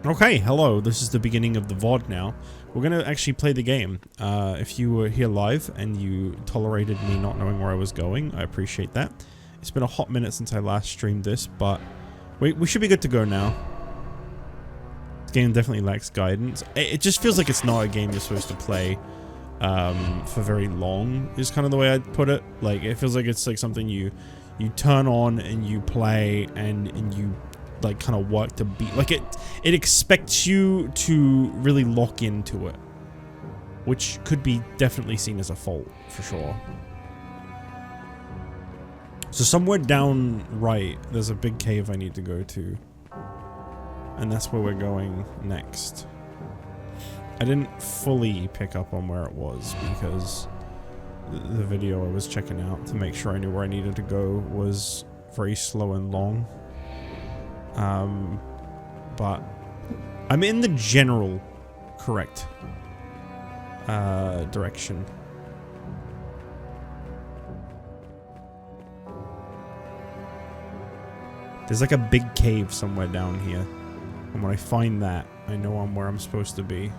Okay, hello, this is the beginning of the VOD now. We're gonna actually play the game. If you were here live and you tolerated me not knowing where I was going, I appreciate that. It's been a hot minute since I last streamed this, but we should be good to go now. This game definitely lacks guidance. It just feels like it's not a game you're supposed to play for very long, is kind of the way I'd put it. Like, it feels like it's like something you turn on and you play and you like kind of work to beat. Like it expects you to really lock into it, which could be definitely seen as a fault for sure. So somewhere down right, there's a big cave I need to go to, and that's where we're going next. I didn't fully pick up on where it was because the video I was checking out to make sure I knew where I needed to go was very slow and long. But I'm in the general correct direction. There's like a big cave somewhere down here, and when I find that, I know I'm where I'm supposed to be.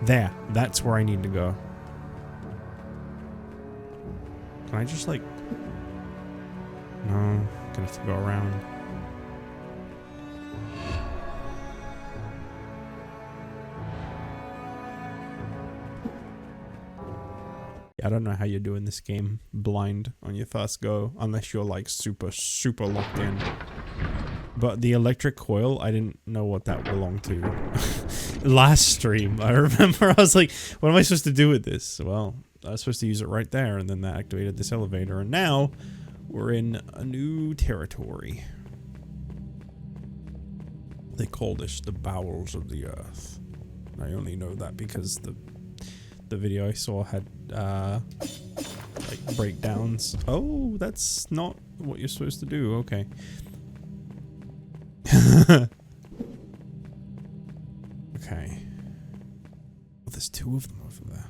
There, that's where I need to go. Can I just like... No, I'm gonna have to go around. I don't know how you're doing this game blind on your first go, unless you're like super locked in. But the electric coil, I didn't know what that belonged to. Last stream, I remember I was like, what am I supposed to do with this? Well, I was supposed to use it right there, and then that activated this elevator, and now we're in a new territory. They call this the bowels of the earth. I only know that because the video I saw had like breakdowns. Oh, that's not what you're supposed to do. Okay. Okay. Well, there's two of them over there.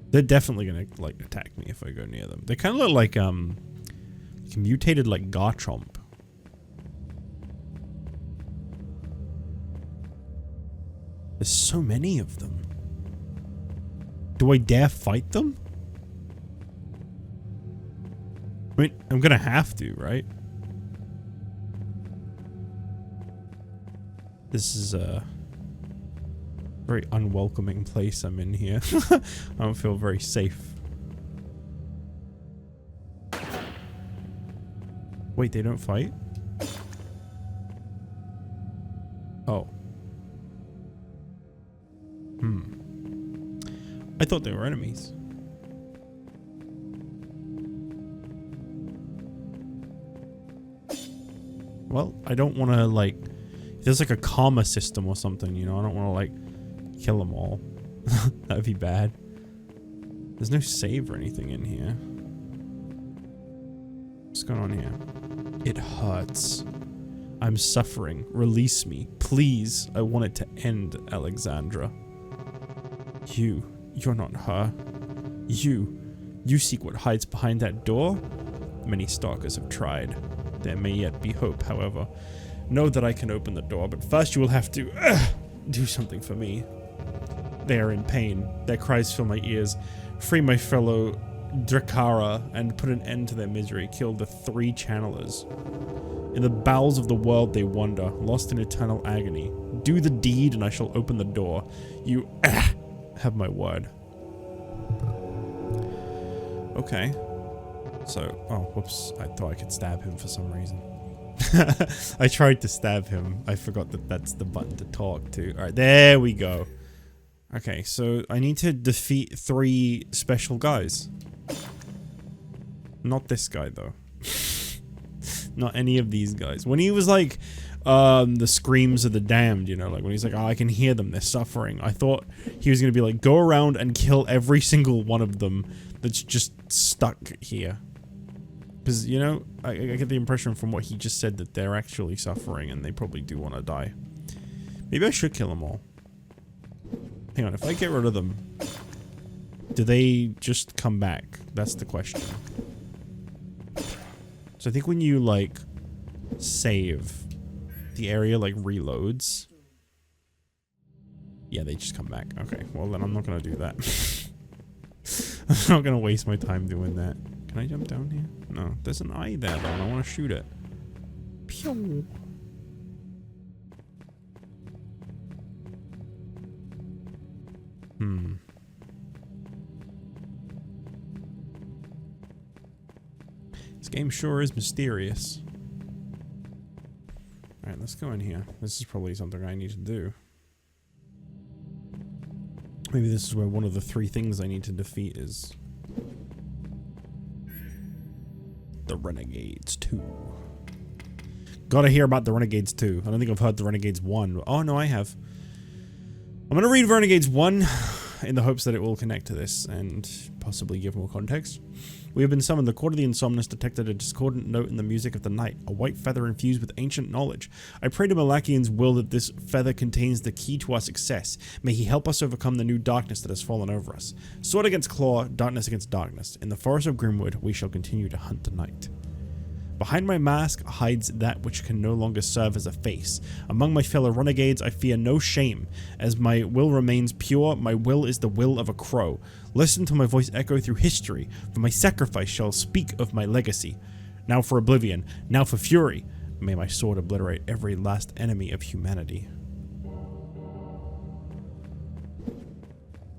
They're definitely gonna like attack me if I go near them. They kind of look like mutated like Garchomp. There's so many of them. Do I dare fight them? I mean, I'm gonna have to, right? This is a very unwelcoming place I'm in here. I don't feel very safe. Wait, they don't fight? Oh. I thought they were enemies. Well, I don't want to, like... There's like a karma system or something, you know? I don't want to, like, kill them all. That'd be bad. There's no save or anything in here. What's going on here? It hurts. I'm suffering. Release me. Please. I want it to end, Alexandra. You're not her. You seek what hides behind that door? Many stalkers have tried. There may yet be hope, however. Know that I can open the door, but first you will have to do something for me. They are in pain. Their cries fill my ears. Free my fellow Drakara and put an end to their misery. Kill the 3 channelers. In the bowels of the world they wander, lost in eternal agony. Do the deed and I shall open the door. You have my word. Okay. So, oh, whoops. I thought I could stab him for some reason. I tried to stab him. I forgot that that's the button to talk to. Alright, there we go. Okay, so I need to defeat 3 special guys. Not this guy, though. Not any of these guys. When he was like, the screams of the damned, you know, like when he's like, oh, I can hear them, they're suffering. I thought he was gonna be like, go around and kill every single one of them that's just stuck here. Because, you know, I get the impression from what he just said that they're actually suffering and they probably do want to die. Maybe I should kill them all. Hang on, if I get rid of them, do they just come back? That's the question. So I think when you, like, save, the area like reloads. Yeah, they just come back. Okay, well then I'm not gonna do that. I'm not gonna waste my time doing that. Can I jump down here? No, there's an eye there though, and I want to shoot it. Pew. This game sure is mysterious. Alright, let's go in here. This is probably something I need to do. Maybe this is where one of the 3 things I need to defeat is... the Renegades 2. Gotta hear about the Renegades 2. I don't think I've heard the Renegades 1. Oh, no, I have. I'm gonna read Renegades 1 in the hopes that it will connect to this and possibly give more context. We have been summoned. The court of the Insomnus detected a discordant note in the music of the night, a white feather infused with ancient knowledge. I pray to Malakian's will that this feather contains the key to our success. May he help us overcome the new darkness that has fallen over us. Sword against claw, darkness against darkness. In the forest of Grimwood, we shall continue to hunt the night. Behind my mask hides that which can no longer serve as a face. Among my fellow renegades, I fear no shame. As my will remains pure, my will is the will of a crow. Listen to my voice echo through history, for my sacrifice shall speak of my legacy. Now for oblivion, now for fury. May my sword obliterate every last enemy of humanity.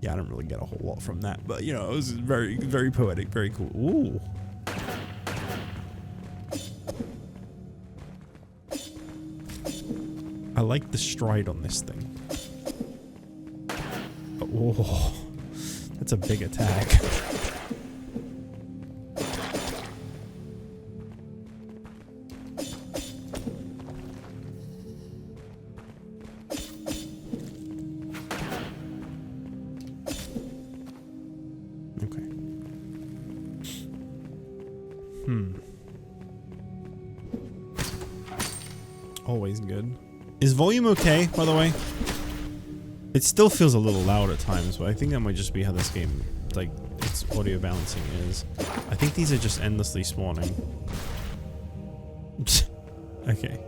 Yeah, I don't really get a whole lot from that, but you know, it was very, very poetic, very cool. Ooh. I like the stride on this thing. Oh, that's a big attack. Okay. Always good. Is volume okay, by the way? It still feels a little loud at times, but I think that might just be how this game, like, its audio balancing is. I think these are just endlessly spawning. Okay.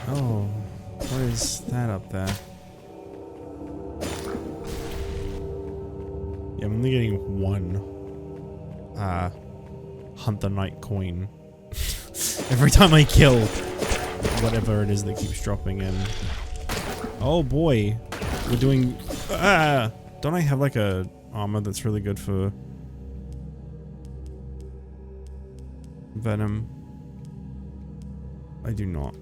Oh, what is that up there? Yeah, I'm only getting one, Hunt the Night coin. Every time I kill whatever it is that keeps dropping in. Oh boy. We're doing... don't I have like a armor that's really good for venom? I do not.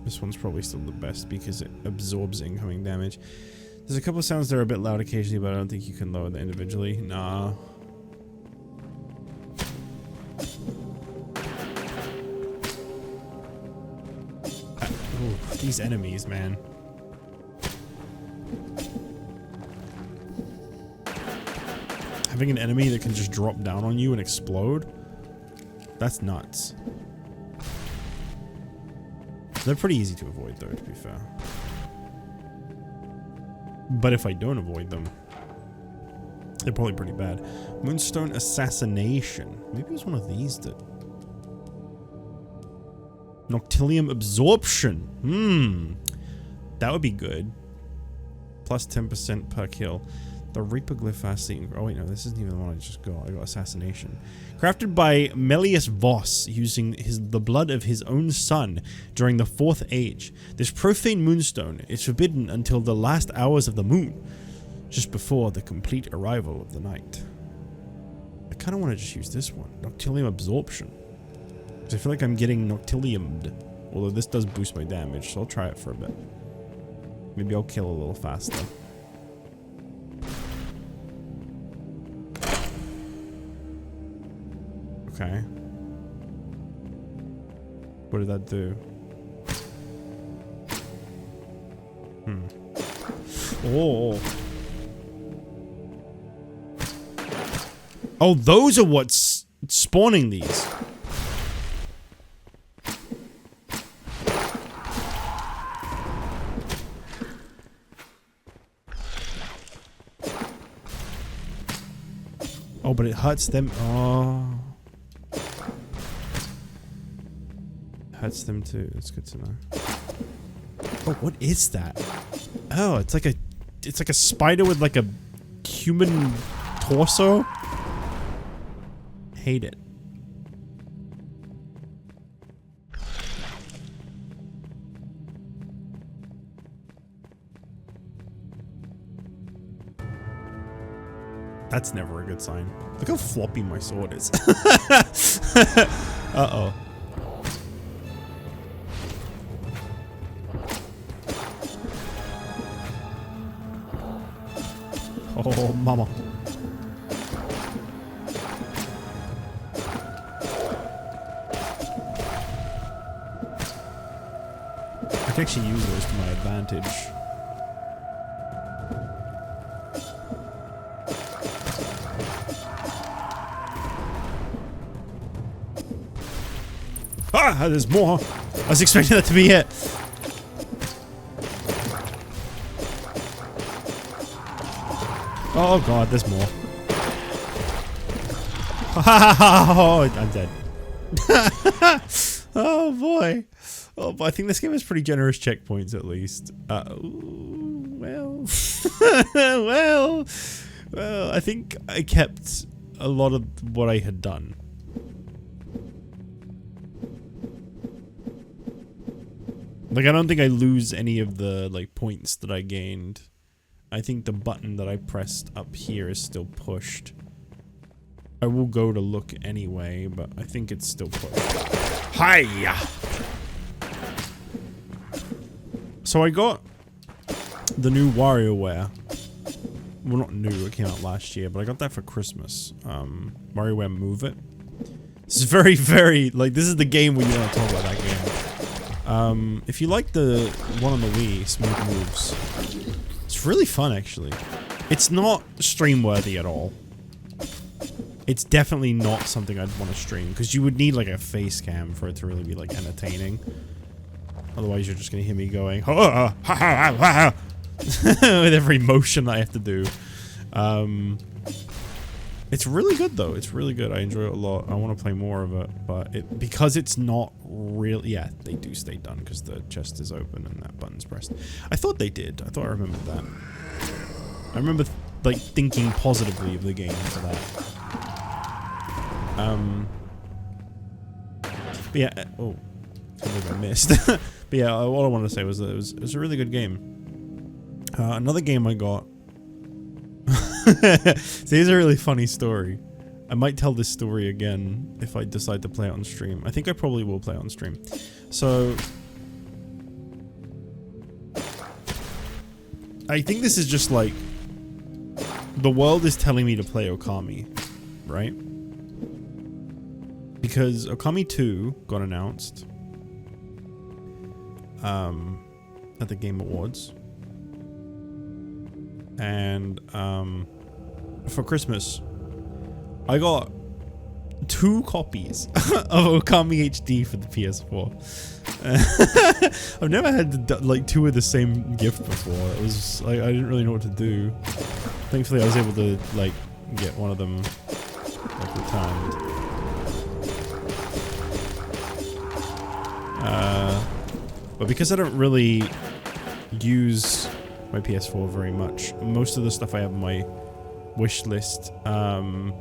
This one's probably still the best because it absorbs incoming damage. There's a couple of sounds that are a bit loud occasionally, but I don't think you can lower them individually. Nah. These enemies, man. Having an enemy that can just drop down on you and explode? That's nuts. They're pretty easy to avoid though, to be fair. But if I don't avoid them, they're probably pretty bad. Moonstone Assassination. Maybe it's one of these that... Noctilium Absorption. That would be good. Plus 10% per kill. The Reaper Glyph Ascene. Oh wait, no, this isn't even the one I just got. I got Assassination. Crafted by Melius Voss using the blood of his own son during the 4th Age. This profane moonstone is forbidden until the last hours of the moon, just before the complete arrival of the night. I kind of want to just use this one. Noctilium Absorption. I feel like I'm getting Noctiliumed. Although this does boost my damage, so I'll try it for a bit. Maybe I'll kill a little faster. Okay. What did that do? Oh. Oh, those are what's spawning these. Oh, but it hurts them. Oh. Hurts them too. That's good to know. Oh, what is that? Oh, it's like a spider with like a human torso. Hate it. That's never a good sign. Look how floppy my sword is. Uh-oh. Oh, mama. I can actually use those to my advantage. Ah, there's more. I was expecting that to be it. Oh god, there's more. Oh, I'm dead. Oh boy. Oh, but I think this game has pretty generous checkpoints at least. Well. well, I think I kept a lot of what I had done. Like, I don't think I lose any of the, like, points that I gained. I think the button that I pressed up here is still pushed. I will go to look anyway, but I think it's still pushed. Hiya! So I got the new WarioWare. Well, not new, it came out last year, but I got that for Christmas. WarioWare Move It. This is very, very, like, this is the game where you want to talk about that game. If you like the one on the Wii, Smooth Moves, it's really fun, actually. It's not stream-worthy at all. It's definitely not something I'd want to stream, because you would need, like, a face cam for it to really be, like, entertaining. Otherwise, you're just gonna hear me going, with every motion that I have to do. It's really good, though. It's really good. I enjoy it a lot. I want to play more of it, but because it's not real. Yeah, they do stay done because the chest is open and that button's pressed. I thought they did. I thought I remembered that. I remember like thinking positively of the game for that. But yeah. Oh, I can't believe I missed. But yeah, all I wanted to say was that it was a really good game. Another game I got. So here's a really funny story. I might tell this story again if I decide to play it on stream. I think I probably will play it on stream. So I think this is just like the world is telling me to play Okami, right? Because Okami 2 got announced at the Game Awards. And for Christmas, I got 2 copies of Okami HD for the PS4. I've never had like 2 of the same gift before. It was like I didn't really know what to do. Thankfully, I was able to like get one of them like returned. But because I don't really use my PS4 very much, most of the stuff I have on my wish list to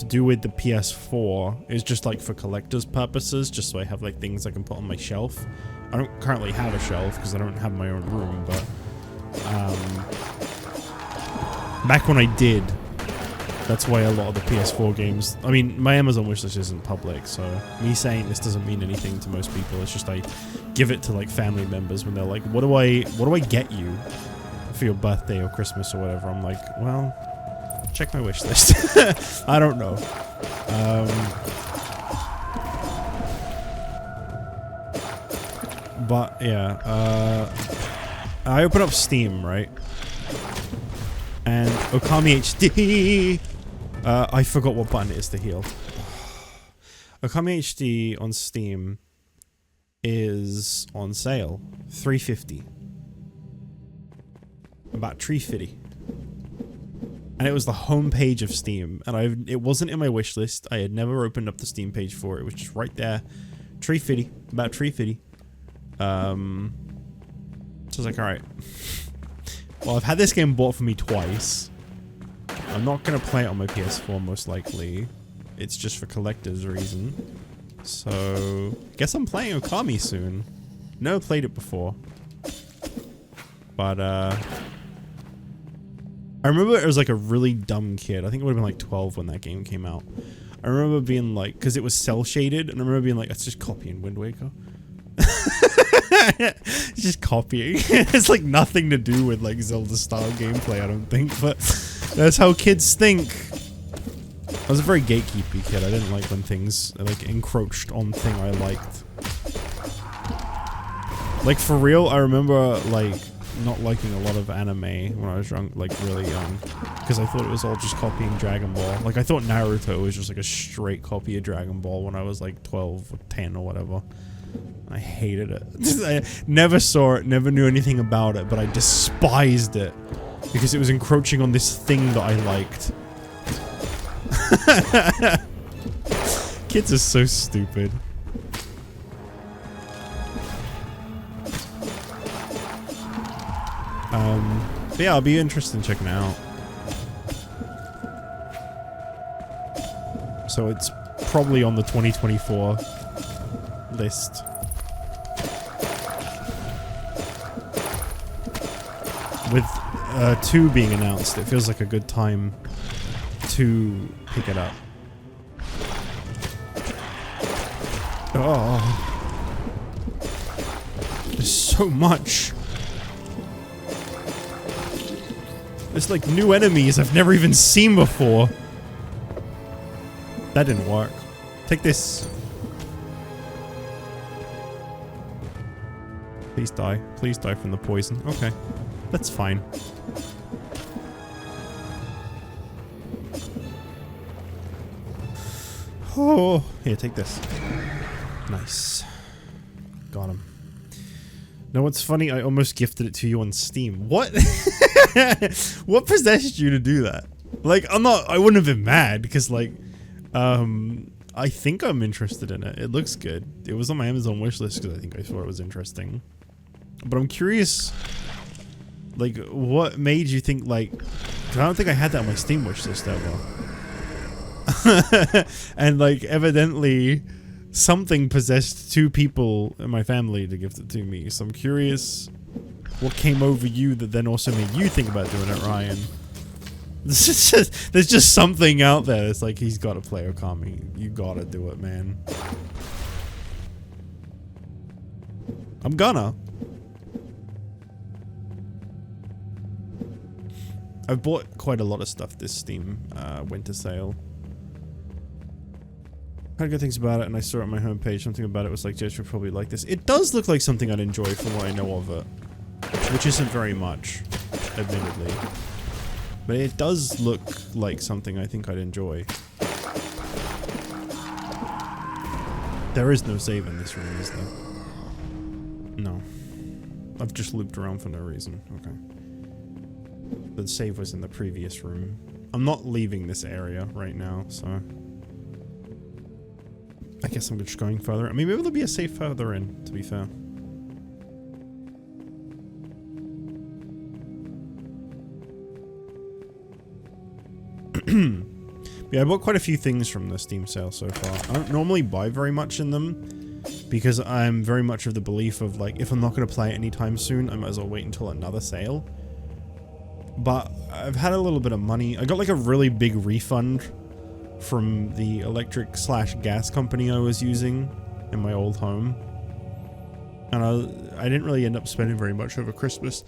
do with the PS4 is just like for collector's purposes, just so I have like things I can put on my shelf. I don't currently have a shelf because I don't have my own room, but back when I did, that's why a lot of the PS4 games, I mean, my Amazon wishlist isn't public, so me saying this doesn't mean anything to most people. It's just I give it to like family members when they're like, what do I get you for your birthday or Christmas or whatever? I'm like, well, check my wish list. I don't know. But yeah, I open up Steam, right? And Okami HD. I forgot what button it is to heal. Okami HD on Steam is on sale, $3.50. About $3.50. And it was the home page of Steam, and it wasn't in my wish list. I had never opened up the Steam page for it. It was just right there, Tree fitty. About tree fitty. So I was like, alright. Well, I've had this game bought for me twice. I'm not gonna play it on my PS4 most likely. It's just for collector's reason. So, guess I'm playing Okami soon. Never played it before. But, I remember it was like a really dumb kid. I think it would have been like 12 when that game came out. I remember being like, because it was cell shaded, and I remember being like, that's just copying Wind Waker. It's just copying. It's like nothing to do with like Zelda style gameplay, I don't think, but that's how kids think. I was a very gatekeepy kid. I didn't like when things like encroached on thing I liked. Like for real, I remember like not liking a lot of anime when I was young, like really young, because I thought it was all just copying Dragon Ball. Like I thought Naruto was just like a straight copy of Dragon Ball when I was like 12 or 10 or whatever. I hated it. I never saw it, never knew anything about it, but I despised it because it was encroaching on this thing that I liked. Kids are so stupid. But yeah, I'll be interested in checking it out. So it's probably on the 2024 list. With 2 being announced, it feels like a good time to pick it up. Oh, there's so much. There's like new enemies I've never even seen before. That didn't work. Take this. Please die. Please die from the poison. Okay. That's fine. Oh, here, take this. Nice. Got him. Now what's funny, I almost gifted it to you on Steam. What? What possessed you to do that? Like, I wouldn't have been mad, because like, I think I'm interested in it. It looks good. It was on my Amazon wishlist because I think I thought it was interesting. But I'm curious, like, what made you think, like, 'cause I don't think I had that on my Steam wishlist ever. And like, evidently, something possessed 2 people in my family to gift it to me. So I'm curious what came over you that then also made you think about doing it, Ryan. There's just something out there that's like, he's got to play Okami. You gotta do it, man. I'm gonna. I've bought quite a lot of stuff this Steam winter sale. I had good things about it, and I saw it on my homepage. Something about it was like, Jess would probably like this. It does look like something I'd enjoy from what I know of it. Which isn't very much, admittedly. But it does look like something I think I'd enjoy. There is no save in this room, is there? No. I've just looped around for no reason. Okay. The save was in the previous room. I'm not leaving this area right now, so... I guess I'm just going further. I mean, maybe there'll be a save further in, to be fair. Yeah, I bought quite a few things from the Steam sale so far. I don't normally buy very much in them because I'm very much of the belief of like, if I'm not going to play it anytime soon, I might as well wait until another sale. But I've had a little bit of money. I got like a really big refund from the electric/gas company I was using in my old home. And I didn't really end up spending very much over Christmas.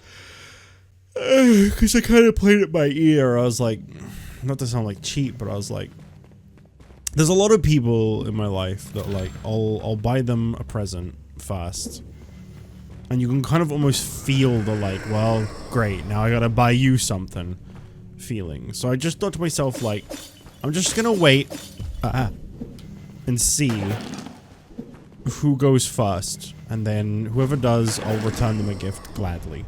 Because I kind of played it by ear. I was like, not to sound like cheap, but I was like, there's a lot of people in my life that like, I'll buy them a present first. And you can kind of almost feel the like, well, great, now I gotta buy you something feeling. So I just thought to myself like, I'm just gonna wait and see who goes first. And then whoever does, I'll return them a gift gladly.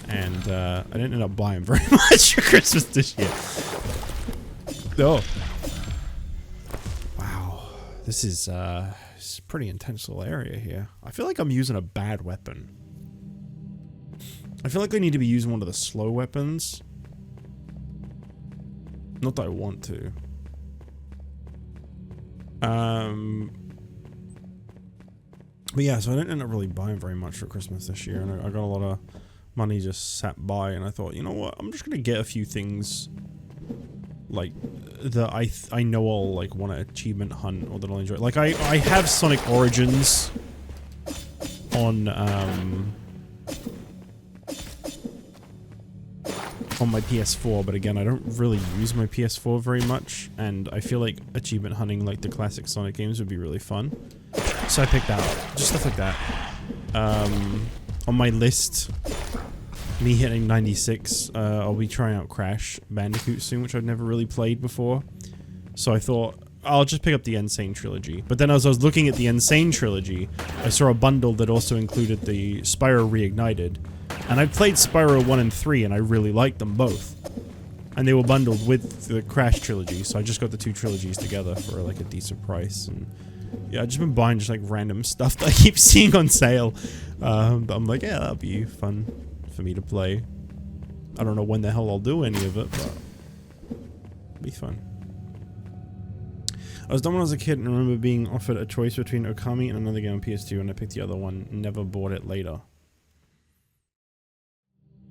And I didn't end up buying very much for Christmas this year. Oh. Wow. This is it's a pretty intense little area here. I feel like I'm using a bad weapon. I feel like I need to be using one of the slow weapons. Not that I want to. But yeah, so I didn't end up really buying very much for Christmas this year, and I got a lot of money just sat by, and I thought, you know what, I'm just gonna get a few things like that I know I'll like want to achievement hunt or that I'll enjoy. Like I have Sonic Origins on my PS4, but again, I don't really use my PS4 very much, and I feel like achievement hunting like the classic Sonic games would be really fun. So I picked that up. Just stuff like that. On my list, me hitting 96, I'll be trying out Crash Bandicoot soon, which I've never really played before. So I thought, I'll just pick up the Insane Trilogy. But then as I was looking at the Insane Trilogy, I saw a bundle that also included the Spyro Reignited. And I played Spyro 1 and 3, and I really liked them both. And they were bundled with the Crash Trilogy, so I just got the two trilogies together for like a decent price. And yeah, I've just been buying just like random stuff that I keep seeing on sale. But I'm like, yeah, that'll be fun for me to play. I don't know when the hell I'll do any of it, but it'll be fun. I was dumb when I was a kid and remember being offered a choice between Okami and another game on PS2, and I picked the other one, never bought it later.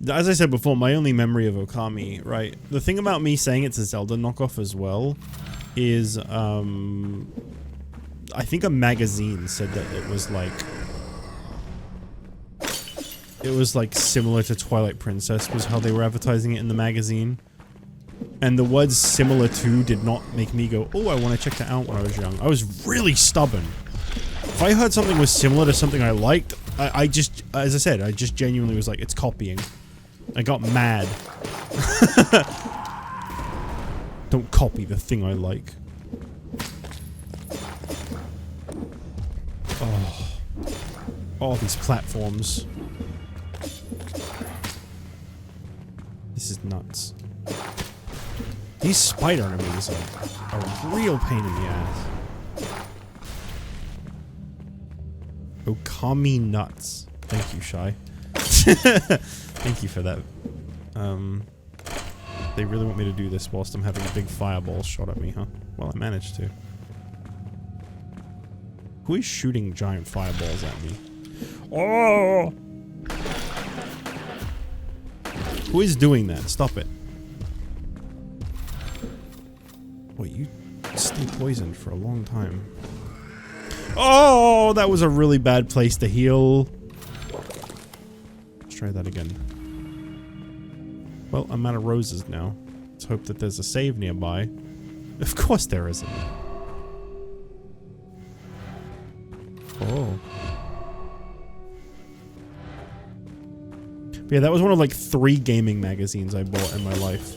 As I said before, my only memory of Okami, right? The thing about me saying it's a Zelda knockoff as well is, I think a magazine said that it was like similar to Twilight Princess was how they were advertising it in the magazine. And the words similar to did not make me go, oh, I want to check that out when I was young. I was really stubborn. If I heard something was similar to something I liked, I just, as I said, I just genuinely was like, it's copying. I got mad. Don't copy the thing I like. Oh. All these platforms. This is nuts. These spider enemies are a real pain in the ass. Okami nuts. Thank you, Shy. Thank you for that. They really want me to do this whilst I'm having a big fireball shot at me, huh? Well, I managed to. Who is shooting giant fireballs at me? Oh! Who is doing that? Stop it. Wait, you stay poisoned for a long time. Oh, that was a really bad place to heal. Let's try that again. Well, I'm out of roses now. Let's hope that there's a save nearby. Of course there isn't. Oh. But yeah, that was one of like 3 gaming magazines I bought in my life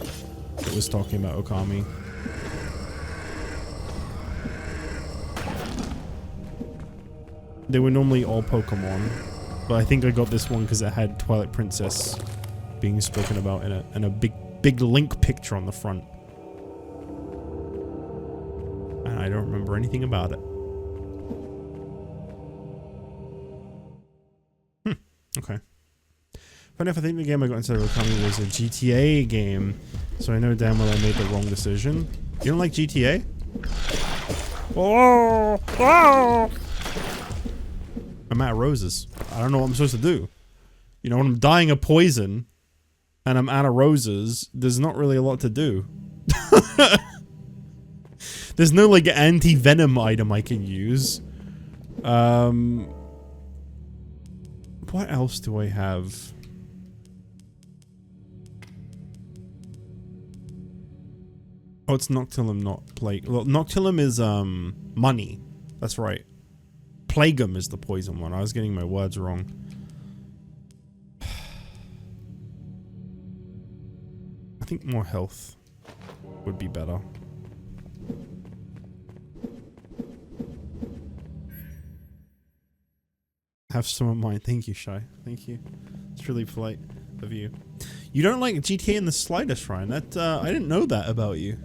that was talking about Okami. They were normally all Pokemon, but I think I got this one because it had Twilight Princess being spoken about in a big Link picture on the front. And I don't remember anything about it. Okay. Funny enough, I think the game I got instead of Okami was a GTA game, so I know damn well I made the wrong decision. You don't like GTA? Oh! Oh! I'm out of roses. I don't know what I'm supposed to do. You know, when I'm dying of poison and I'm out of roses, there's not really a lot to do. There's no like anti-venom item I can use. What else do I have? Oh, it's Noctilum, not Plague. Well, Noctilum is money. That's right. Plagueum is the poison one. I was getting my words wrong. I think more health would be better. Have some of mine. Thank you, Shy. Thank you. It's really polite of you. You don't like GTA in the slightest, Ryan. That I didn't know that about you.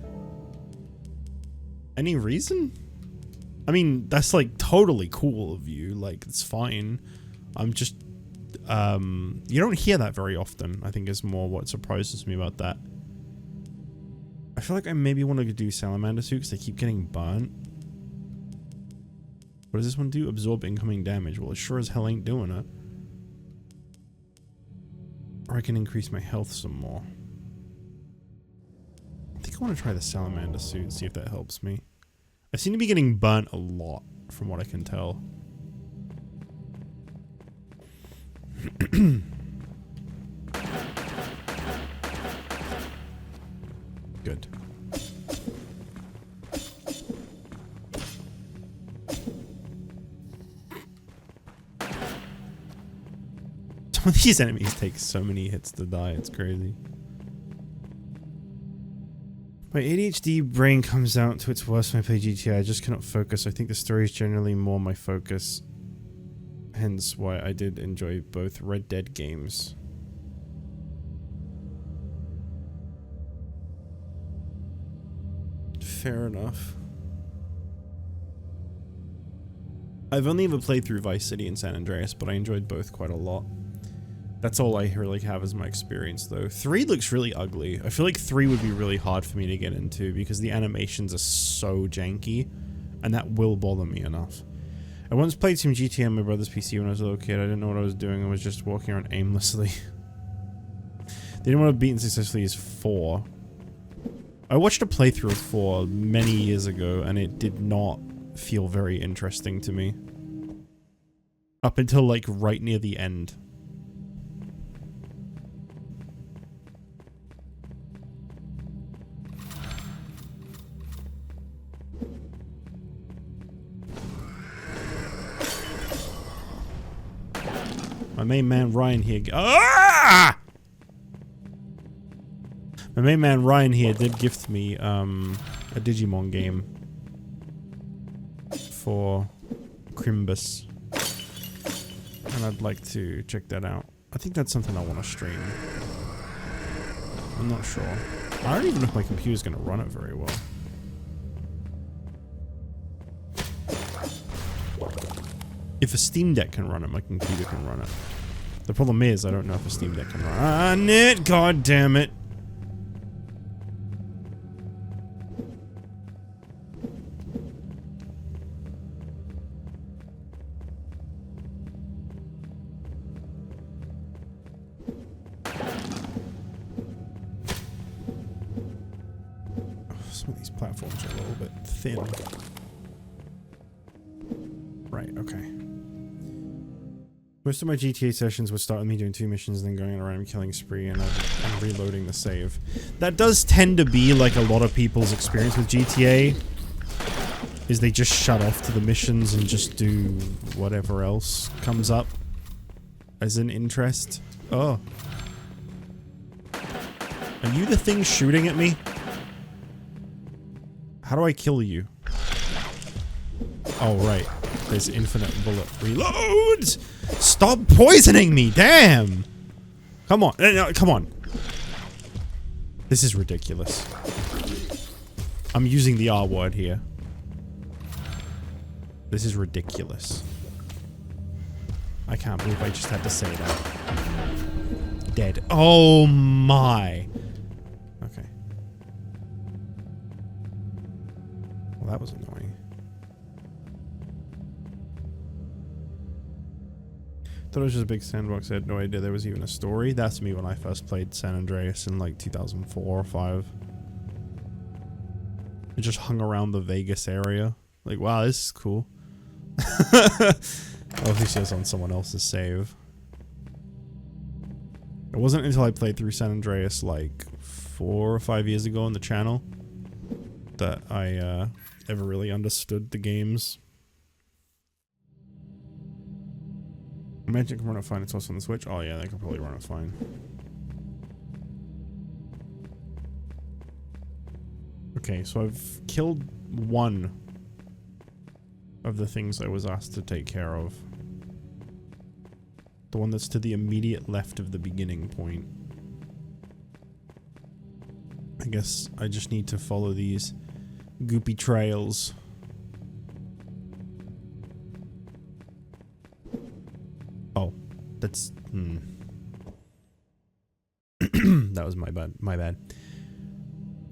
Any reason? I mean, that's like totally cool of you. Like, it's fine. I'm just, you don't hear that very often, I think is more what surprises me about that. I feel like I maybe want to do salamander suit because they keep getting burnt. What does this one do? Absorb incoming damage. Well, it sure as hell ain't doing it. Or I can increase my health some more. I think I want to try the salamander suit, see if that helps me. I seem to be getting burnt a lot, from what I can tell. Good. Some of these enemies take so many hits to die, it's crazy. My ADHD brain comes out to its worst when I play GTA. I just cannot focus. I think the story is generally more my focus. Hence why I did enjoy both Red Dead games. Fair enough. I've only ever played through Vice City and San Andreas, but I enjoyed both quite a lot. That's all I really have as my experience, though. 3 looks really ugly. I feel like 3 would be really hard for me to get into because the animations are so janky, and that will bother me enough. I once played some GTA on my brother's PC when I was a little kid. I didn't know what I was doing. I was just walking around aimlessly. The only one I've beaten successfully is 4. I watched a playthrough of 4 many years ago, and it did not feel very interesting to me. Up until, like, right near the end. My main man Ryan here. Ah! My main man Ryan here did gift me a Digimon game for Crimbus, and I'd like to check that out. I think that's something I want to stream. I'm not sure. I don't even know if my computer's going to run it very well. If a Steam Deck can run it, my computer can run it. The problem is, I don't know if a Steam Deck can run it. God damn it. Some of these platforms are a little bit thin. Right, okay. Most of my GTA sessions would start with me doing 2 missions and then going on a random killing spree and reloading the save. That does tend to be like a lot of people's experience with GTA, is they just shut off to the missions and just do whatever else comes up as an interest. Oh. Are you the thing shooting at me? How do I kill you? Oh, right. There's infinite bullet reloads! Stop poisoning me, damn! Come on, no, come on. This is ridiculous. I'm using the R word here. This is ridiculous. I can't believe I just had to say that. Dead. Oh my. Okay. Well, that was annoying. Thought it was just a big sandbox. I had no idea there was even a story. That's me when I first played San Andreas in like 2004 or 5. I just hung around the Vegas area. Like, wow, this is cool. Obviously, it's on someone else's save. It wasn't until I played through San Andreas like 4 or 5 years ago on the channel that I ever really understood the games. Imagine it can run it fine. It's also on the Switch. Oh yeah, they can probably run it fine. Okay, so I've killed one of the things I was asked to take care of. The one that's to the immediate left of the beginning point. I guess I just need to follow these goopy trails. That's... that was my bad. My bad.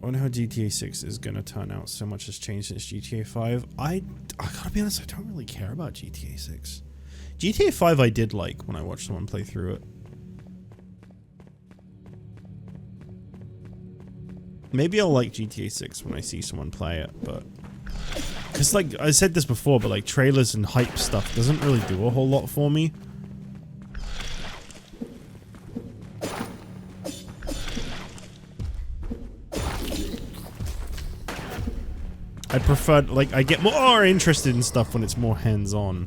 I wonder how GTA 6 is going to turn out. So much has changed since GTA 5. I gotta be honest, I don't really care about GTA 6. GTA 5 I did like when I watched someone play through it. Maybe I'll like GTA 6 when I see someone play it, but... Because, like, I said this before, but, like, trailers and hype stuff doesn't really do a whole lot for me. I prefer, like, I get more interested in stuff when it's more hands-on.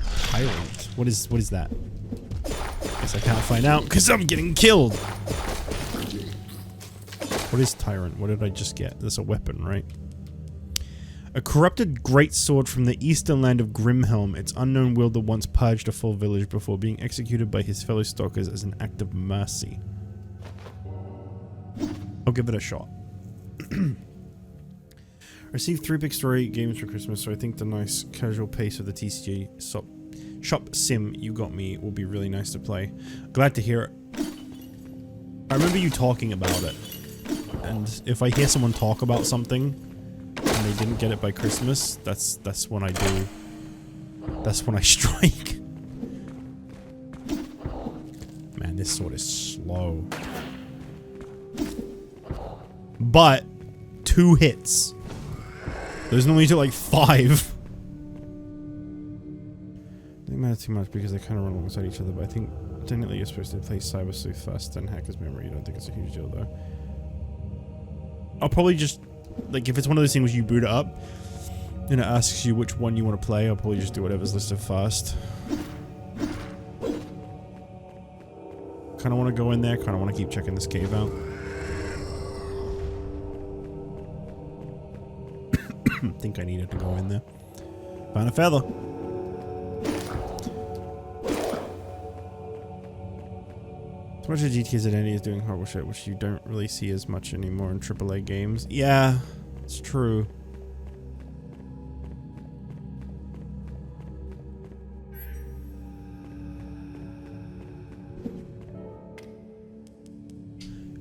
Tyrant. What is that? Guess I can't find out because I'm getting killed. What is Tyrant? What did I just get? That's a weapon, right? A corrupted great sword from the eastern land of Grimhelm, its unknown wielder once purged a full village before being executed by his fellow stalkers as an act of mercy. I'll give it a shot. I received 3 big story games for Christmas, so I think the nice casual pace of the TCG shop sim you got me will be really nice to play. Glad to hear it. I remember you talking about it, and if I hear someone talk about something and they didn't get it by Christmas, that's when I do. That's when I strike. Man, this sword is slow. But 2 hits. Those normally do like 5. I think it matters too much because they kind of run alongside each other, but I think technically you're supposed to play Cyber Sleuth first, then Hacker's Memory. I don't think it's a huge deal though. I'll probably just, like, if it's one of those things where you boot it up and it asks you which one you want to play, I'll probably just do whatever's listed first. Kind of want to go in there, kind of want to keep checking this cave out. Think I needed to go in there. Found a feather. So much of GTA's identity is doing horrible shit, which you don't really see as much anymore in AAA games. Yeah, it's true.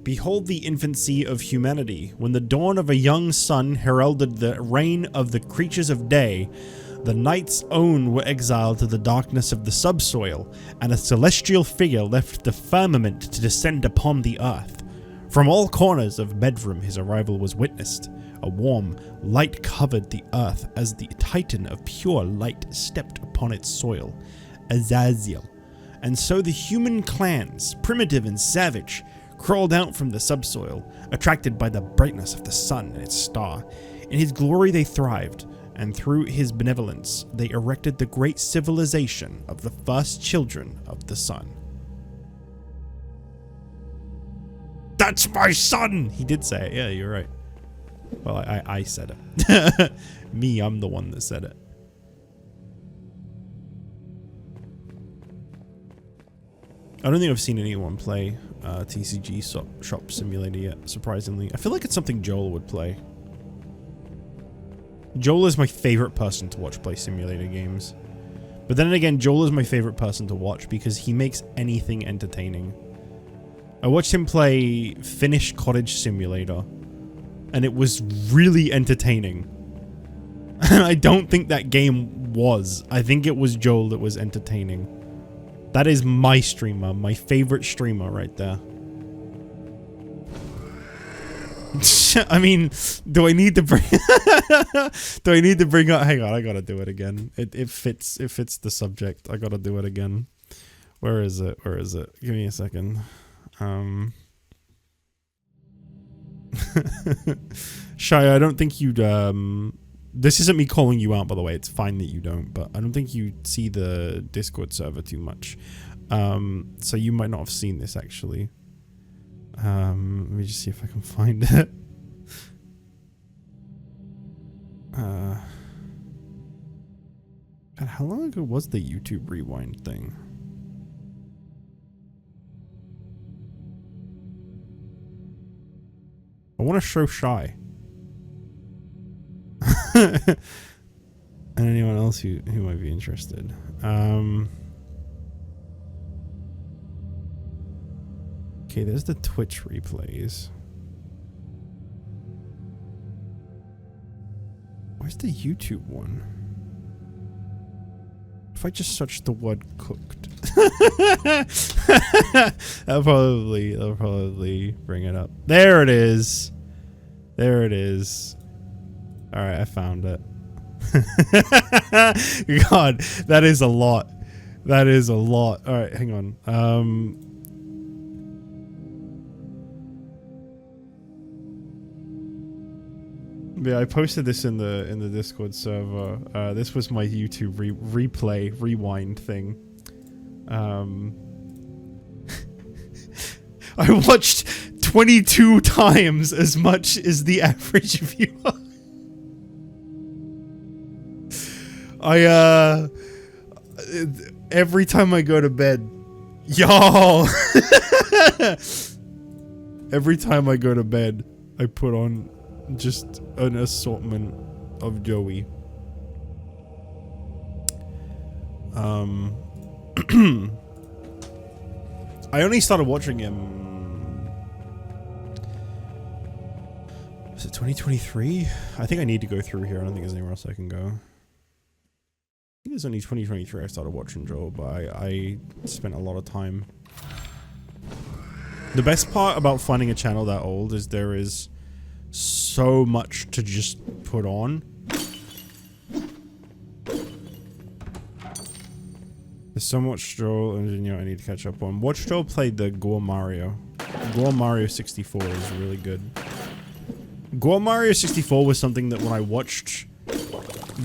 Behold the infancy of humanity. When the dawn of a young sun heralded the reign of the creatures of day, the night's own were exiled to the darkness of the subsoil, and a celestial figure left the firmament to descend upon the earth. From all corners of Bedroom his arrival was witnessed. A warm light covered the earth as the titan of pure light stepped upon its soil, Azazel. And so the human clans, primitive and savage, crawled out from the subsoil, attracted by the brightness of the sun and its star. In his glory they thrived, and through his benevolence they erected the great civilization of the first children of the sun. That's my son! He did say it. Yeah, you're right. Well, I said it. Me, I'm the one that said it. I don't think I've seen anyone play TCG Shop Simulator yet, surprisingly. I feel like it's something Joel would play. Joel is my favorite person to watch play simulator games. But then again, Joel is my favorite person to watch because he makes anything entertaining. I watched him play Finnish Cottage Simulator, and it was really entertaining. And I don't think that game was. I think it was Joel that was entertaining. That is my streamer, my favorite streamer right there. I mean, do I need to bring do I need to bring up, hang on, I gotta do it again. It fits the subject. I gotta do it again. Where is it? Where is it? Give me a second. Shy, I don't think you'd this isn't me calling you out, by the way. It's fine that you don't, but I don't think you see the Discord server too much. So you might not have seen this, actually. Let me just see if I can find it. God, how long ago was the YouTube Rewind thing? I want to show Shy. And anyone else who might be interested. Okay, there's the Twitch replays. Where's the YouTube one? If I just search the word cooked. that'll probably bring it up. There it is. There it is. Alright, I found it. God, that is a lot. That is a lot. Alright, hang on. Yeah, I posted this in the Discord server. This was my YouTube rewind thing. I watched 22 times as much as the average viewer. Every time I go to bed, y'all. Every time I go to bed, I put on just an assortment of Joey. I only started watching him. Was it 2023? I think I need to go through here. I don't think there's anywhere else I can go. I think it's only 2023 I started watching Joel, but I spent a lot of time. The best part about finding a channel that old is there is so much to just put on. There's so much Joel and I need to catch up on. Watch Joel played the Gore Mario. Gore Mario 64 is really good. Gore Mario 64 was something that when I watched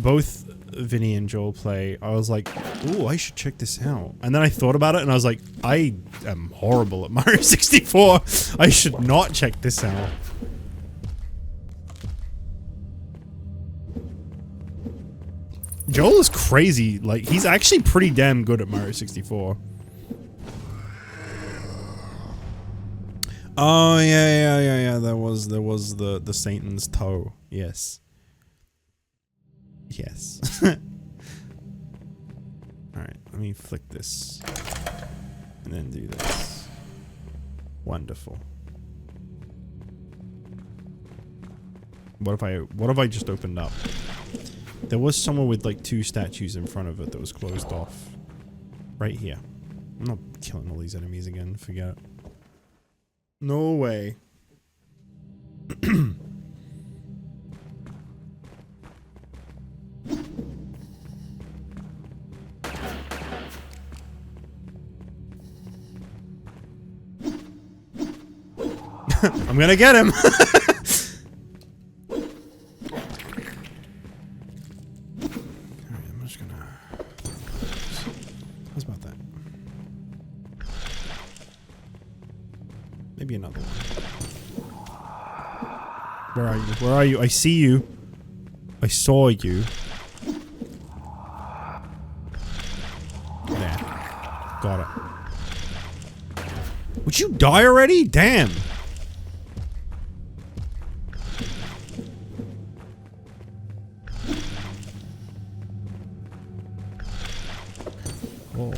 both Vinny and Joel play, I was like, ooh, I should check this out. And then I thought about it and I was like, I am horrible at Mario 64. I should not check this out. Joel is crazy. Like, he's actually pretty damn good at Mario 64. Oh, yeah. There was the Satan's toe. Yes. Yes. Alright, let me flick this. And then do this. Wonderful. What if I just opened up? There was somewhere with like 2 statues in front of it that was closed off. Right here. I'm not killing all these enemies again, forget it. No way. I'm gonna get him! Maybe another one. Where are you? Where are you? I see you. I saw you. There. Got it. Would you die already? Damn. Whoa.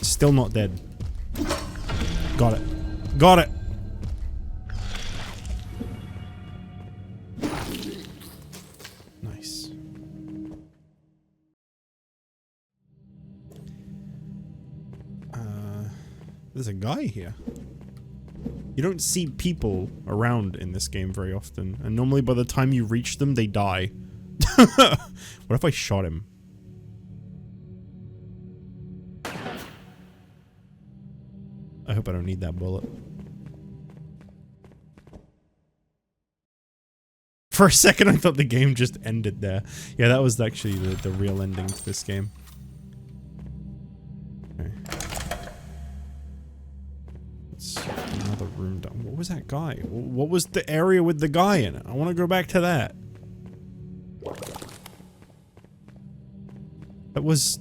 Still not dead. Got it. Got it. Nice. There's a guy here. You don't see people around in this game very often, and normally by the time you reach them, they die. What if I shot him? I hope I don't need that bullet. For a second, I thought the game just ended there. Yeah, that was actually the real ending to this game. Okay. Let's another room down. What was that guy? What was the area with the guy in it? I want to go back to that. That was...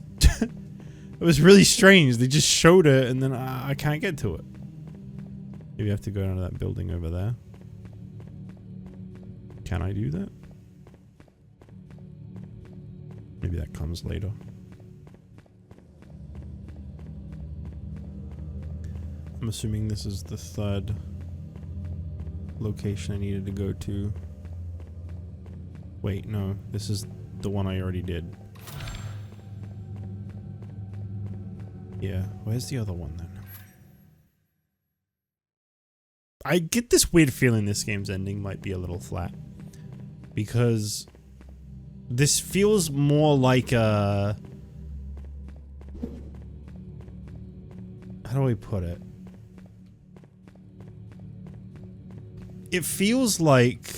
It was really strange. They just showed it and then I can't get to it. Maybe I have to go down to that building over there. Can I do that? Maybe that comes later. I'm assuming this is the third location I needed to go to. Wait, no. This is the one I already did. Yeah. Where's the other one then? I get this weird feeling this game's ending might be a little flat. Because this feels more like a... How do I put it? It feels like...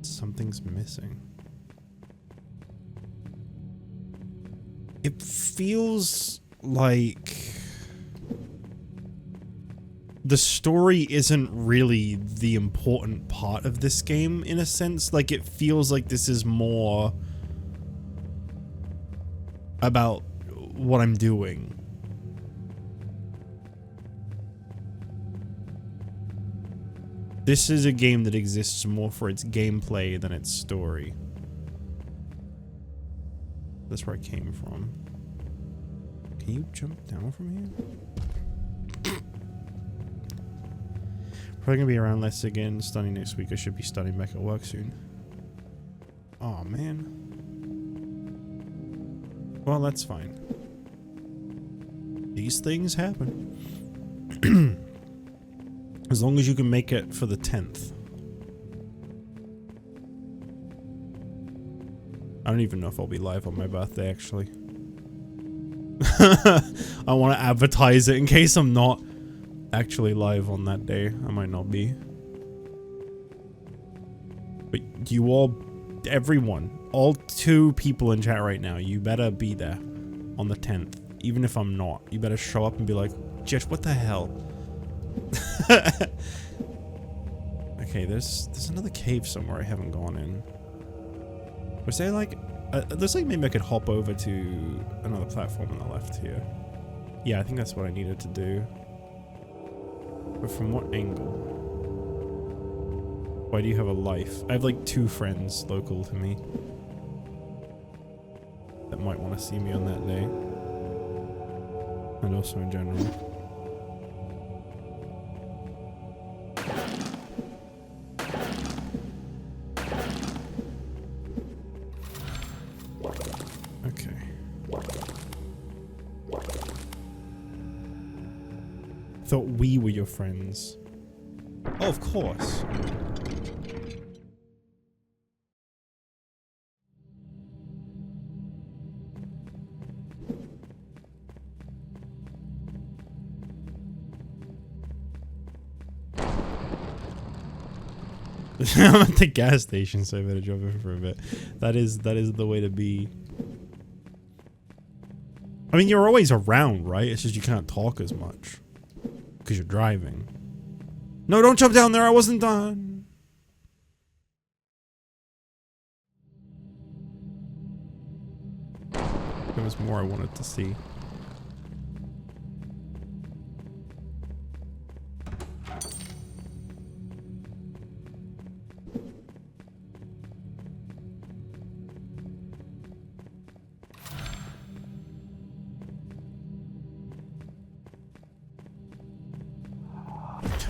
Something's missing. It feels like the story isn't really the important part of this game in a sense. Like, it feels like this is more about what I'm doing. This is a game that exists more for its gameplay than its story. That's where I came from. Can you jump down from here? Probably gonna be around less again. Studying next week. I should be studying back at work soon. Oh man. Well, that's fine. These things happen. As long as you can make it for the 10th. I don't even know if I'll be live on my birthday, actually. I want to advertise it in case I'm not actually live on that day. I might not be. But you all, everyone, all 2 people in chat right now, you better be there on the 10th. Even if I'm not, you better show up and be like, Jich, what the hell? Okay, there's another cave somewhere I haven't gone in. Was there like... looks like maybe I could hop over to another platform on the left here. Yeah, I think that's what I needed to do. But from what angle? Why do you have a life? I have like 2 friends local to me that might want to see me on that day. And also in general. Thought we were your friends. Oh, of course. I'm at the gas station, so I better drop in for a bit. That is the way to be. I mean, you're always around, right? It's just you can't talk as much. Because you're driving. No, don't jump down there. I wasn't done. There was more I wanted to see.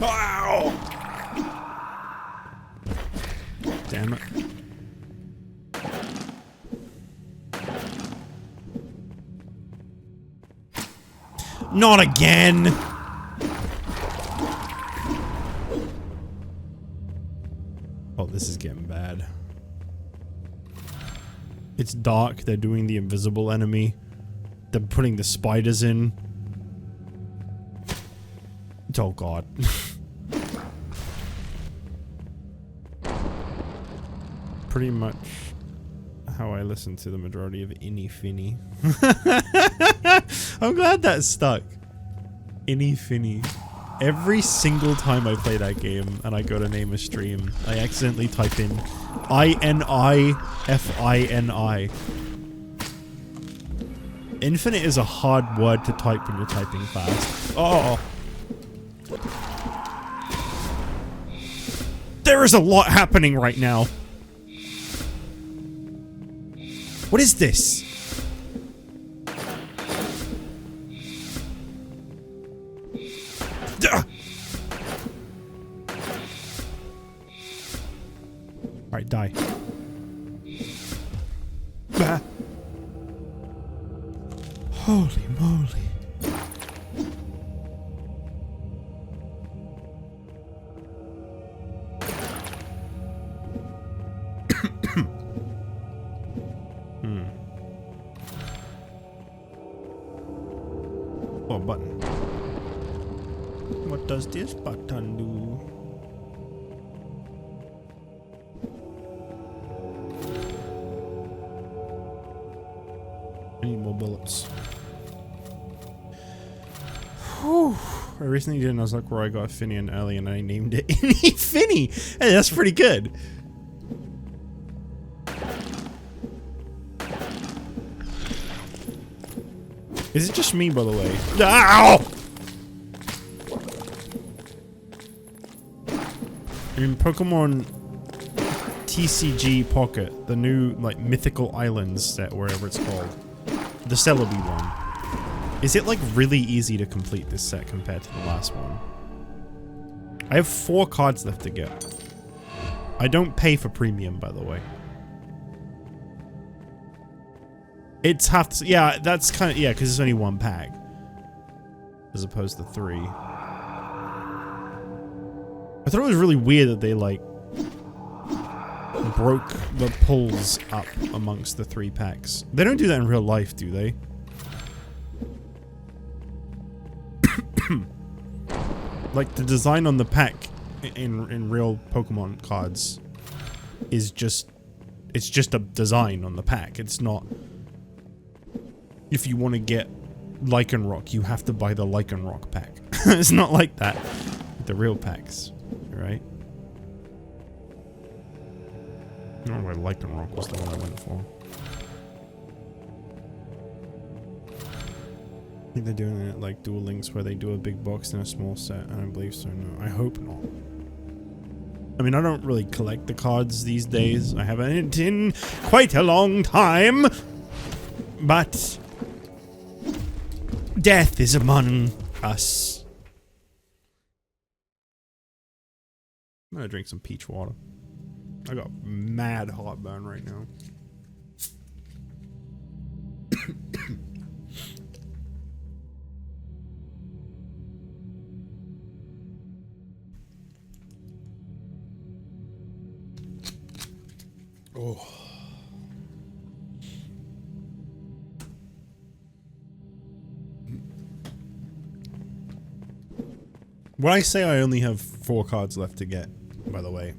Ow! Damn it. Not again! Oh, this is getting bad. It's dark, they're doing the invisible enemy. They're putting the spiders in. Oh god. Pretty much how I listen to the majority of Inny Finny. I'm glad that stuck. Inny Finny. Every single time I play that game and I go to name a stream, I accidentally type in INIFINI. Infinite is a hard word to type when you're typing fast. Oh. There is a lot happening right now. What is this? Alright, die. Ah. Holy moly. Oh, button. What does this button do? I need more bullets. Whew. I recently did a Nuzlocke where I got a Finian early and I named it Finny. Hey, that's pretty good. Is it just me, by the way? Ow! In Pokemon TCG Pocket, the new, like, Mythical Islands set, wherever it's called, the Celebi one, is it, like, really easy to complete this set compared to the last one? I have 4 cards left to get. I don't pay for premium, by the way. It's half, yeah, that's kind of, yeah, because it's only 1 pack. As opposed to 3. I thought it was really weird that they, like, broke the pulls up amongst the 3 packs. They don't do that in real life, do they? Like, the design on the pack in real Pokemon cards is just, it's just a design on the pack. It's not, if you want to get Lycanroc, you have to buy the Lycanroc pack. It's not like that with the real packs, right? I don't know why Lycanroc was the one I went for. I think they're doing it like Duel Links where they do a big box and a small set. I don't believe so, no. I hope not. I mean, I don't really collect the cards these days. I haven't in quite a long time. But death is among us. I'm gonna drink some peach water. I got mad heartburn right now. Oh. When I say I only have 4 cards left to get, by the way,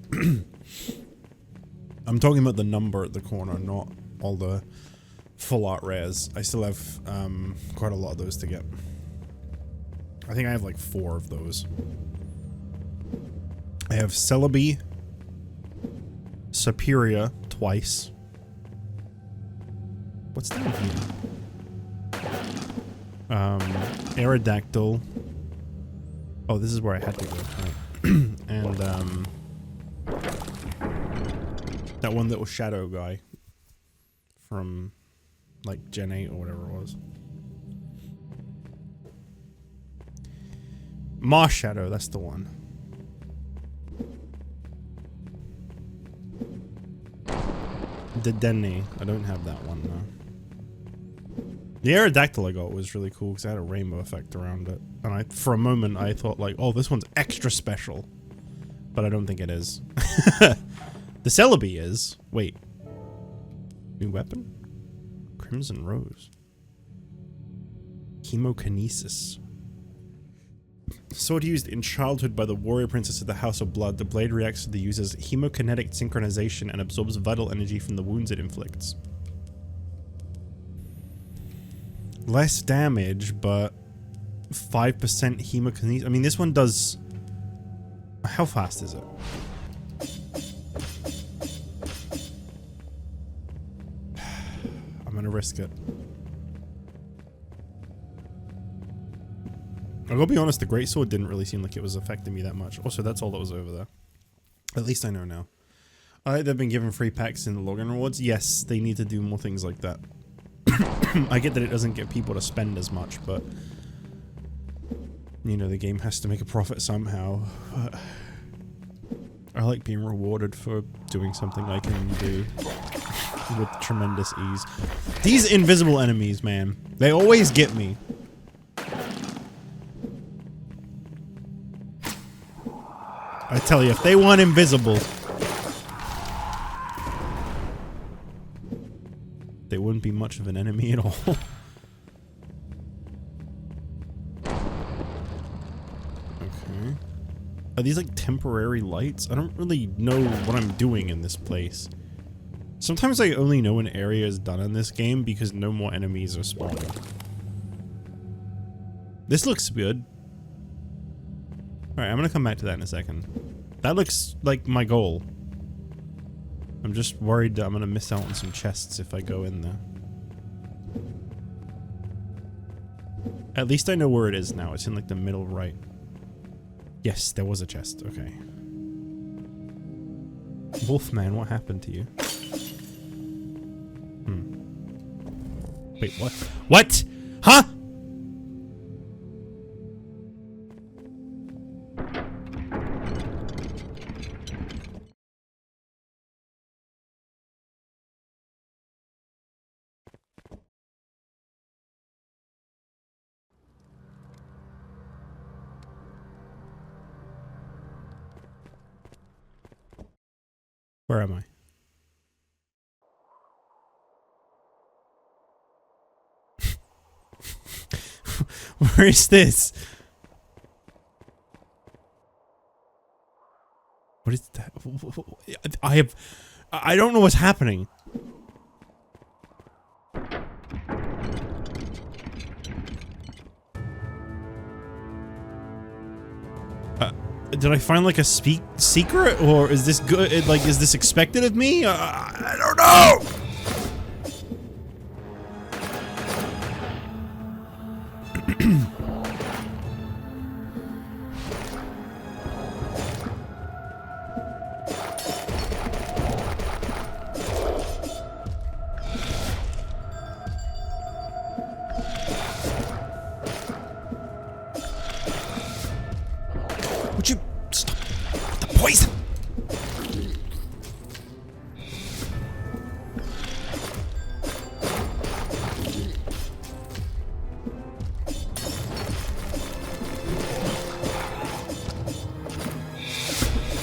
I'm talking about the number at the corner, not all the full art rares. I still have quite a lot of those to get. I think I have like 4 of those. I have Celebi, Superior twice. What's down here? Aerodactyl. Oh, this is where I had to go. Right. And that one little shadow guy from like Gen 8 or whatever it was. Mars Shadow, that's the one. Dedenne. I don't have that one though. The Aerodactyl I got was really cool because it had a rainbow effect around it. And for a moment I thought like, oh, this one's extra special. But I don't think it is. The Celebi is. Wait. New weapon? Crimson Rose. Chemokinesis. Sword used in childhood by the warrior princess of the House of Blood, the blade reacts to the user's hemokinetic synchronization and absorbs vital energy from the wounds it inflicts. Less damage, but 5% hemokinesis. I mean, this one does... How fast is it? I'm gonna risk it. I gotta be honest, the greatsword didn't really seem like it was affecting me that much. Also, that's all that was over there. At least I know now. They've been given free packs in the login rewards. Yes, they need to do more things like that. I get that it doesn't get people to spend as much, but you know, the game has to make a profit somehow. I like being rewarded for doing something I can do with tremendous ease. These invisible enemies, man, they always get me. I tell you, if they weren't invisible, they wouldn't be much of an enemy at all. Okay. Are these like temporary lights? I don't really know what I'm doing in this place. Sometimes I only know an area is done in this game because no more enemies are spawning. This looks good. Alright, I'm gonna come back to that in a second. That looks like my goal. I'm just worried that I'm gonna miss out on some chests if I go in there. At least I know where it is now. It's in like the middle right. Yes, there was a chest. Okay. Wolfman, what happened to you? Wait, what? What? Huh? Where am I? Where is this? What is that? I don't know what's happening. Did I find like a secret, or is this good? Like, is this expected of me? I don't know. Would you stop with the poison?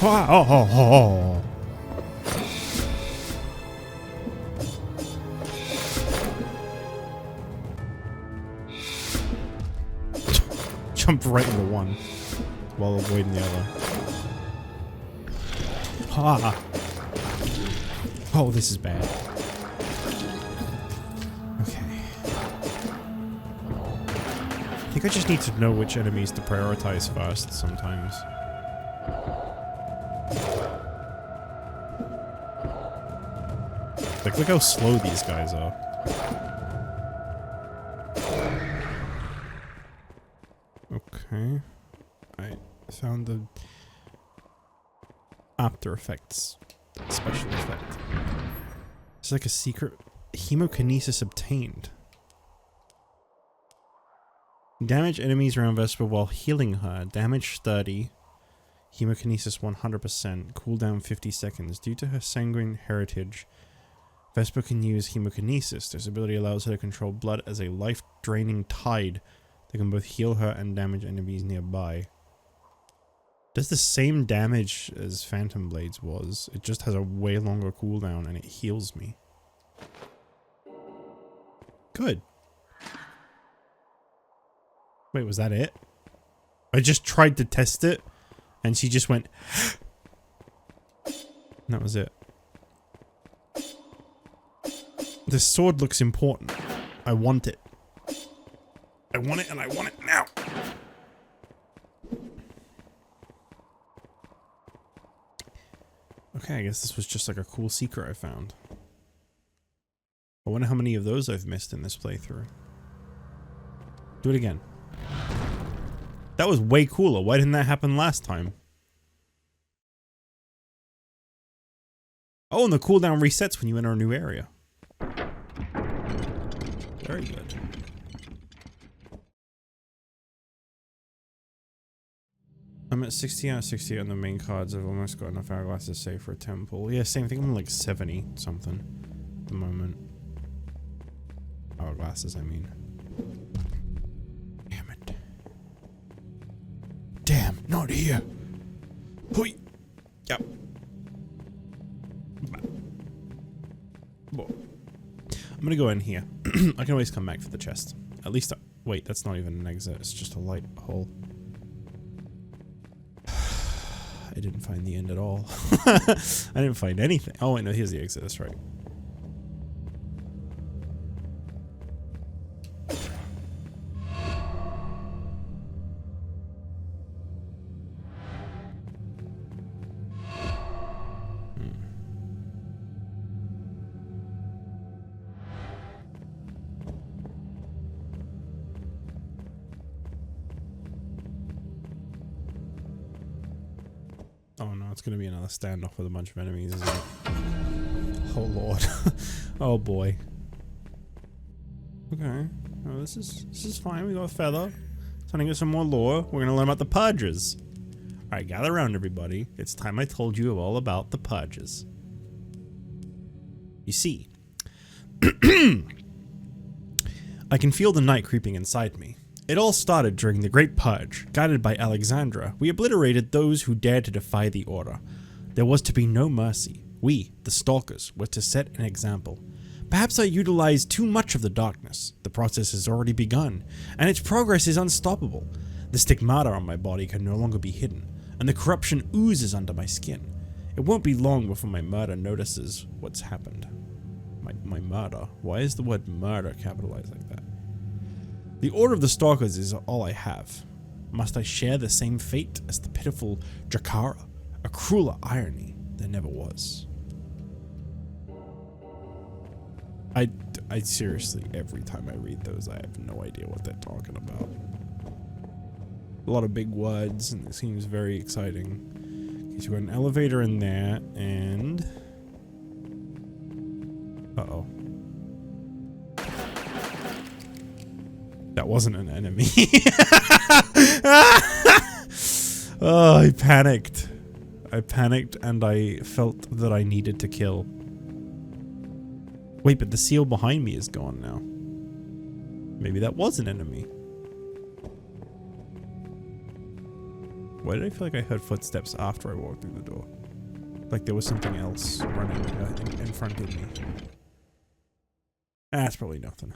Oh. Jumped right into one while avoiding the other. Ha! Oh, this is bad. Okay. I think I just need to know which enemies to prioritize first sometimes. Like, look how slow these guys are. Okay. I found the After Effects special effect. It's like a secret hemokinesis obtained. Damage enemies around Vespa while healing her. Damage 30. Hemokinesis 100%. Cooldown 50 seconds. Due to her sanguine heritage, Vespa can use hemokinesis. This ability allows her to control blood as a life-draining tide that can both heal her and damage enemies nearby. Does the same damage as Phantom Blades was. It just has a way longer cooldown and it heals me. Good. Wait, was that it? I just tried to test it and she just went and that was it. This sword looks important. I want it. I want it and I want it now. Okay, I guess this was just like a cool secret I found. I wonder how many of those I've missed in this playthrough. Do it again. That was way cooler. Why didn't that happen last time? Oh, and the cooldown resets when you enter a new area. Very good. I'm at 60 out of 60 on the main cards. I've almost got enough hourglasses saved for a temple. Yeah, same thing. I'm like 70 something at the moment. Hourglasses, I mean. Damn it. Damn, not here. Hoi. Yep. I'm gonna go in here. I can always come back for the chest. At least, wait, that's not even an exit. It's just a light hole. I didn't find the end at all. I didn't find anything. Oh wait, no, here's the exit. That's right. Oh no, it's gonna be another standoff with a bunch of enemies, isn't it? Oh lord. Oh boy. Okay. Oh, this is fine. We got a feather. Time to get some more lore. We're gonna learn about the purges. Alright, gather around everybody. It's time I told you all about the purges. You see, I can feel the night creeping inside me. It all started during the Great Purge. Guided by Alexandra, we obliterated those who dared to defy the order. There was to be no mercy. We, the Stalkers, were to set an example. Perhaps I utilized too much of the darkness. The process has already begun, and its progress is unstoppable. The stigmata on my body can no longer be hidden, and the corruption oozes under my skin. It won't be long before my murder notices what's happened. My murder? Why is the word murder capitalized like that? The Order of the Stalkers is all I have. Must I share the same fate as the pitiful Drakara? A crueler irony there never was. I seriously, every time I read those, I have no idea what they're talking about. A lot of big words, and it seems very exciting. Okay, so we got an elevator in there, and... Uh-oh. That wasn't an enemy. Oh, I panicked. I panicked and I felt that I needed to kill. Wait, but the seal behind me is gone now. Maybe that was an enemy. Why did I feel like I heard footsteps after I walked through the door? Like there was something else running in front of me. Ah, it's probably nothing.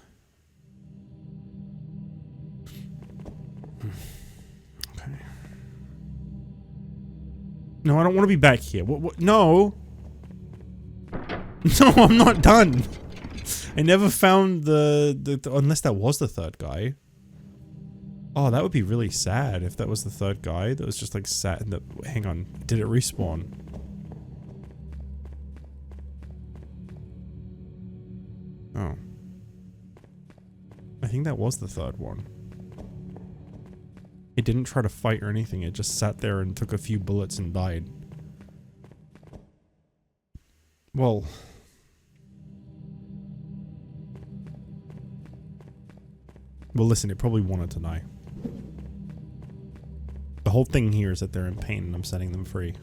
Okay. No, I don't want to be back here. What? No! No, I'm not done! I never found the unless that was the third guy. Oh, that would be really sad if that was the third guy that was just like sat in the... Hang on. Did it respawn? Oh. I think that was the third one. It didn't try to fight or anything, it just sat there and took a few bullets and died. Well... Well, listen, it probably wanted to die. The whole thing here is that they're in pain and I'm setting them free.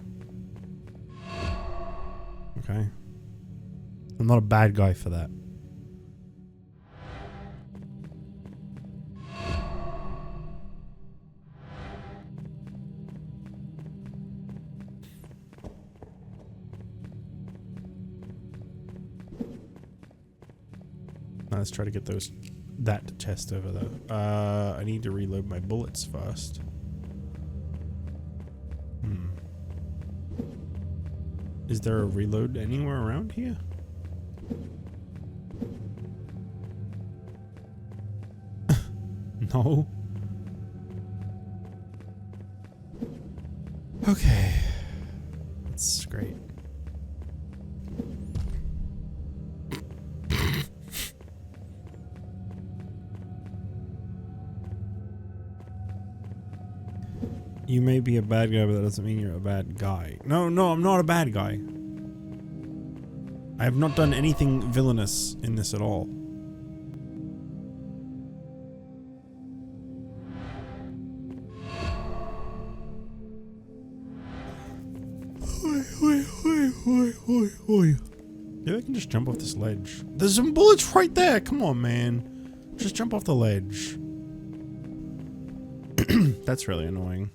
Okay? I'm not a bad guy for that. Let's try to get that chest over there. I need to reload my bullets first. Is there a reload anywhere around here? No. Okay. That's great. You may be a bad guy, but that doesn't mean you're a bad guy. No, I'm not a bad guy. I have not done anything villainous in this at all. Maybe I can just jump off this ledge. There's some bullets right there. Come on, man. Just jump off the ledge. That's really annoying.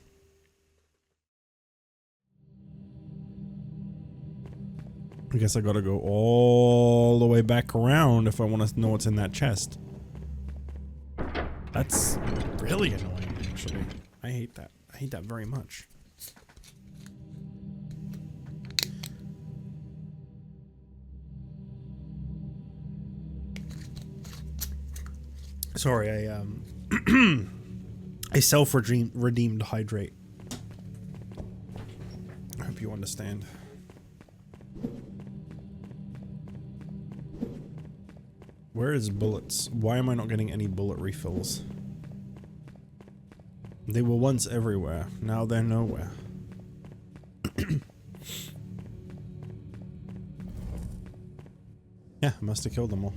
I guess I gotta go all the way back around if I want to know what's in that chest. That's really annoying, actually. I hate that. I hate that very much. Sorry, I self-redeemed hydrate. I hope you understand. Where is bullets? Why am I not getting any bullet refills? They were once everywhere. Now they're nowhere. Yeah, I must have killed them all.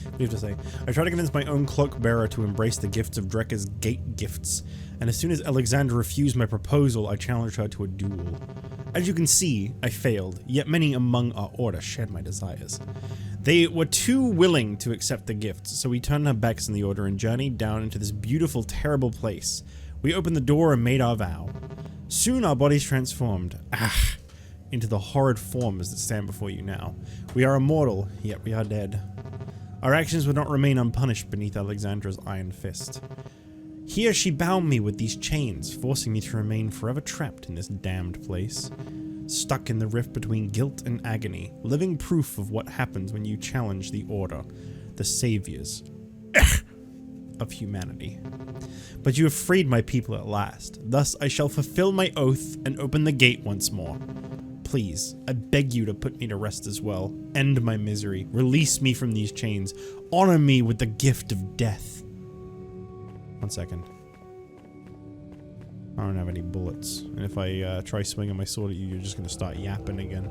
What do you have to say? I tried to convince my own cloak bearer to embrace the gifts of Drekka's gate gifts, and as soon as Alexandra refused my proposal, I challenged her to a duel. As you can see, I failed, yet many among our order shared my desires. They were too willing to accept the gifts, so we turned our backs on the order and journeyed down into this beautiful, terrible place. We opened the door and made our vow. Soon our bodies transformed, into the horrid forms that stand before you now. We are immortal, yet we are dead. Our actions would not remain unpunished beneath Alexandra's iron fist. Here she bound me with these chains, forcing me to remain forever trapped in this damned place. Stuck in the rift between guilt and agony, living proof of what happens when you challenge the order, the saviors of humanity. But you have freed my people at last, thus I shall fulfill my oath and open the gate once more. Please, I beg you to put me to rest as well, end my misery, release me from these chains, honor me with the gift of death. 1 second. I don't have any bullets, and if I try swinging my sword at you, you're just gonna start yapping again.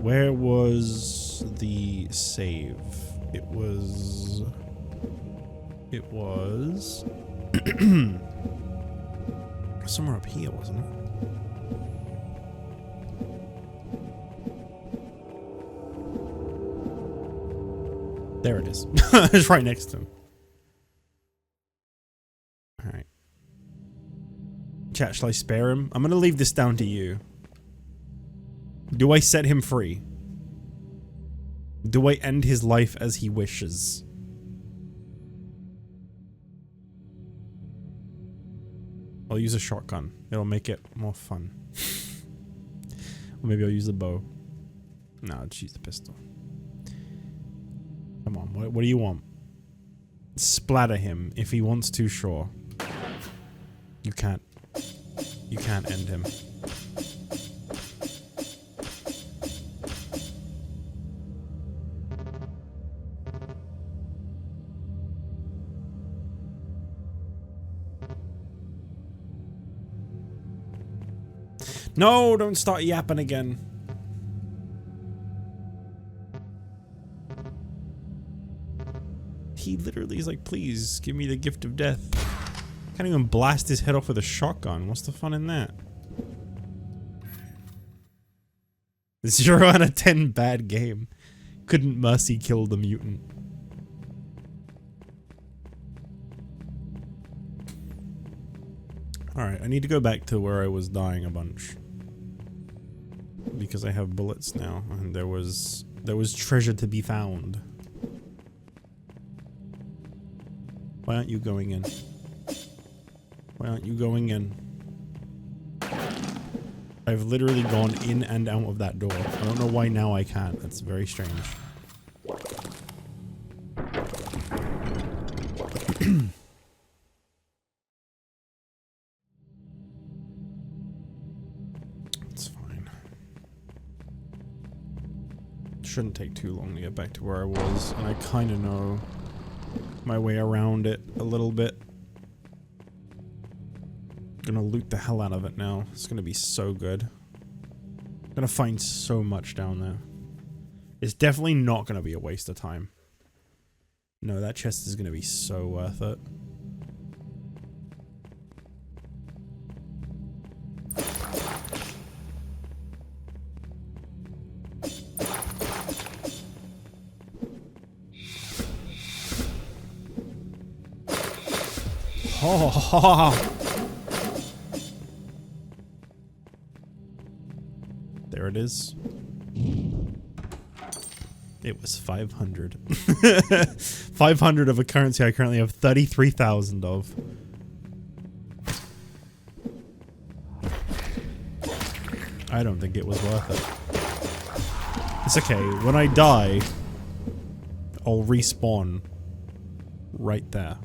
Where was the save? It was somewhere up here, wasn't it? There it is. It's right next to him. Alright. Chat, shall I spare him? I'm gonna leave this down to you. Do I set him free? Do I end his life as he wishes? I'll use a shotgun. It'll make it more fun. Or maybe I'll use the bow. No, I'll just use the pistol. Come on, what do you want? Splatter him if he wants to, sure. You can't end him. No, don't start yapping again. He literally is like, please give me the gift of death. Can't even blast his head off with a shotgun. What's the fun in that? 0 out of 10 bad game. Couldn't mercy kill the mutant. Alright, I need to go back to where I was dying a bunch. Because I have bullets now, and there was treasure to be found. Why aren't you going in? Why aren't you going in? I've literally gone in and out of that door. I don't know why now I can't. That's very strange. It's fine. Shouldn't take too long to get back to where I was, and I kind of know my way around it a little bit. Gonna loot the hell out of it now. It's gonna be so good. Gonna find so much down there. It's definitely not gonna be a waste of time. No, that chest is gonna be so worth it. Oh, there it is. It was 500. 500 of a currency I currently have 33,000 of. I don't think it was worth it. It's okay. When I die, I'll respawn right there.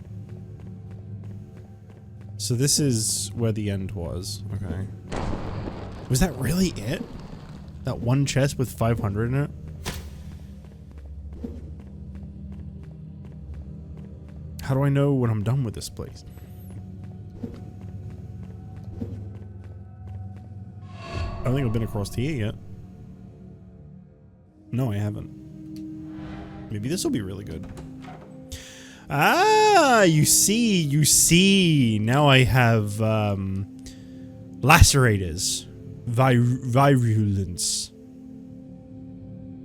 So this is where the end was. Okay. Was that really it? That one chest with 500 in it? How do I know when I'm done with this place? I don't think I've been across here yet. No, I haven't. Maybe this will be really good. Ah, you see. Now I have, lacerators. Virulence.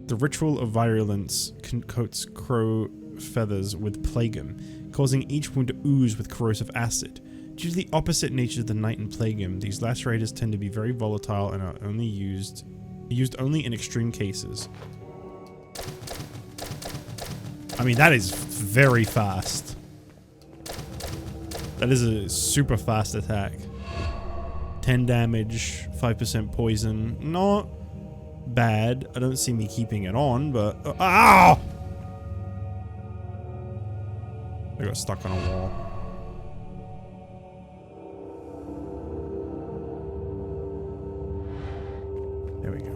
The ritual of virulence coats crow feathers with plagum, causing each wound to ooze with corrosive acid. Due to the opposite nature of the night and plagum, these lacerators tend to be very volatile and are only used only in extreme cases. I mean, that is very fast. That is a super fast attack. 10 damage, 5% poison. Not bad. I don't see me keeping it on, but... ow! I got stuck on a wall. There we go.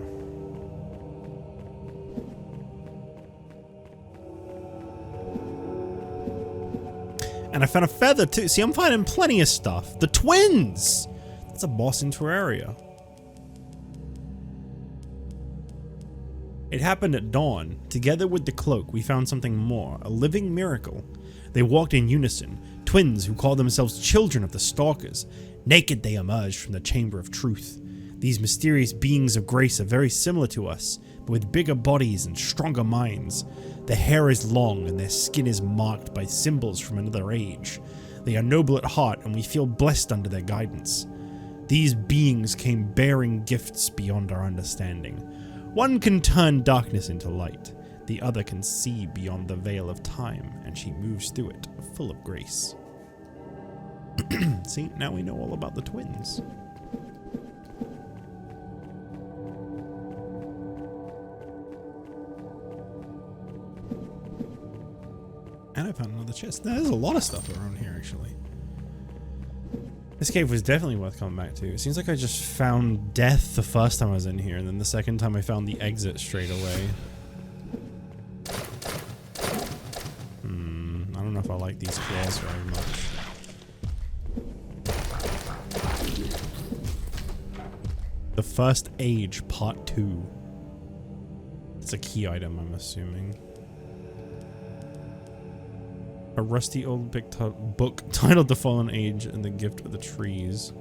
And I found a feather too. See, I'm finding plenty of stuff. The twins! That's a boss in Terraria. It happened at dawn. Together with the cloak, we found something more. A living miracle. They walked in unison. Twins who called themselves children of the Stalkers. Naked they emerged from the Chamber of Truth. These mysterious beings of grace are very similar to us, but with bigger bodies and stronger minds. Their hair is long and their skin is marked by symbols from another age. They are noble at heart and we feel blessed under their guidance. These beings came bearing gifts beyond our understanding. One can turn darkness into light. The other can see beyond the veil of time, and she moves through it, full of grace. See, now we know all about the twins. And I found another chest. There's a lot of stuff around here, actually. This cave was definitely worth coming back to. It seems like I just found death the first time I was in here, and then the second time I found the exit straight away. I don't know if I like these claws very much. The First Age, Part 2. It's a key item, I'm assuming. A rusty old book titled The Fallen Age and the Gift of the Trees.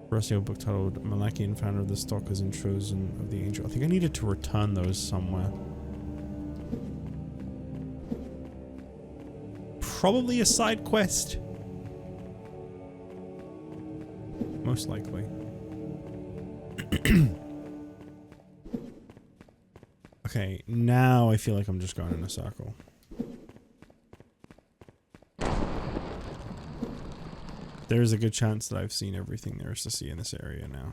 Rusty old book titled Malachian, founder of the Stalkers and Chosen of the Angel. I think I needed to return those somewhere. Probably a side quest. Most likely. Okay, now I feel like I'm just going in a circle. There's a good chance that I've seen everything there is to see in this area now.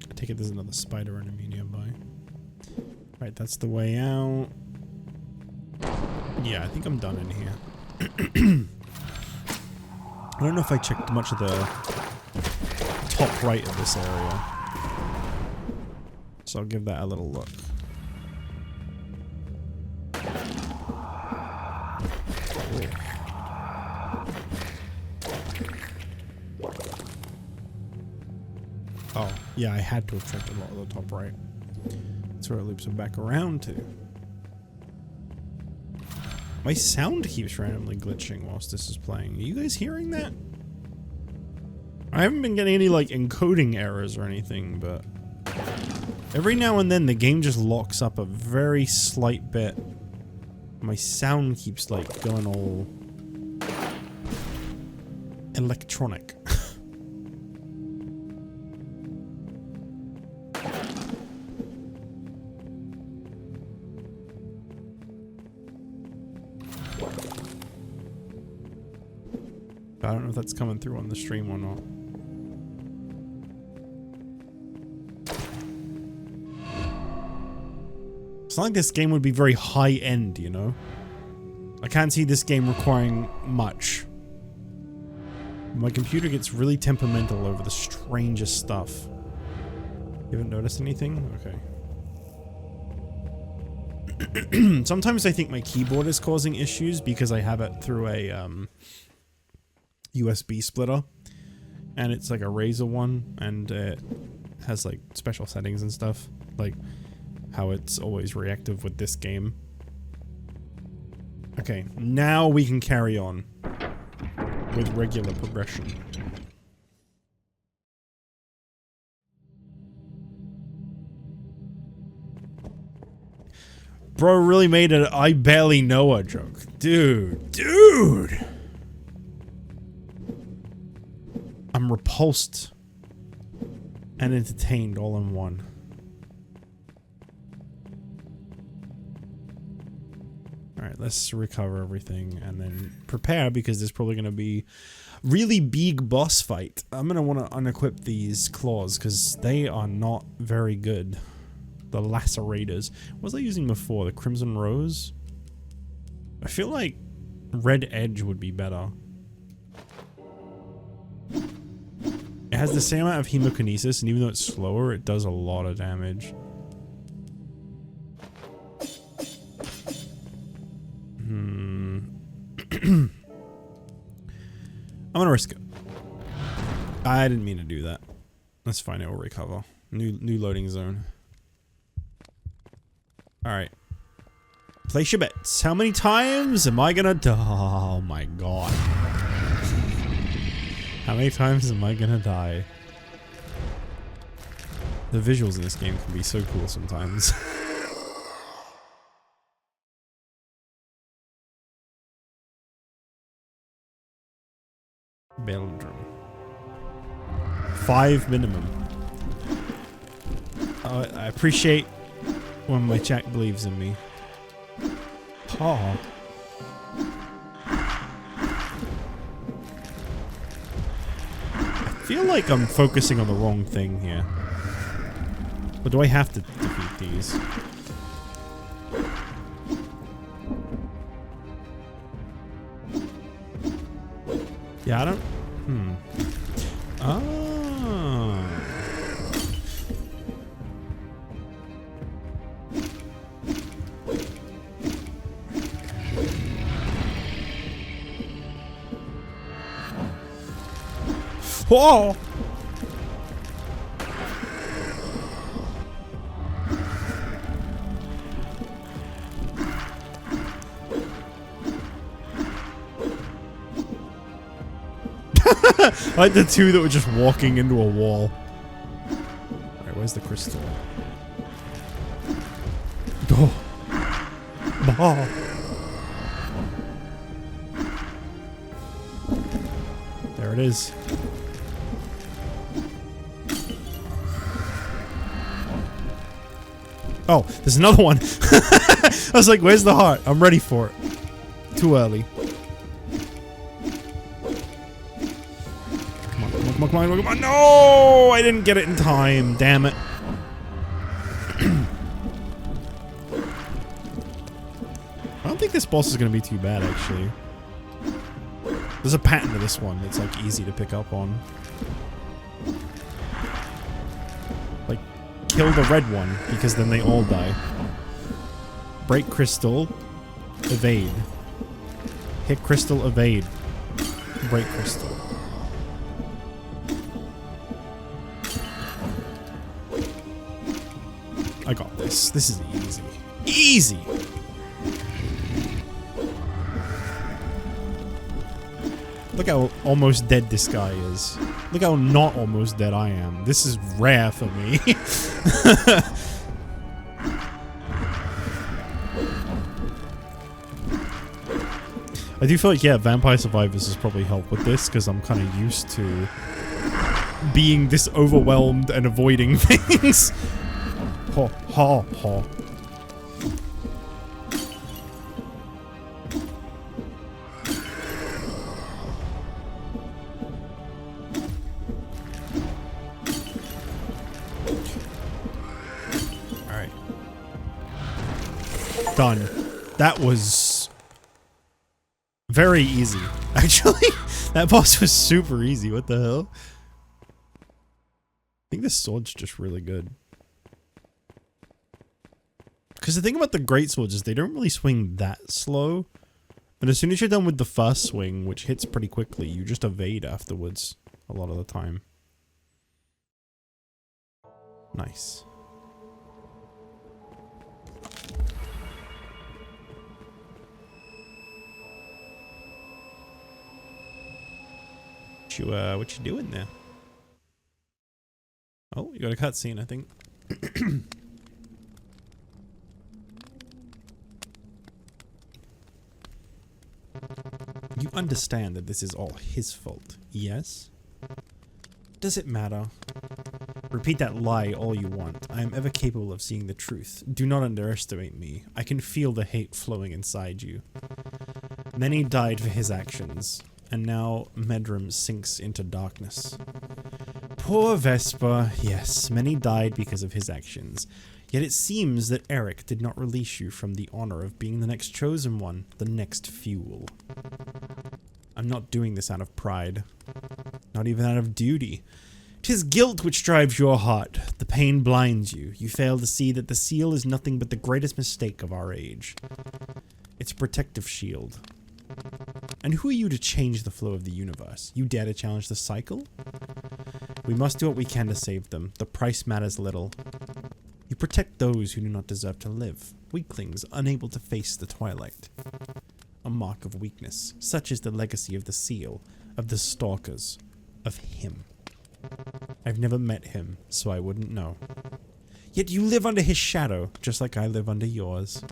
I take it there's another spider enemy nearby. Right, that's the way out. Yeah, I think I'm done in here. I don't know if I checked much of the top right of this area. So I'll give that a little look. Oh, yeah, I had to have checked a lot of the top right. That's where it loops them back around to. My sound keeps randomly glitching whilst this is playing. Are you guys hearing that? I haven't been getting any, like, encoding errors or anything, but every now and then the game just locks up a very slight bit. My sound keeps, like, going all electronic. I don't know if that's coming through on the stream or not. It's not like this game would be very high-end, you know? I can't see this game requiring much. My computer gets really temperamental over the strangest stuff. You haven't noticed anything? Okay. Sometimes I think my keyboard is causing issues because I have it through a, USB splitter, and it's like a Razer one, and it has like special settings and stuff, like how it's always reactive with this game. Okay, now we can carry on with regular progression. Bro really made an I barely know her joke. Dude! I'm repulsed and entertained all in one. Alright, let's recover everything and then prepare because there's probably going to be really big boss fight. I'm going to want to unequip these claws because they are not very good. The lacerators. What was I using before? The Crimson Rose? I feel like Red Edge would be better. It has the same amount of hemokinesis, and even though it's slower, it does a lot of damage. I'm gonna risk it. I didn't mean to do that. That's fine, it will recover. New loading zone. Alright. Place your bets. How many times am I gonna die? Oh my god. How many times am I gonna die? The visuals in this game can be so cool sometimes. Belgium. 5 minimum. I appreciate when my chat believes in me. Oh. I feel like I'm focusing on the wrong thing here. But do I have to defeat these? Yeah, I don't... Oh. Whoa! I like the two that were just walking into a wall. Alright, where's the crystal? Oh. Oh. There it is. Oh, there's another one. I was like, where's the heart? I'm ready for it. Too early. Come on. No! I didn't get it in time. Damn it. I don't think this boss is going to be too bad, actually. There's a pattern to this one that's like easy to pick up on. Like, kill the red one, because then they all die. Break crystal, evade. Hit crystal, evade. Break crystal. I got this. This is easy. Easy! Look how almost dead this guy is. Look how not almost dead I am. This is rare for me. I do feel like, yeah, Vampire Survivors has probably helped with this, because I'm kind of used to being this overwhelmed and avoiding things. Ha, ha, ha. Alright. Done. That was very easy, actually. That boss was super easy. What the hell? I think this sword's just really good. Because the thing about the great swords is they don't really swing that slow. And as soon as you're done with the first swing, which hits pretty quickly, you just evade afterwards a lot of the time. Nice. What you doing there? Oh, you got a cutscene, I think. You understand that this is all his fault, yes? Does it matter? Repeat that lie all you want. I am ever capable of seeing the truth. Do not underestimate me. I can feel the hate flowing inside you. Many died for his actions, and now Medrum sinks into darkness. Poor Vesper, yes, many died because of his actions. Yet it seems that Eric did not release you from the honor of being the next chosen one, the next fuel. I'm not doing this out of pride. Not even out of duty. 'Tis guilt which drives your heart. The pain blinds you. You fail to see that the seal is nothing but the greatest mistake of our age. It's a protective shield. And who are you to change the flow of the universe? You dare to challenge the cycle? We must do what we can to save them. The price matters little. You protect those who do not deserve to live. Weaklings unable to face the twilight. A mark of weakness. Such is the legacy of the seal, of the stalkers, of him. I've never met him, so I wouldn't know. Yet you live under his shadow, just like I live under yours.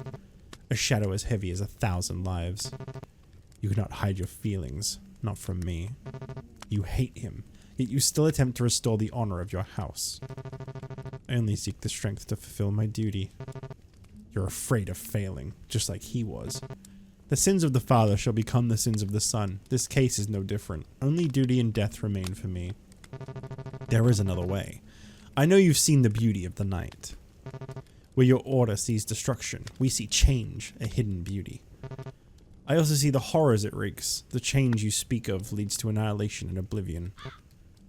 A shadow as heavy as 1,000 lives. You cannot hide your feelings, not from me. You hate him, yet you still attempt to restore the honor of your house. I only seek the strength to fulfill my duty. You're afraid of failing, just like he was. The sins of the father shall become the sins of the son. This case is no different. Only duty and death remain for me. There is another way. I know you've seen the beauty of the night. Where your order sees destruction, we see change, a hidden beauty. I also see the horrors it wreaks. The change you speak of leads to annihilation and oblivion.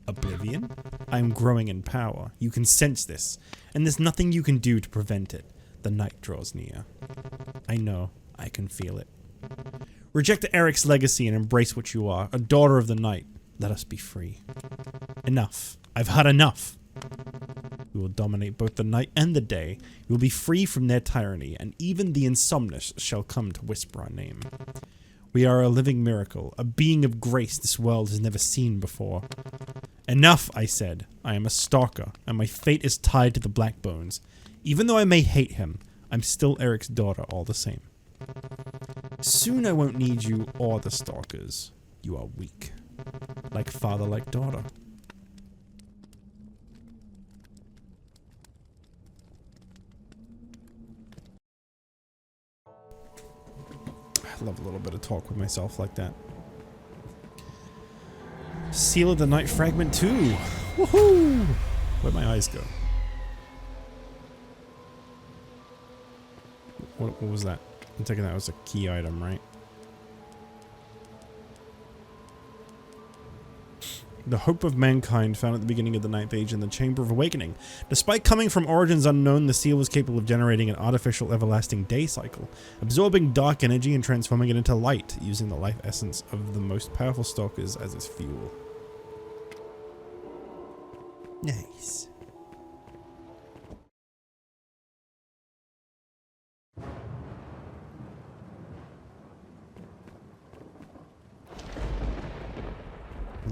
Oblivion? I am growing in power. You can sense this, and there's nothing you can do to prevent it. The night draws near. I know. I can feel it. Reject Eric's legacy and embrace what you are, a daughter of the night. Let us be free. Enough. I've had enough. We will dominate both the night and the day. We will be free from their tyranny, and even the insomnists shall come to whisper our name. We are a living miracle, a being of grace this world has never seen before. Enough, I said. I am a stalker, and my fate is tied to the Blackbones. Even though I may hate him, I'm still Eric's daughter all the same. Soon I won't need you or the stalkers. You are weak. Like father, like daughter. I love a little bit of talk with myself like that. Seal of the Night Fragment 2. Woohoo! Where'd my eyes go? What was that? I'm taking that was a key item, right? The hope of mankind found at the beginning of the Ninth Age in the Chamber of Awakening. Despite coming from origins unknown, the seal was capable of generating an artificial everlasting day cycle, absorbing dark energy and transforming it into light, using the life essence of the most powerful stalkers as its fuel. Nice.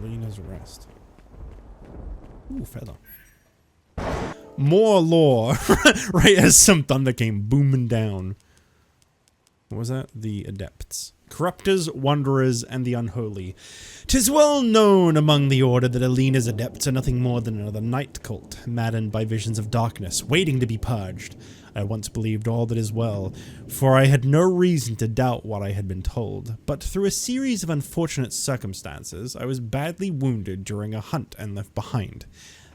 Lena's arrest. Ooh, feather. More lore! Right as some thunder came booming down. What was that? The Adepts. Corruptors, Wanderers, and the Unholy. 'Tis well known among the Order that Alina's Adepts are nothing more than another night cult, maddened by visions of darkness, waiting to be purged. I once believed all that is well, for I had no reason to doubt what I had been told. But through a series of unfortunate circumstances, I was badly wounded during a hunt and left behind.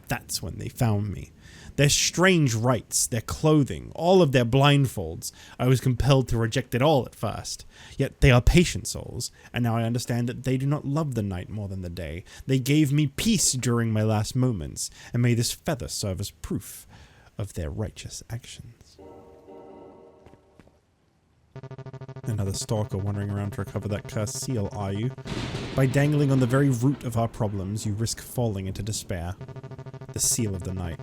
That's when they found me. Their strange rites, their clothing, all of their blindfolds, I was compelled to reject it all at first. Yet they are patient souls, and now I understand that they do not love the night more than the day. They gave me peace during my last moments, and may this feather serve as proof of their righteous actions. Another stalker wandering around to recover that cursed seal, are you? By dangling on the very root of our problems, you risk falling into despair. The seal of the night.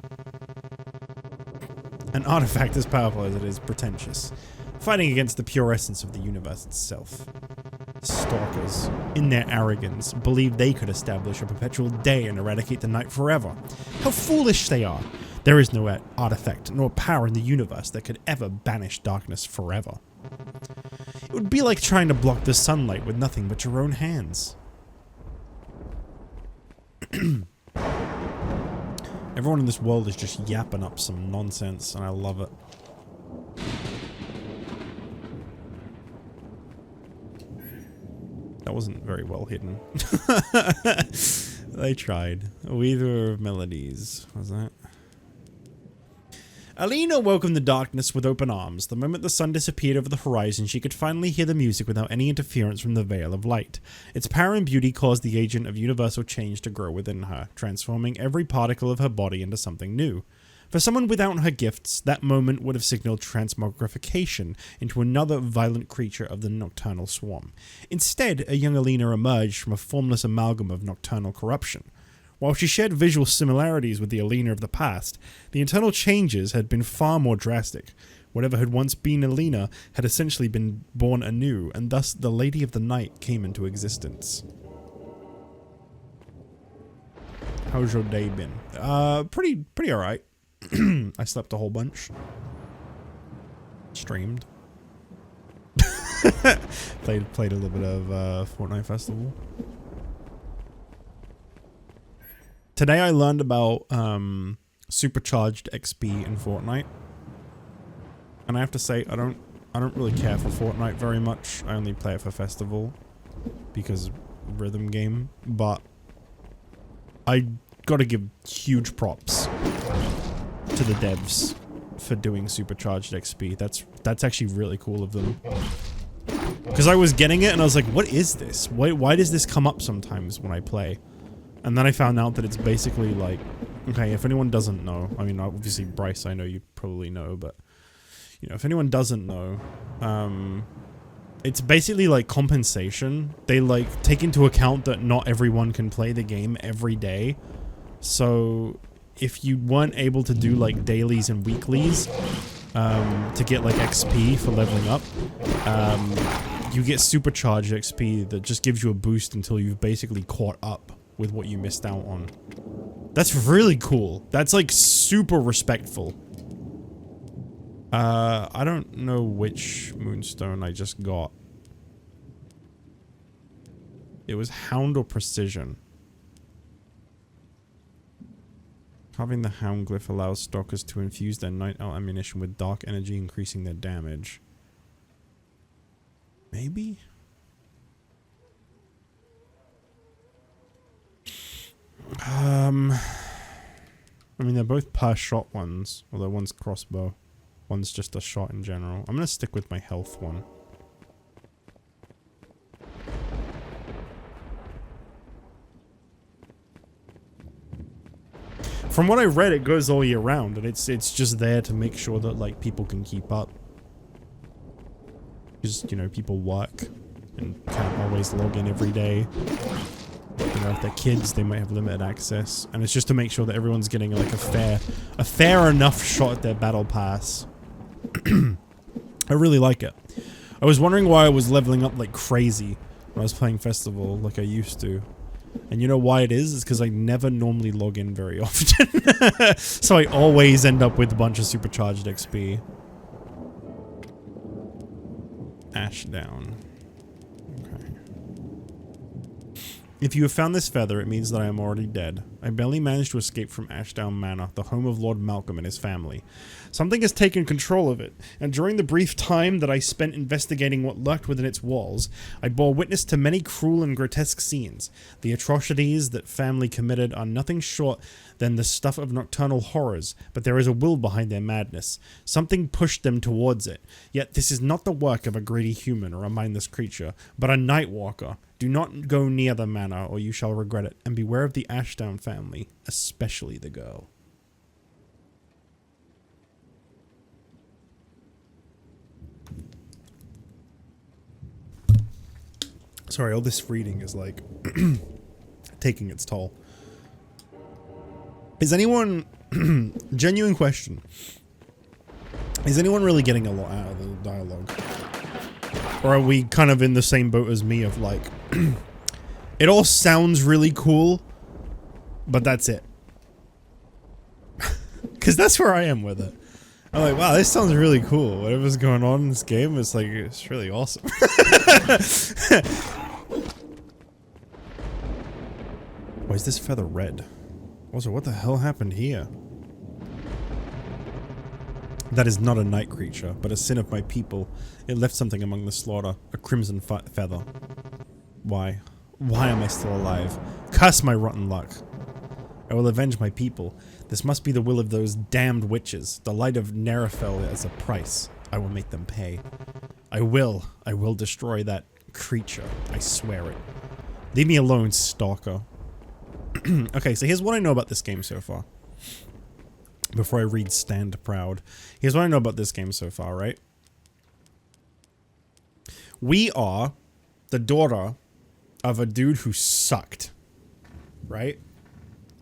An artifact as powerful as it is pretentious, fighting against the pure essence of the universe itself. Stalkers, in their arrogance, believe they could establish a perpetual day and eradicate the night forever. How foolish they are! There is no artifact nor power in the universe that could ever banish darkness forever. It would be like trying to block the sunlight with nothing but your own hands. Everyone in this world is just yapping up some nonsense, and I love it. That wasn't very well hidden. They tried. Weaver of Melodies. What was that? Alina welcomed the darkness with open arms. The moment the sun disappeared over the horizon, she could finally hear the music without any interference from the veil of light. Its power and beauty caused the agent of universal change to grow within her, transforming every particle of her body into something new. For someone without her gifts, that moment would have signaled transmogrification into another violent creature of the nocturnal swarm. Instead, a young Alina emerged from a formless amalgam of nocturnal corruption. While she shared visual similarities with the Alina of the past, the internal changes had been far more drastic. Whatever had once been Alina had essentially been born anew, and thus the Lady of the Night came into existence. How's your day been? Pretty alright. I slept a whole bunch. Streamed. played a little bit of Fortnite Festival. Today I learned about supercharged XP in Fortnite, and I have to say I don't really care for Fortnite very much. I only play it for Festival because rhythm game, but I gotta give huge props to the devs for doing supercharged XP. That's actually really cool of them. Because I was getting it and I was like, what is this? Why does this come up sometimes when I play? And then I found out that it's basically like, okay, if anyone doesn't know, I mean, obviously Bryce, I know you probably know, but, you know, if anyone doesn't know, it's basically like compensation. They like take into account that not everyone can play the game every day. So if you weren't able to do like dailies and weeklies, to get like XP for leveling up, you get supercharged XP that just gives you a boost until you've basically caught up with what you missed out on. That's really cool. That's like super respectful. I don't know which moonstone I just got. It was Hound or Precision. Carving the Hound glyph allows stalkers to infuse their night owl ammunition with dark energy, increasing their damage. Maybe? I mean, they're both per shot ones, although one's crossbow. One's just a shot in general. I'm gonna stick with my health one. From what I read, it goes all year round, and it's just there to make sure that, like, people can keep up. Because, you know, people work and can't always log in every day. You know, if they're kids, they might have limited access. And it's just to make sure that everyone's getting, like, a fair enough shot at their battle pass. I really like it. I was wondering why I was leveling up like crazy when I was playing Festival like I used to. And you know why it is? It's because I never normally log in very often. So I always end up with a bunch of supercharged XP. Ash down. Okay. If you have found this feather, it means that I am already dead. I barely managed to escape from Ashdown Manor, the home of Lord Malcolm and his family. Something has taken control of it, and during the brief time that I spent investigating what lurked within its walls, I bore witness to many cruel and grotesque scenes. The atrocities that family committed are nothing short than the stuff of nocturnal horrors, but there is a will behind their madness. Something pushed them towards it. Yet this is not the work of a greedy human or a mindless creature, but a night walker. Do not go near the manor, or you shall regret it, and beware of the Ashdown family, especially the girl. Sorry, all this reading is like taking its toll. Is anyone genuine question? Is anyone really getting a lot out of the dialogue? Or are we kind of in the same boat as me of like it all sounds really cool, but that's it. Cause that's where I am with it. I'm like, wow, this sounds really cool. Whatever's going on in this game, it's like, it's really awesome. Why is this feather red? Also, what the hell happened here? That is not a night creature, but a sin of my people. It left something among the slaughter, a crimson feather. Why? Why am I still alive? Curse my rotten luck. I will avenge my people. This must be the will of those damned witches. The light of Nerafel as a price. I will make them pay. I will destroy that creature. I swear it. Leave me alone, stalker. Okay, so here's what I know about this game so far. Before I read Stand Proud. Here's what I know about this game so far, right? We are the daughter of a dude who sucked. Right?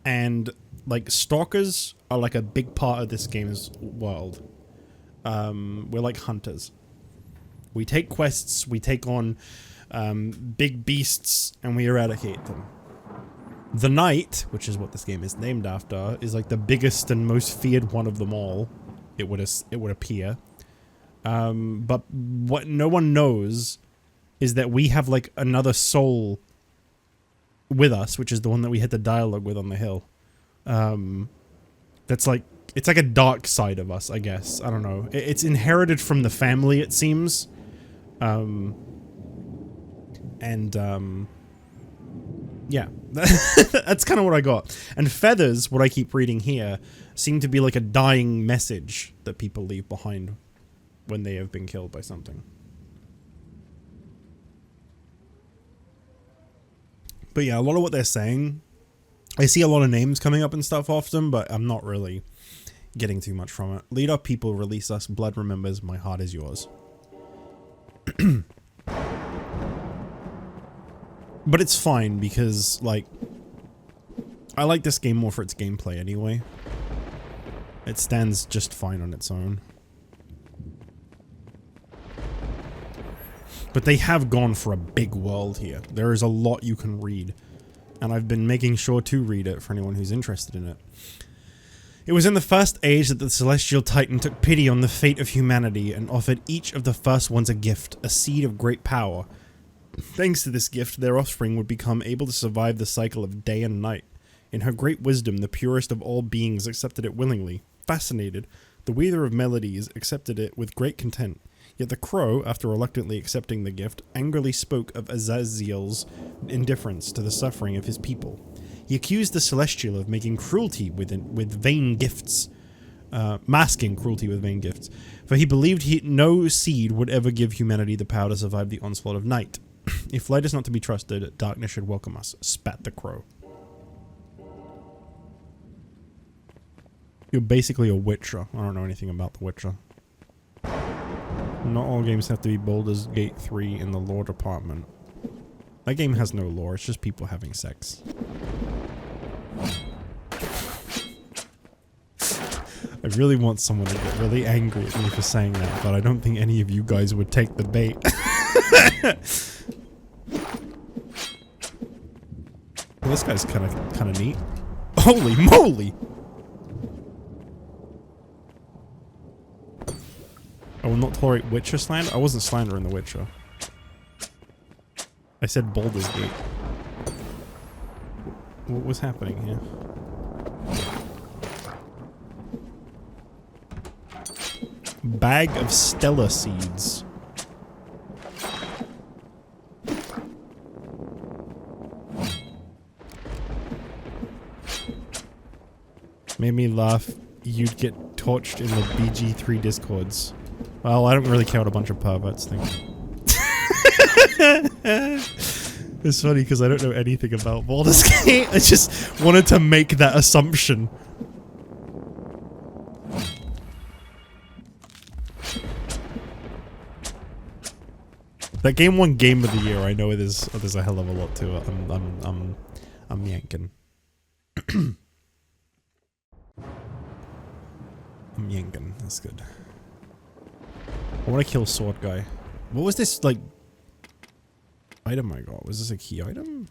And, like, stalkers are, like, a big part of this game's world. We're like hunters. We take quests, we take on, big beasts, and we eradicate them. The Knight, which is what this game is named after, is, like, the biggest and most feared one of them all. It would appear. But what no one knows is that we have, like, another soul with us, which is the one that we had the dialogue with on the hill. That's like, it's like a dark side of us, I guess. I don't know. It's inherited from the family, it seems. Yeah. That's kind of what I got. And feathers, what I keep reading here, seem to be like a dying message that people leave behind when they have been killed by something. But yeah, a lot of what they're saying, I see a lot of names coming up and stuff often, but I'm not really getting too much from it. Lead our people, release us, blood remembers, my heart is yours. But it's fine because, like, I like this game more for its gameplay anyway. It stands just fine on its own. But they have gone for a big world here. There is a lot you can read. And I've been making sure to read it for anyone who's interested in it. It was in the First Age that the Celestial Titan took pity on the fate of humanity and offered each of the first ones a gift, a seed of great power. Thanks to this gift, their offspring would become able to survive the cycle of day and night. In her great wisdom, the purest of all beings accepted it willingly. Fascinated, the Weaver of Melodies accepted it with great content. Yet the crow, after reluctantly accepting the gift, angrily spoke of Azazel's indifference to the suffering of his people. He accused the Celestial of making cruelty with vain gifts, masking cruelty with vain gifts, for he believed no seed would ever give humanity the power to survive the onslaught of night. If light is not to be trusted, darkness should welcome us, spat the crow. You're basically a Witcher. I don't know anything about the Witcher. Not all games have to be Baldur's Gate 3 in the lore department. That game has no lore, it's just people having sex. I really want someone to get really angry at me for saying that, but I don't think any of you guys would take the bait. Well, this guy's kind of neat. Holy moly! I will not tolerate Witcher slander. I wasn't slandering the Witcher. I said Baldur's Gate. What was happening here? Bag of Stella seeds. Made me laugh. You'd get torched in the BG3 discords. Well, I don't really care what a bunch of perverts think. It's funny because I don't know anything about Baldur's Gate. I just wanted to make that assumption. That game won Game of the Year. I know there's a hell of a lot to it. I'm yanking. I'm yanking. That's good. I want to kill sword guy. What was this like item I got? Was this a key item?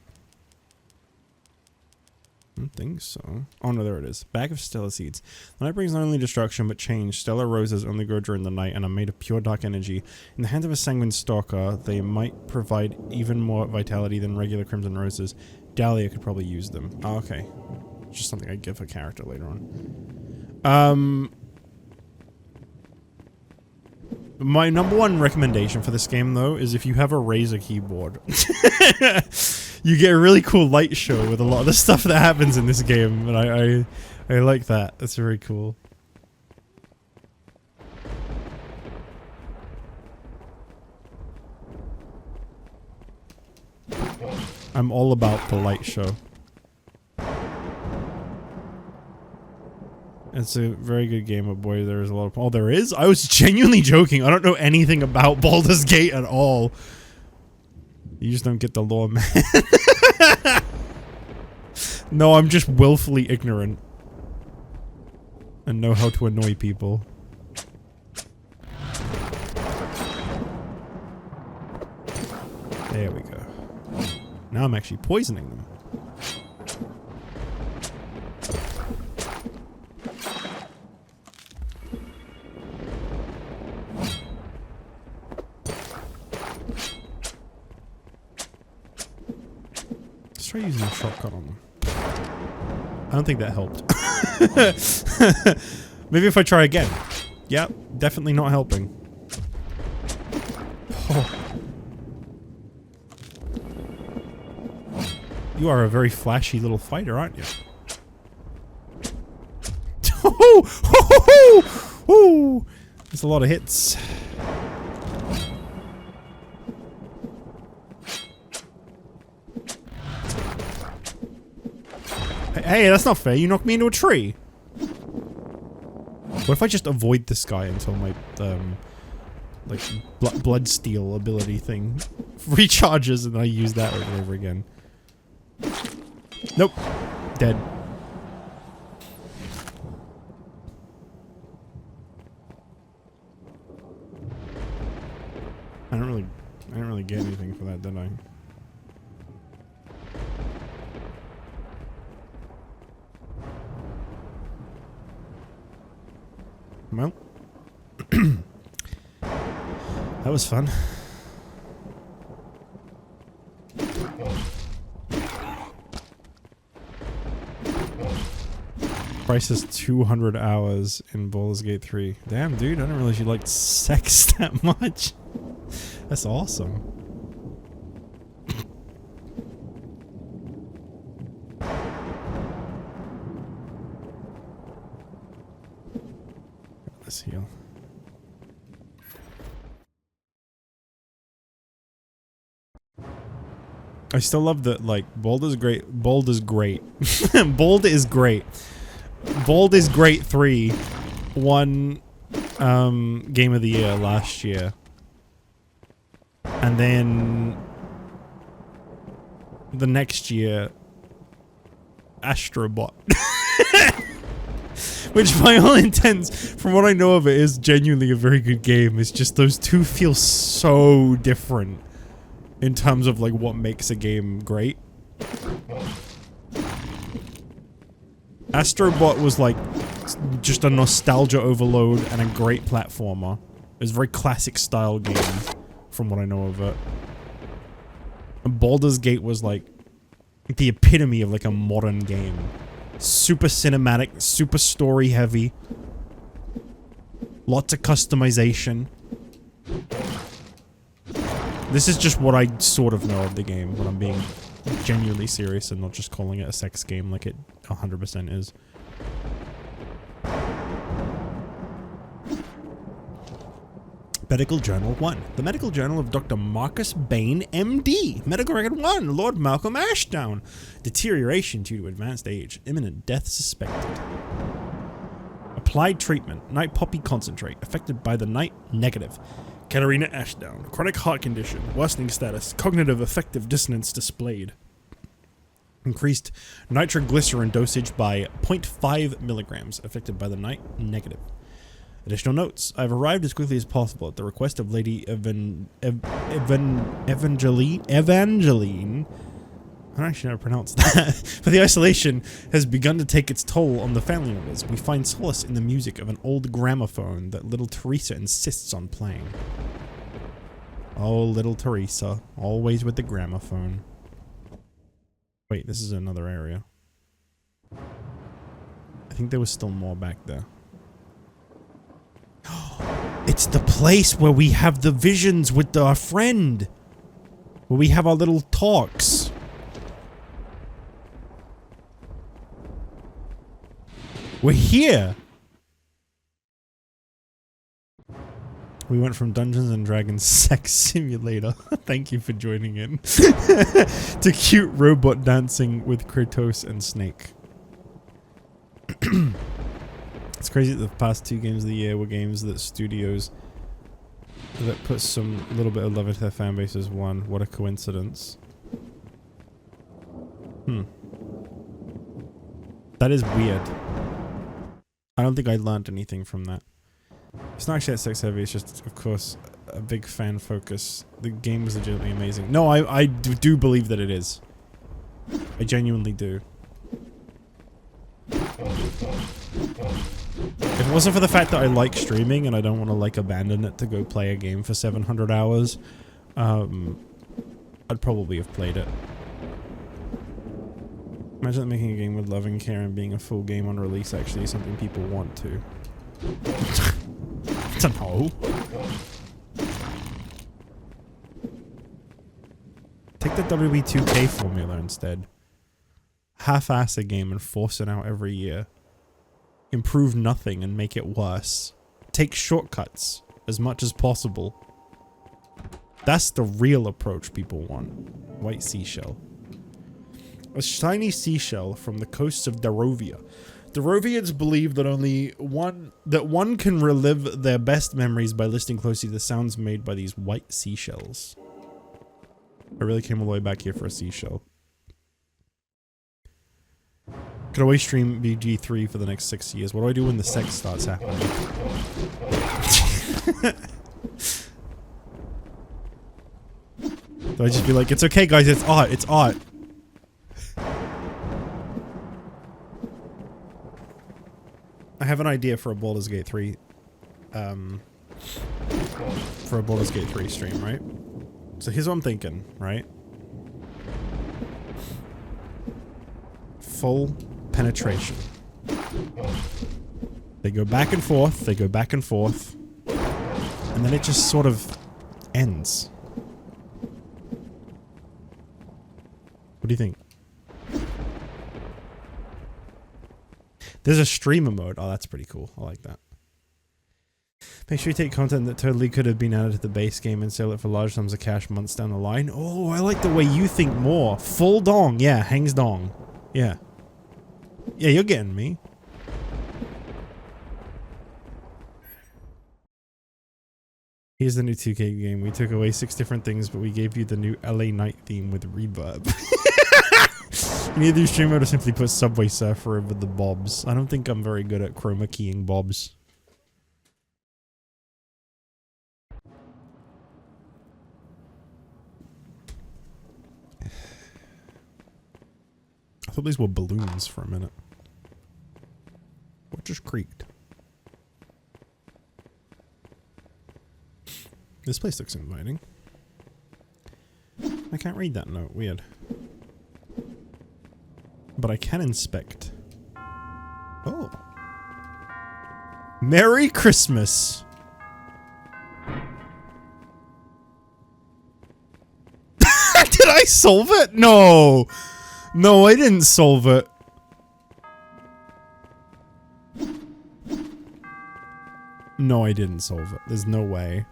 I don't think so. Oh no, there it is. Bag of Stellar Seeds. The night brings not only destruction but change. Stellar roses only grow during the night and are made of pure dark energy. In the hands of a sanguine stalker, they might provide even more vitality than regular crimson roses. Dahlia could probably use them. Oh, okay. Just something I'd give a character later on. My #1 recommendation for this game, though, is if you have a Razer keyboard. You get a really cool light show with a lot of the stuff that happens in this game, and I like that. That's very cool. I'm all about the light show. It's a very good game, but boy, there's a lot of... Oh, there is? I was genuinely joking. I don't know anything about Baldur's Gate at all. You just don't get the lore, man. No, I'm just willfully ignorant. And know how to annoy people. There we go. Now I'm actually poisoning them. Try using a shotgun on them. I don't think that helped. Maybe if I try again. Yep, definitely not helping. Oh. You are a very flashy little fighter, aren't you? Oh, there's a lot of hits. Hey, that's not fair. You knocked me into a tree. What if I just avoid this guy until my, like, blood steal ability thing recharges and I use that over and over again? Nope. Dead. I didn't really get anything for that, did I? Well, that was fun. Price is 200 hours in Baldur's Gate 3. Damn, dude, I didn't realize you liked sex that much. That's awesome. Let's heal. I still love that, like, Bold is great. Bold is great. Bold is great. Baldur's Gate 3 won Game of the Year last year. And then the next year, Astrobot. Which by all intents, from what I know of it, is genuinely a very good game. It's just those two feel so different in terms of like what makes a game great. Astrobot was like just a nostalgia overload and a great platformer. It was a very classic style game from what I know of it. And Baldur's Gate was like the epitome of like a modern game. Super cinematic, super story heavy. Lots of customization. This is just what I sort of know of the game when I'm being genuinely serious and not just calling it a sex game like it 100% is. Medical Journal 1. The Medical Journal of Dr. Marcus Bain, MD. Medical Record 1. Lord Malcolm Ashdown. Deterioration due to advanced age. Imminent death suspected. Applied treatment. Night poppy concentrate. Affected by the night. Negative. Katarina Ashdown. Chronic heart condition. Worsening status. Cognitive affective dissonance displayed. Increased nitroglycerin dosage by 0.5 milligrams. Affected by the night. Negative. Additional notes. I've arrived as quickly as possible at the request of Lady Evangeline. I don't actually know how to pronounce that. But the isolation has begun to take its toll on the family members. We find solace in the music of an old gramophone that little Teresa insists on playing. Oh, little Teresa. Always with the gramophone. Wait, this is another area. I think there was still more back there. It's the place where we have the visions with our friend. Where we have our little talks. We're here. We went from Dungeons and Dragons Sex Simulator. Thank you for joining in. To cute robot dancing with Kratos and Snake. It's crazy that the past 2 games of the year were games that studios that put some little bit of love into their fan bases won. What a coincidence. That is weird. I don't think I learned anything from that. It's not actually that sex heavy, it's just, of course, a big fan focus. The game was legitimately amazing. No, I do believe that it is. I genuinely do. If it wasn't for the fact that I like streaming and I don't want to like abandon it to go play a game for 700 hours, I'd probably have played it. Imagine that making a game with love and care and being a full game on release actually is something people want to. I don't know. Take the WWE 2K formula instead. Half-ass a game and force it out every year. Improve nothing and make it worse. Take shortcuts as much as possible. That's the real approach people want. White seashell. A shiny seashell from the coasts of Darovia. Darovians believe that one can relive their best memories by listening closely to the sounds made by these white seashells. I really came all the way back here for a seashell. Could always stream BG3 for the next 6 years. What do I do when the sex starts happening? Do I just be like, it's okay guys, it's art, it's art. I have an idea for a Baldur's Gate 3, stream, right? So here's what I'm thinking, right? Full penetration. They go back and forth, they go back and forth, and then it just sort of ends. What do you think? There's a streamer mode. Oh, that's pretty cool. I like that. Make sure you take content that totally could have been added to the base game and sell it for large sums of cash months down the line. Oh, I like the way you think more. Full dong. Yeah, hangs dong. Yeah. Yeah, you're getting me. Here's the new 2K game. We took away 6 different things, but we gave you the new LA night theme with reverb. You need to do stream mode or simply put Subway Surfer over the bobs. I don't think I'm very good at chroma keying bobs. I thought these were balloons for a minute. What just creaked? This place looks inviting. I can't read that note. Weird. But I can inspect. Oh. Merry Christmas! Did I solve it? No! No, I didn't solve it. No, I didn't solve it. There's no way.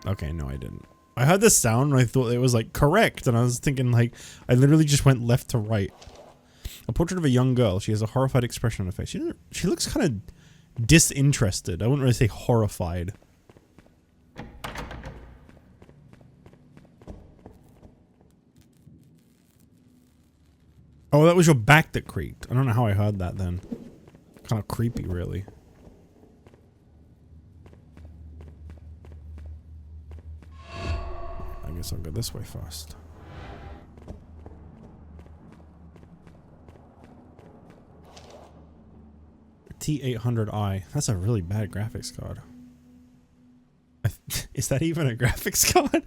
Okay, no, I didn't. I heard this sound and I thought it was like correct, and I was thinking like I literally just went left to right. A portrait of a young girl. She has a horrified expression on her face. She looks kind of disinterested. I wouldn't really say horrified. Oh, that was your back that creaked. I don't know how I heard that then. Kind of creepy, really. I guess I'll go this way first. T800i. That's a really bad graphics card. Is that even a graphics card?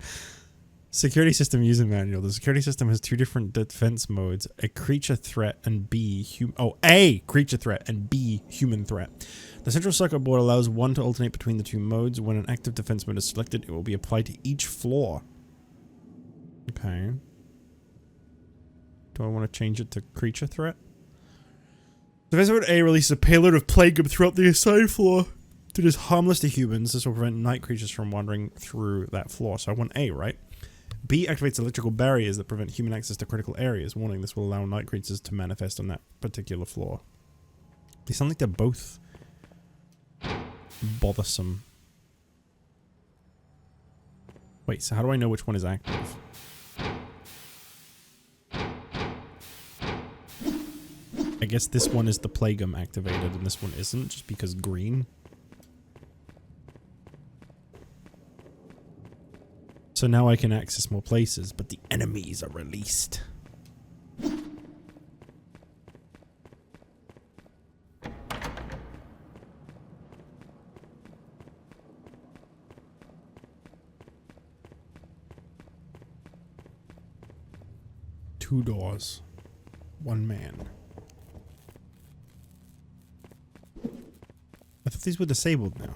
Security system user manual. The security system has 2 different defense modes: a creature threat and A creature threat and B human threat. The central circuit board allows one to alternate between the 2 modes. When an active defense mode is selected, it will be applied to each floor. Okay. Do I want to change it to creature threat? Defense mode A releases a payload of plague throughout the assigned floor that is harmless to humans. This will prevent night creatures from wandering through that floor. So I want A, right? B activates electrical barriers that prevent human access to critical areas. Warning, this will allow night creatures to manifest on that particular floor. They sound like they're both bothersome. Wait, so how do I know which one is active? I guess this one is the Plagueum activated and this one isn't, just because green. So now I can access more places, but the enemies are released. Two doors. One man. I thought these were disabled now.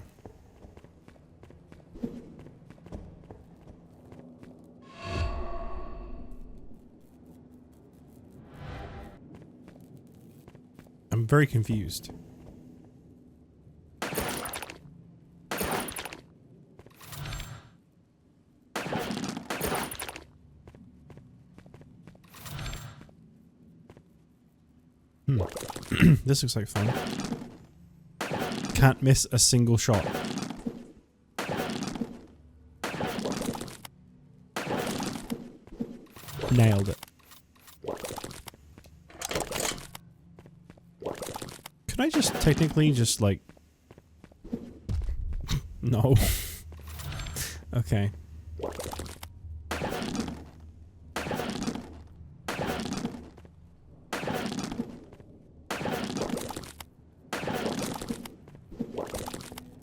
I'm very confused. This looks like fun. Can't miss a single shot. Nailed it. Can I just technically just like... No. Okay.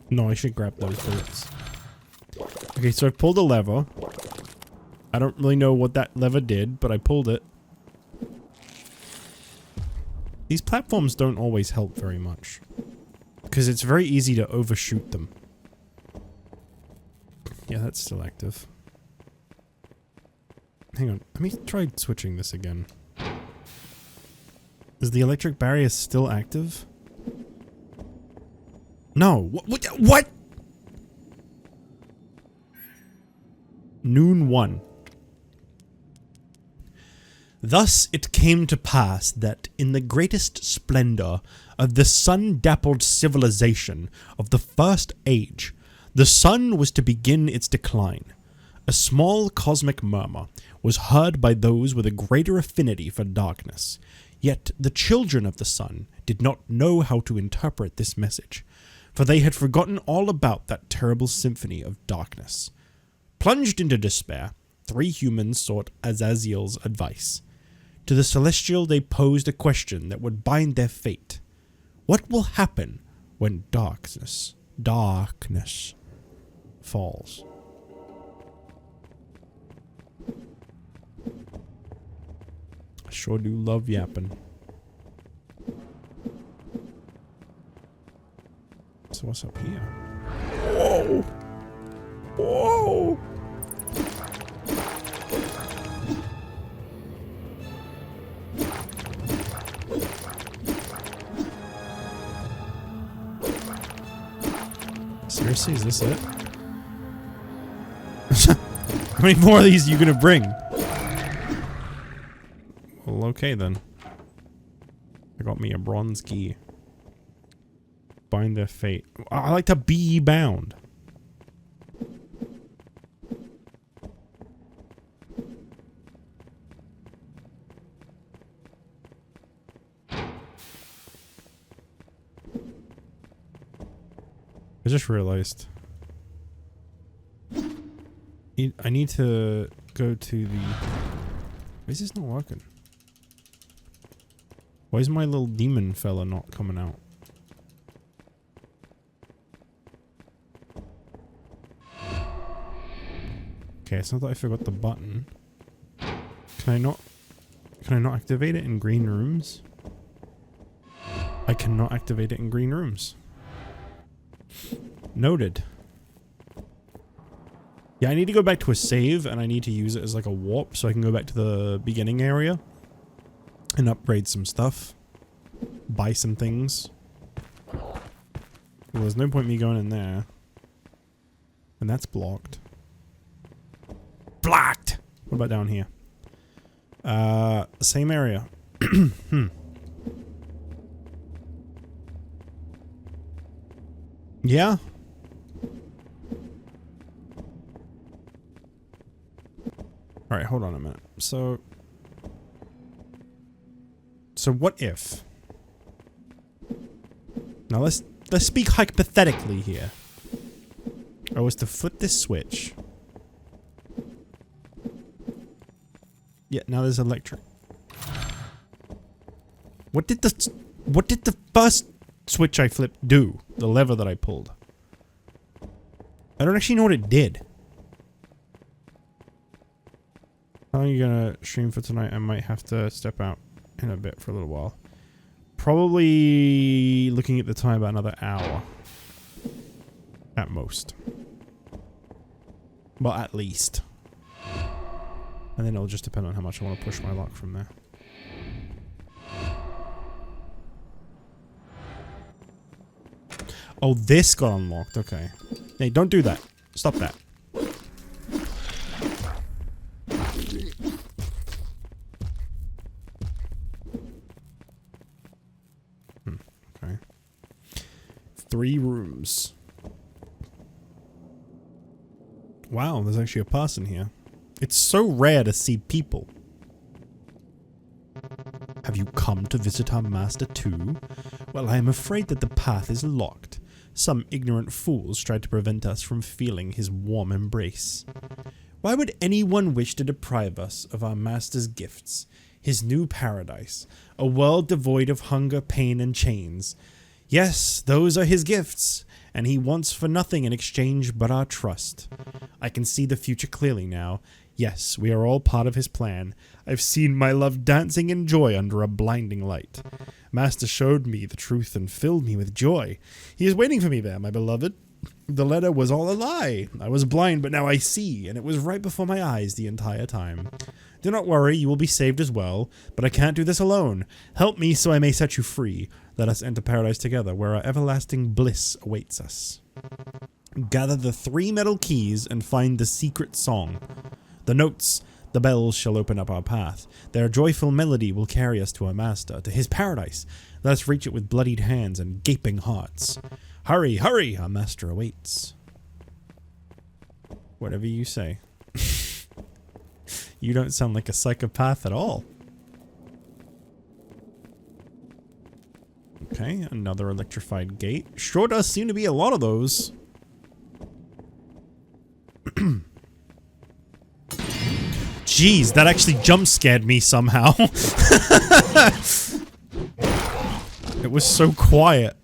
No, I should grab those bullets. Okay, so I pulled a lever. I don't really know what that lever did, but I pulled it. These platforms don't always help very much, because it's very easy to overshoot them. Yeah, that's still active. Hang on, let me try switching this again. Is the electric barrier still active? No. What? Noon 1. Thus it came to pass that in the greatest splendor of the sun-dappled civilization of the first age, the sun was to begin its decline. A small cosmic murmur was heard by those with a greater affinity for darkness, yet the children of the sun did not know how to interpret this message, for they had forgotten all about that terrible symphony of darkness. Plunged into despair, 3 humans sought Azazel's advice. To the Celestial they posed a question that would bind their fate. What will happen when darkness falls? I sure do love yapping. So what's up here? Whoa! Whoa! Seriously, is this it? How many more of these are you gonna bring? Well, okay then. I got me a bronze key. Bind their fate. I like to be bound. I just realized. I need to go to the... Why is this not working? Why is my little demon fella not coming out? Okay, it's not that I forgot the button. Can I not activate it in green rooms? I cannot activate it in green rooms. Noted. Yeah, I need to go back to a save, and I need to use it as like a warp so I can go back to the beginning area and upgrade some stuff. Buy some things. Well, there's no point me going in there. And that's blocked. Blocked! What about down here? Same area. Yeah? Alright, hold on a minute. So what if? Now let's speak hypothetically here. I was to flip this switch. Yeah, now there's electric. What did the first switch I flipped do? The lever that I pulled. I don't actually know what it did. How long are you gonna stream for tonight? I might have to step out in a bit for a little while. Probably looking at the time about another hour. At most. Well, at least. And then it'll just depend on how much I want to push my luck from there. Oh, this got unlocked. Okay. Hey, don't do that. Stop that. Okay. 3 rooms. Wow, there's actually a person here. It's so rare to see people. Have you come to visit our master too? Well, I am afraid that the path is locked. Some ignorant fools tried to prevent us from feeling his warm embrace. Why would anyone wish to deprive us of our master's gifts, his new paradise, a world devoid of hunger, pain, and chains? Yes, those are his gifts, and he wants for nothing in exchange but our trust. I can see the future clearly now. Yes, we are all part of his plan. I've seen my love dancing in joy under a blinding light. Master showed me the truth and filled me with joy. He is waiting for me there, my beloved. The letter was all a lie. I was blind, but now I see, and it was right before my eyes the entire time. Do not worry, you will be saved as well, but I can't do this alone. Help me so I may set you free. Let us enter paradise together, where our everlasting bliss awaits us. Gather the 3 metal keys and find the secret song. The notes The bells shall open up our path. Their joyful melody will carry us to our master, to his paradise. Let us reach it with bloodied hands and gaping hearts. Hurry, hurry, our master awaits. Whatever you say. You don't sound like a psychopath at all. Okay, another electrified gate. Sure does seem to be a lot of those. Jeez, that actually jump scared me somehow. It was so quiet.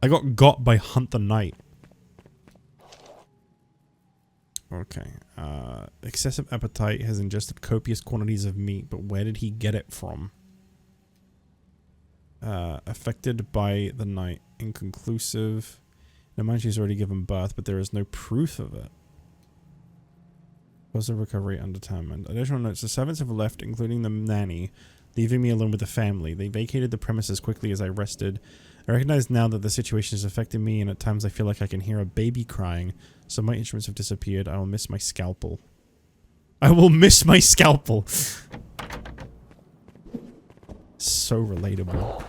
I got by Hunt the Night. Okay. Excessive appetite has ingested copious quantities of meat, but where did he get it from? Affected by the night. Inconclusive. Now, mind she's already given birth, but there is no proof of it. Cause of recovery undetermined. Additional notes. The servants have left, including the nanny, leaving me alone with the family. They vacated the premises quickly as I rested. I recognize now that the situation is affecting me, and at times I feel like I can hear a baby crying. Some of my instruments have disappeared. I will miss my scalpel. I will miss my scalpel! So relatable.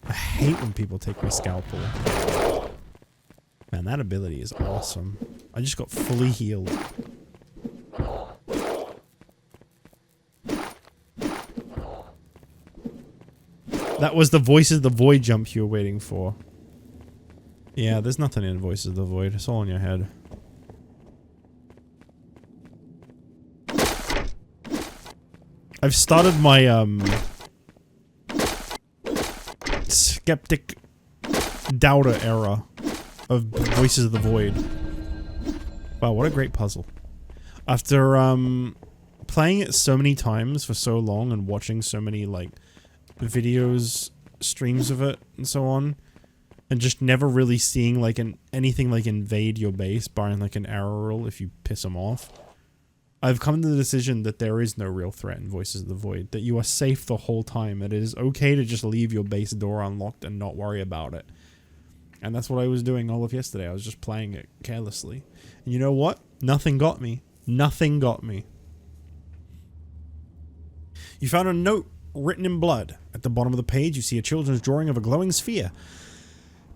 I hate when people take my scalpel. Man, that ability is awesome. I just got fully healed. That was the Voices of the Void jump you were waiting for. Yeah, there's nothing in Voices of the Void. It's all in your head. I've started my, skeptic doubter era of Voices of the Void. Wow, what a great puzzle. After, playing it so many times for so long and watching so many, like, videos, streams of it, and so on, and just never really seeing, like, anything, like, invade your base, barring, like, an arrow roll if you piss them off, I've come to the decision that there is no real threat in Voices of the Void, that you are safe the whole time, that it is okay to just leave your base door unlocked and not worry about it. And that's what I was doing all of yesterday. I was just playing it carelessly. And you know what? Nothing got me. Nothing got me. You found a note written in blood. At the bottom of the page, you see a children's drawing of a glowing sphere.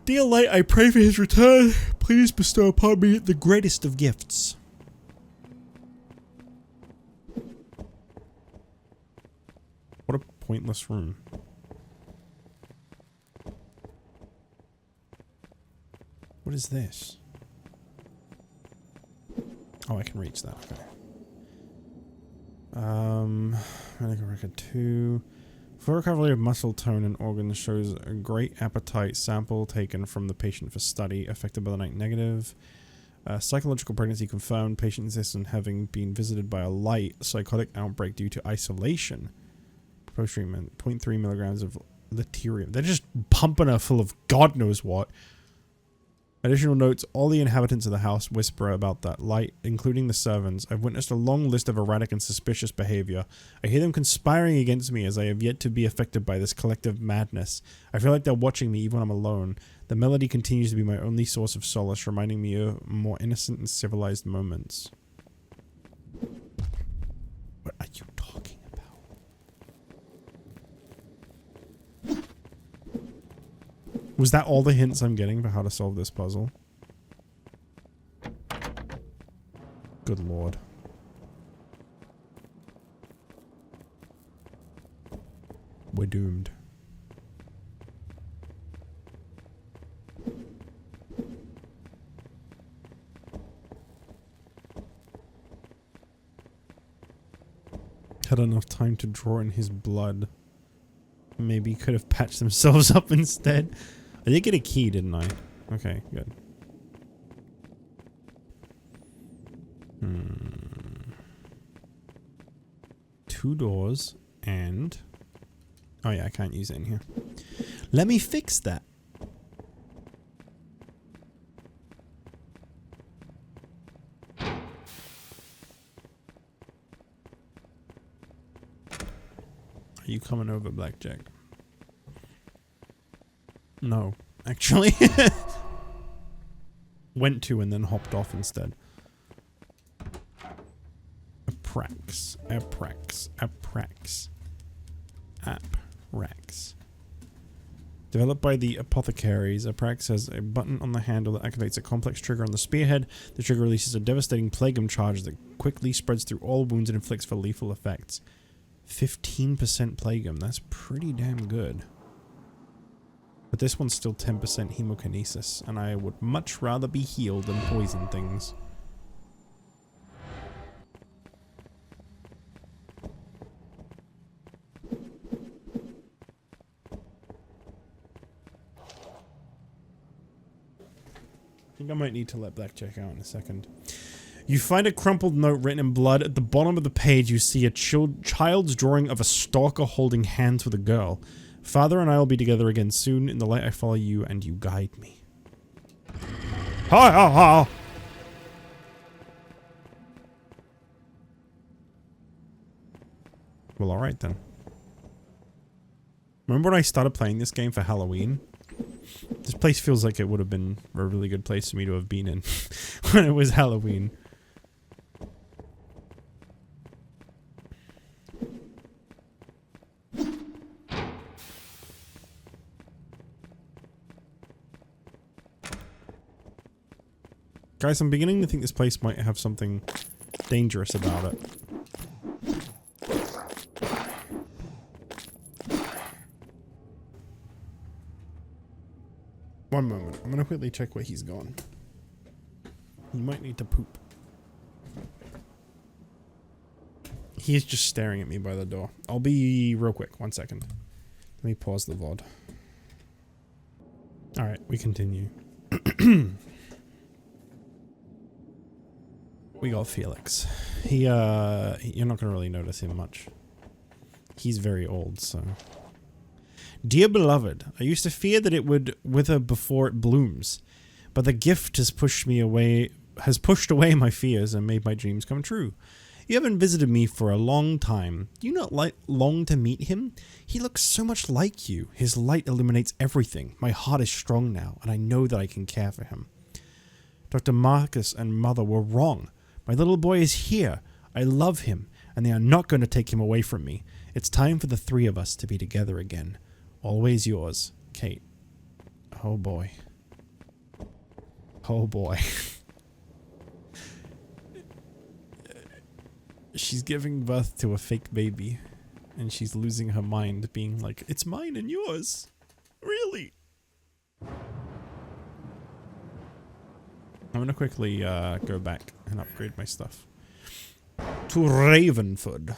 Dear Light, I pray for his return. Please bestow upon me the greatest of gifts. What a pointless room. What is this? Oh, I can reach that. Okay. Medical record 2. For recovery of muscle tone and organs shows a great appetite. Sample taken from the patient for study. Affected by the night negative. Psychological pregnancy confirmed. Patient insists on having been visited by a light psychotic outbreak due to isolation. Post-treatment. 0.3 milligrams of Lithium. They're just pumping her full of God knows what. Additional notes, all the inhabitants of the house whisper about that light, including the servants. I've witnessed a long list of erratic and suspicious behavior. I hear them conspiring against me as I have yet to be affected by this collective madness. I feel like they're watching me even when I'm alone. The melody continues to be my only source of solace, reminding me of more innocent and civilized moments. What are you talking about? Was that all the hints I'm getting for how to solve this puzzle? Good lord. We're doomed. Had enough time to draw in his blood. Maybe could have patched themselves up instead. I did get a key, didn't I? Okay, good. Two doors and... Oh yeah, I can't use it in here. Let me fix that. Are you coming over, Blackjack? No, actually. went to and then hopped off instead. Aprax. Developed by the apothecaries, Aprax has a button on the handle that activates a complex trigger on the spearhead. The trigger releases a devastating plagueum charge that quickly spreads through all wounds and inflicts for lethal effects. 15% plagueum, that's pretty damn good. But this one's still 10% hemokinesis, and I would much rather be healed than poison things. I think I might need to let Blackjack out in a second. You find a crumpled note written in blood. At the bottom of the page, you see a child's drawing of a stalker holding hands with a girl. Father and I will be together again soon. In the light, I follow you, and you guide me. Ha ha ha! Well, alright then. Remember when I started playing this game for Halloween? This place feels like it would have been a really good place for me to have been in when it was Halloween. Guys, I'm beginning to think this place might have something dangerous about it. One moment. I'm gonna quickly check where he's gone. He might need to poop. He's just staring at me by the door. I'll be real quick. 1 second. Let me pause the VOD. Alright, we continue. We got Felix. You're not gonna really notice him much. He's very old, so... Dear beloved, I used to fear that it would wither before it blooms, but the gift has pushed away my fears and made my dreams come true. You haven't visited me for a long time. Do you not long to meet him? He looks so much like you. His light illuminates everything. My heart is strong now, and I know that I can care for him. Dr. Marcus and Mother were wrong. My little boy is here. I love him, and they are not going to take him away from me. It's time for the three of us to be together again. Always yours, Kate. Oh boy. Oh boy. She's giving birth to a fake baby, and she's losing her mind, being like, it's mine and yours. Really? I'm gonna quickly go back and upgrade my stuff. To Ravenford.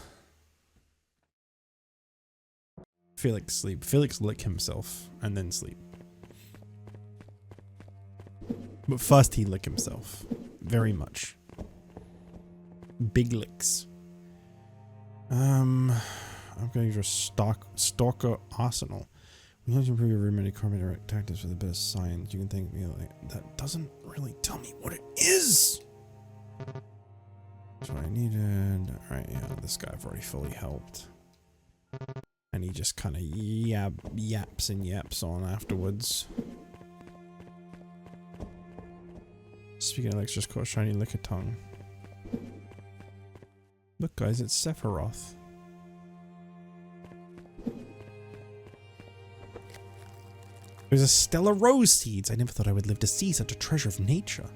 Felix sleep. Felix lick himself and then sleep. But first he lick himself. Very much. Big licks. I'm going to just stalker arsenal. We have to improve your room and incorporate tactics with a bit of science. You can think me like that doesn't really tell me what it is. That's what I needed. Alright, yeah, this guy I've already fully helped. And he just kind of yaps and yaps on afterwards. Speaking of Alex, just caught shiny liquor tongue. Look guys, it's Sephiroth. There's a stellar rose seeds. I never thought I would live to see such a treasure of nature.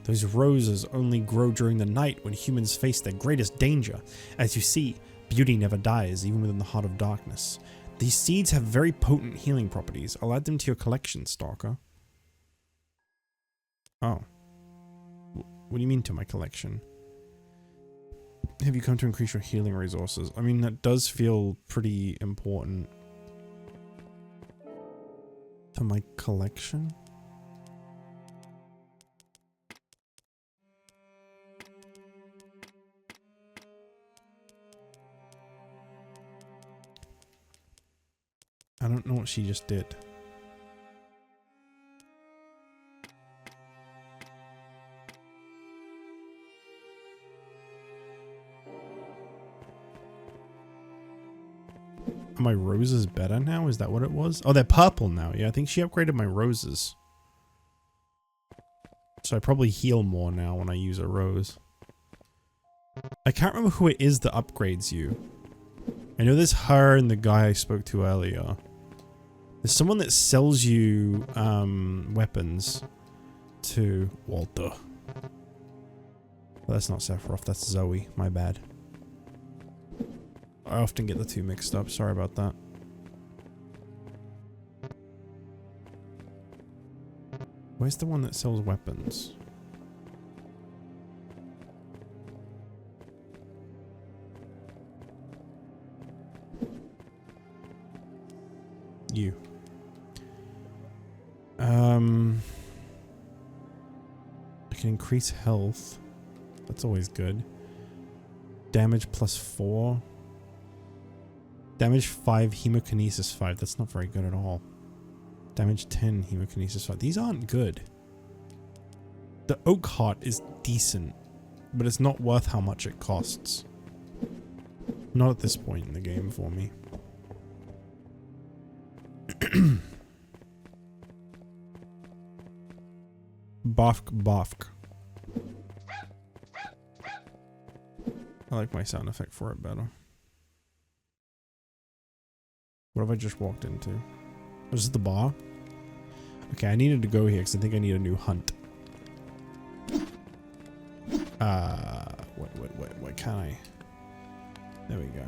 Those roses only grow during the night when humans face their greatest danger. As you see, beauty never dies, even within the heart of darkness. These seeds have very potent healing properties. I'll add them to your collection, Stalker. Oh. What do you mean to my collection? Have you come to increase your healing resources? I mean, that does feel pretty important. To my collection? I don't know what she just did. Are my roses better now? Is that what it was? Oh, they're purple now. Yeah, I think she upgraded my roses. So I probably heal more now when I use a rose. I can't remember who it is that upgrades you. I know there's her and the guy I spoke to earlier. There's someone that sells you weapons to Walter. Well, that's not Sephiroth, that's Zoe. My bad. I often get the two mixed up. Sorry about that. Where's the one that sells weapons? You. I can increase health. That's always good. Damage +4. Damage 5, hemokinesis 5. That's not very good at all. Damage 10, hemokinesis 5. These aren't good. The oak heart is decent, but it's not worth how much it costs. Not at this point in the game for me. Bofk bofk. I like my sound effect for it better. What have I just walked into? Was this the bar? Okay, I needed to go here because I think I need a new hunt. What can I? There we go.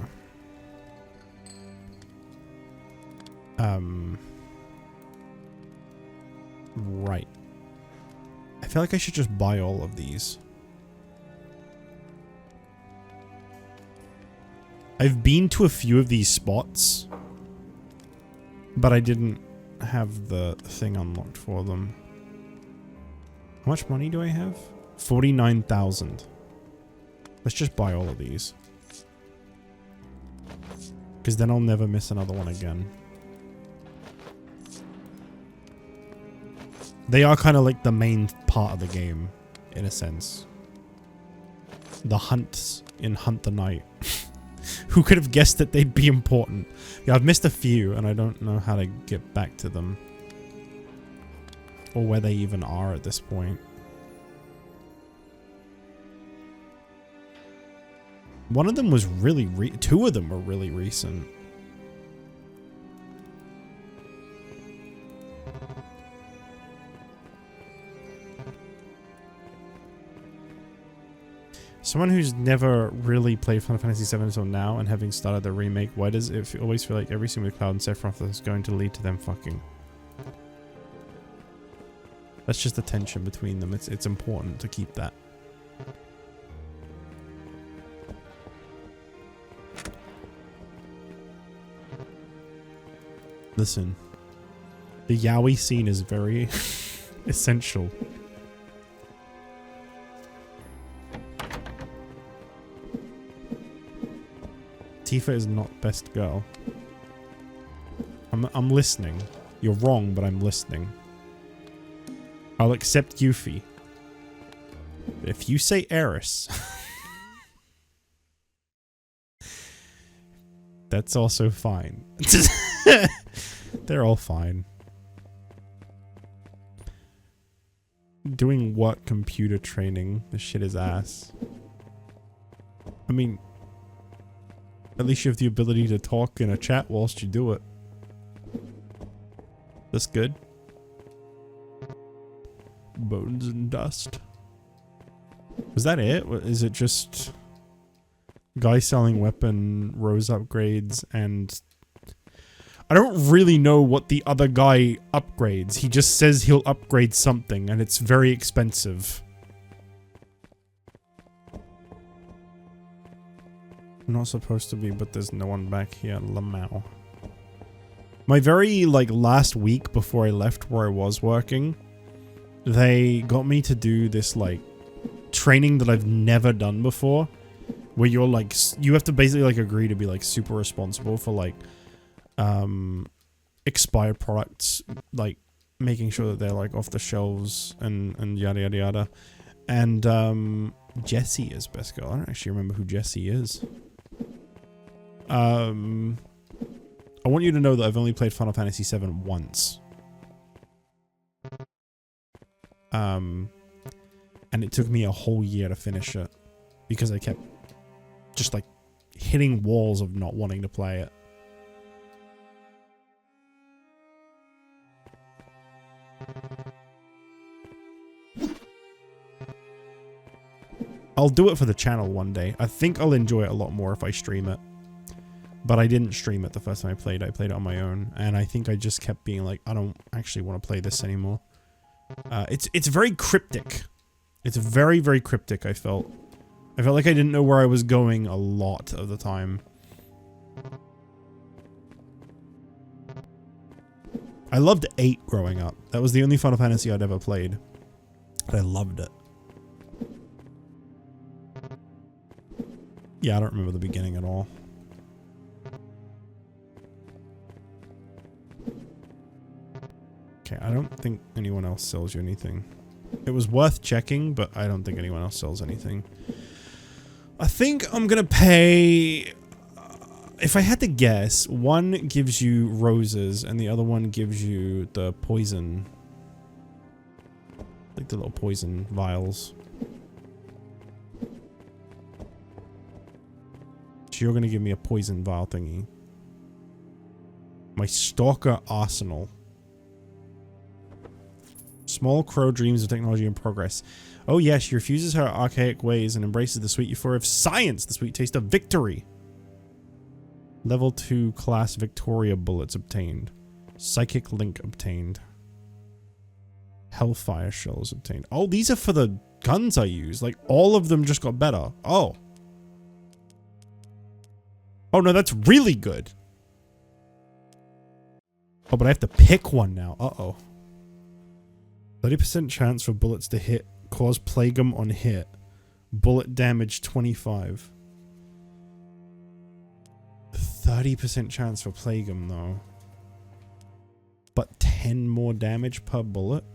Right. I feel like I should just buy all of these. I've been to a few of these spots, but I didn't have the thing unlocked for them. How much money do I have? 49,000. Let's just buy all of these. Because then I'll never miss another one again. They are kind of like the main part of the game, in a sense. The hunts in Hunt the Night. Who could have guessed that they'd be important? Yeah, I've missed a few, and I don't know how to get back to them. Or where they even are at this point. One of them was really two of them were really recent. Someone who's never really played Final Fantasy VII until now and having started the remake, why does it always feel like every scene with Cloud and Sephiroth is going to lead to them fucking? That's just the tension between them. It's important to keep that. Listen, the yaoi scene is very essential. Tifa is not best girl. I'm listening. You're wrong, but I'm listening. I'll accept Yuffie. But if you say Eris, that's also fine. They're all fine. Doing what computer training? This shit is ass. I mean, at least you have the ability to talk in a chat whilst you do it. That's good. Bones and dust. Was that it? Is it just guy selling weapon, rose upgrades, and I don't really know what the other guy upgrades. He just says he'll upgrade something and it's very expensive. I'm not supposed to be, but there's no one back here. Lamau. My very, last week before I left where I was working, they got me to do this, training that I've never done before. Where you're, you have to basically, agree to be, super responsible for, expired products, making sure that they're, off the shelves and yada yada yada. And, Jessie is best girl. I don't actually remember who Jessie is. I want you to know that I've only played Final Fantasy VII once. And it took me a whole year to finish it. Because I kept just like hitting walls of not wanting to play it. I'll do it for the channel one day. I think I'll enjoy it a lot more if I stream it. But I didn't stream it the first time I played it on my own. And I think I just kept being like, I don't actually want to play this anymore. It's very cryptic. It's very, very cryptic, I felt. I felt like I didn't know where I was going a lot of the time. I loved 8 growing up. That was the only Final Fantasy I'd ever played. And I loved it. Yeah, I don't remember the beginning at all. Okay, I don't think anyone else sells you anything. It was worth checking, but I don't think anyone else sells anything. I think I'm gonna pay... if I had to guess, one gives you roses and the other one gives you the poison. Like the little poison vials. So you're gonna give me a poison vial thingy. My Stalker Arsenal. Small crow dreams of technology and progress. Oh yes, she refuses her archaic ways and embraces the sweet euphoria of science, the sweet taste of victory. Level 2 class Victoria bullets obtained. Psychic link obtained. Hellfire shells obtained. Oh, these are for the guns I use. Like, all of them just got better. Oh. Oh no, that's really good. Oh, but I have to pick one now. Uh-oh. 30% chance for bullets to hit. Cause Plagueum on hit. Bullet damage 25. 30% chance for Plagueum though. But 10 more damage per bullet.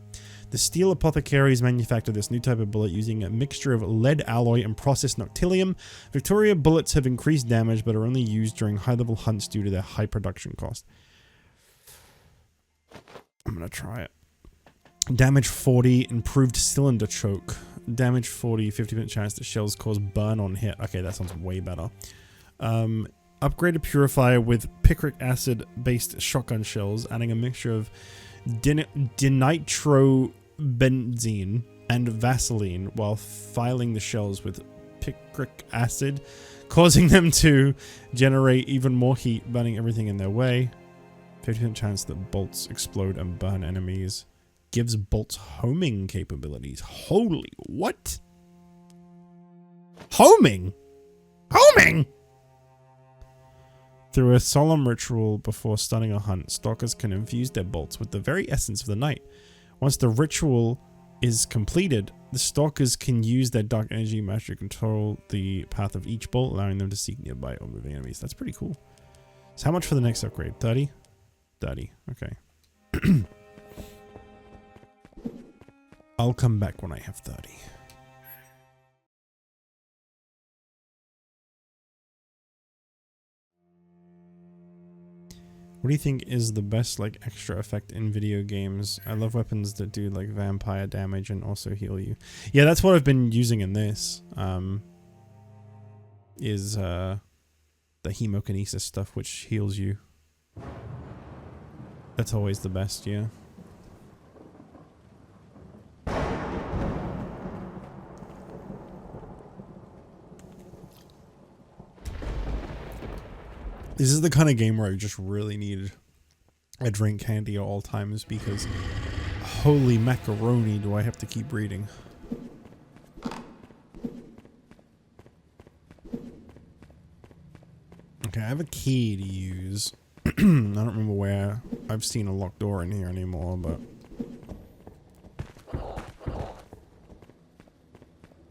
The Steel Apothecaries manufactured this new type of bullet using a mixture of lead alloy and processed noctilium. Victoria bullets have increased damage but are only used during high-level hunts due to their high production cost. I'm gonna try it. Damage 40, improved cylinder choke. Damage 40, 50% chance that shells cause burn on hit. Okay, that sounds way better. Upgraded purifier with picric acid based shotgun shells, adding a mixture of dinitrobenzene and Vaseline while filing the shells with picric acid, causing them to generate even more heat, burning everything in their way. 50% chance that bolts explode and burn enemies. Gives bolts homing capabilities. Holy, what? Homing? Homing? Through a solemn ritual before starting a hunt, stalkers can infuse their bolts with the very essence of the night. Once the ritual is completed, the stalkers can use their dark energy magic to control the path of each bolt, allowing them to seek nearby or moving enemies. That's pretty cool. So how much for the next upgrade? 30? 30. Okay. I'll come back when I have 30. What do you think is the best like extra effect in video games? I love weapons that do like vampire damage and also heal you. Yeah, that's what I've been using in this. Is the hemokinesis stuff which heals you. That's always the best, yeah. This is the kind of game where I just really need a drink handy at all times because holy macaroni do I have to keep reading. Okay, I have a key to use. I don't remember where I've seen a locked door in here anymore, but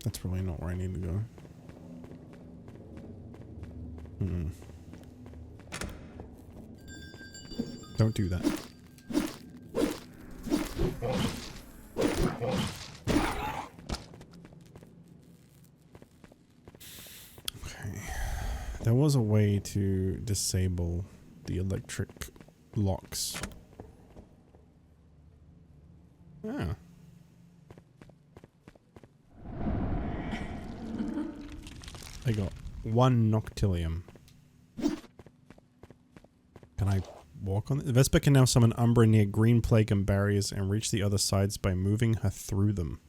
that's probably not where I need to go. Don't do that. Okay. There was a way to disable the electric locks. Ah. I got 1 Noctilium. Can I walk on it? The Vespa can now summon Umbra near green plague and barriers and reach the other sides by moving her through them.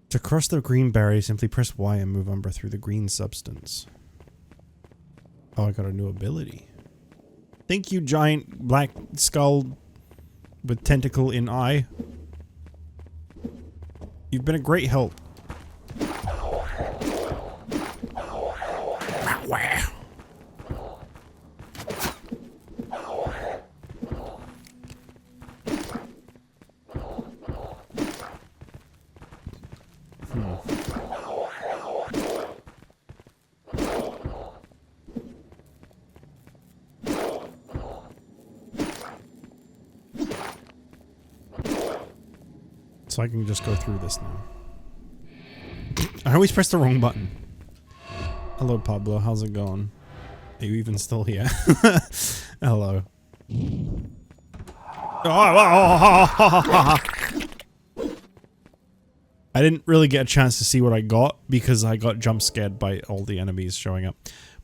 To cross the green barrier, simply press Y and move Umbra through the green substance. Oh, I got a new ability. Thank you, giant black skull with tentacle in eye. You've been a great help. So I can just go through this now. I always press the wrong button. Hello, Pablo. How's it going? Are you even still here? Hello. I didn't really get a chance to see what I got because I got jump scared by all the enemies showing up.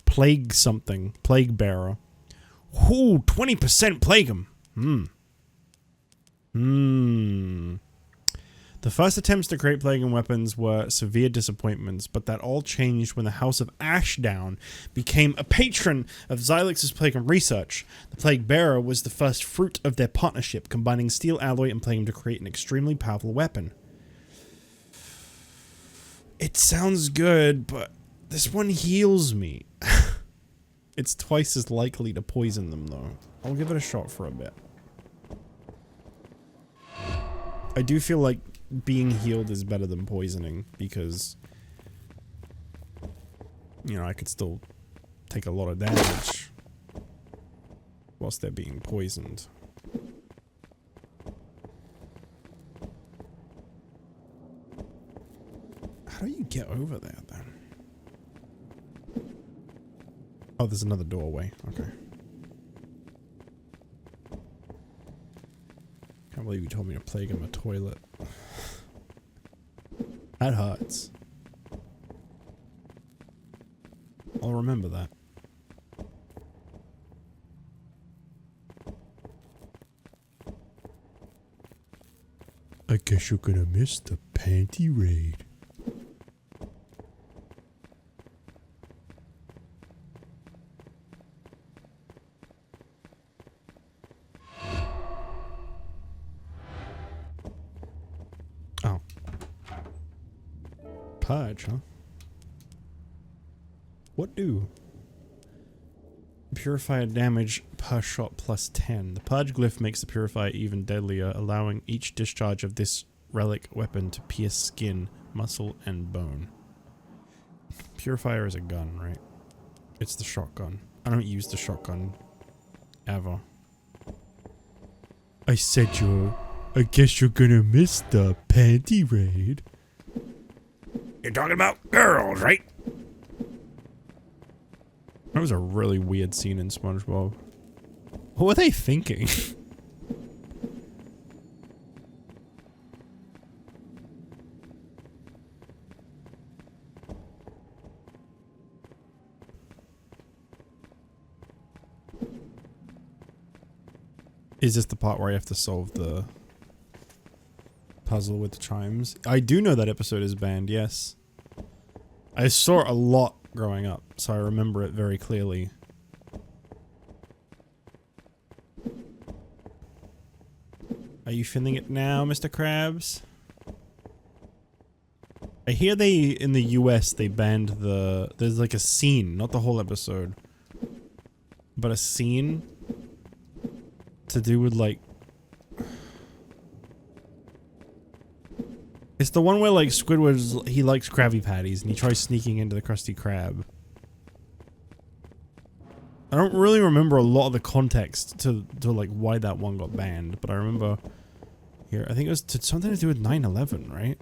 Plague something. Plague bearer. Ooh, 20% plague him. The first attempts to create plague and weapons were severe disappointments, but that all changed when the House of Ashdown became a patron of Xylix's plague and research. The Plague Bearer was the first fruit of their partnership, combining steel alloy and plague to create an extremely powerful weapon. It sounds good, but this one heals me. It's twice as likely to poison them, though. I'll give it a shot for a bit. I do feel like being healed is better than poisoning because, you know, I could still take a lot of damage whilst they're being poisoned. How do you get over there then? Oh, there's another doorway. Okay. Can't believe you told me to plague him a toilet. That hurts. I'll remember that. I guess you're gonna miss the panty raid. Purge, huh? What do? Purifier damage per shot plus 10. The Purge glyph makes the purifier even deadlier, allowing each discharge of this relic weapon to pierce skin, muscle, and bone. Purifier is a gun, right? It's the shotgun. I don't use the shotgun ever. I said I guess you're gonna miss the panty raid. You're talking about girls, right? That was a really weird scene in SpongeBob. What were they thinking? Is this the part where I have to solve the puzzle with the chimes? I do know that episode is banned, yes. I saw it a lot growing up, so I remember it very clearly. Are you feeling it now, Mr. Krabs? I hear in the US, they banned there's like a scene, not the whole episode, but a scene to do with like, it's the one where like Squidward, he likes Krabby Patties and he tries sneaking into the Krusty Krab. I don't really remember a lot of the context to like why that one got banned, but I remember here, I think it was something to do with 9/11, right?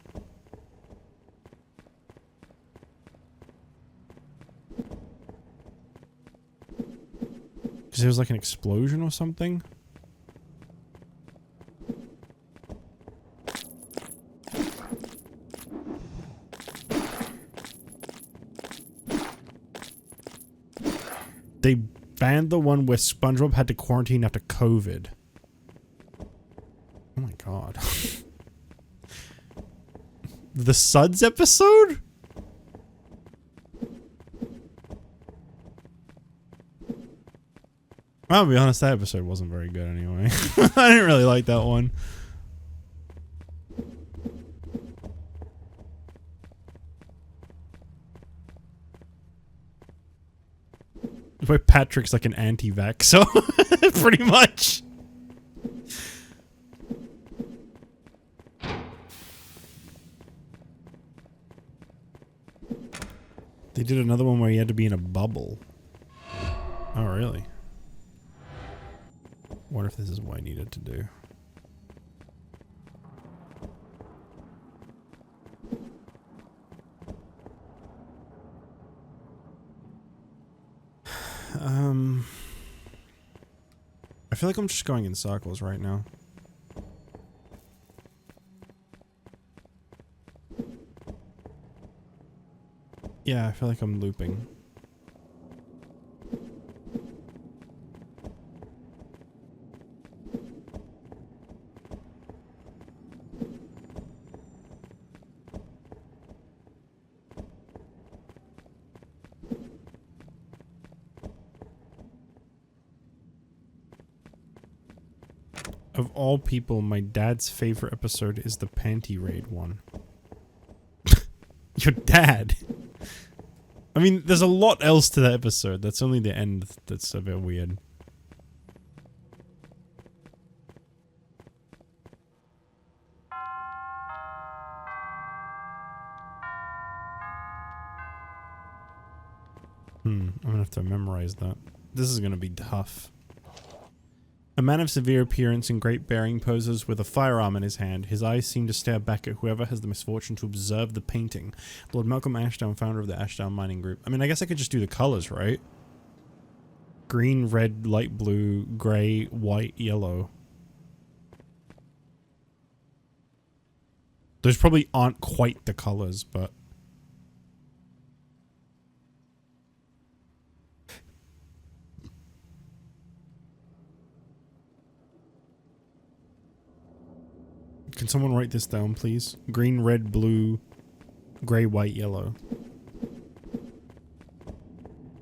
Because there was like an explosion or something. They banned the one where SpongeBob had to quarantine after COVID. Oh my god. The Suds episode? I'll be honest, that episode wasn't very good anyway. I didn't really like that one. Where Patrick's like an anti-vaxxer, pretty much. They did another one where he had to be in a bubble. Oh, really? What if this is what I needed to do? I feel like I'm just going in circles right now. Yeah, I feel like I'm looping. Of all people, my dad's favorite episode is the Panty Raid one. Your dad? I mean, there's a lot else to that episode. That's only the end that's a bit weird. I'm gonna have to memorize that. This is gonna be tough. A man of severe appearance and great bearing poses with a firearm in his hand. His eyes seem to stare back at whoever has the misfortune to observe the painting. Lord Malcolm Ashdown, founder of the Ashdown Mining Group. I mean, I guess I could just do the colors, right? Green, red, light blue, grey, white, yellow. Those probably aren't quite the colors, but... Can someone write this down, please? Green, red, blue, grey, white, yellow.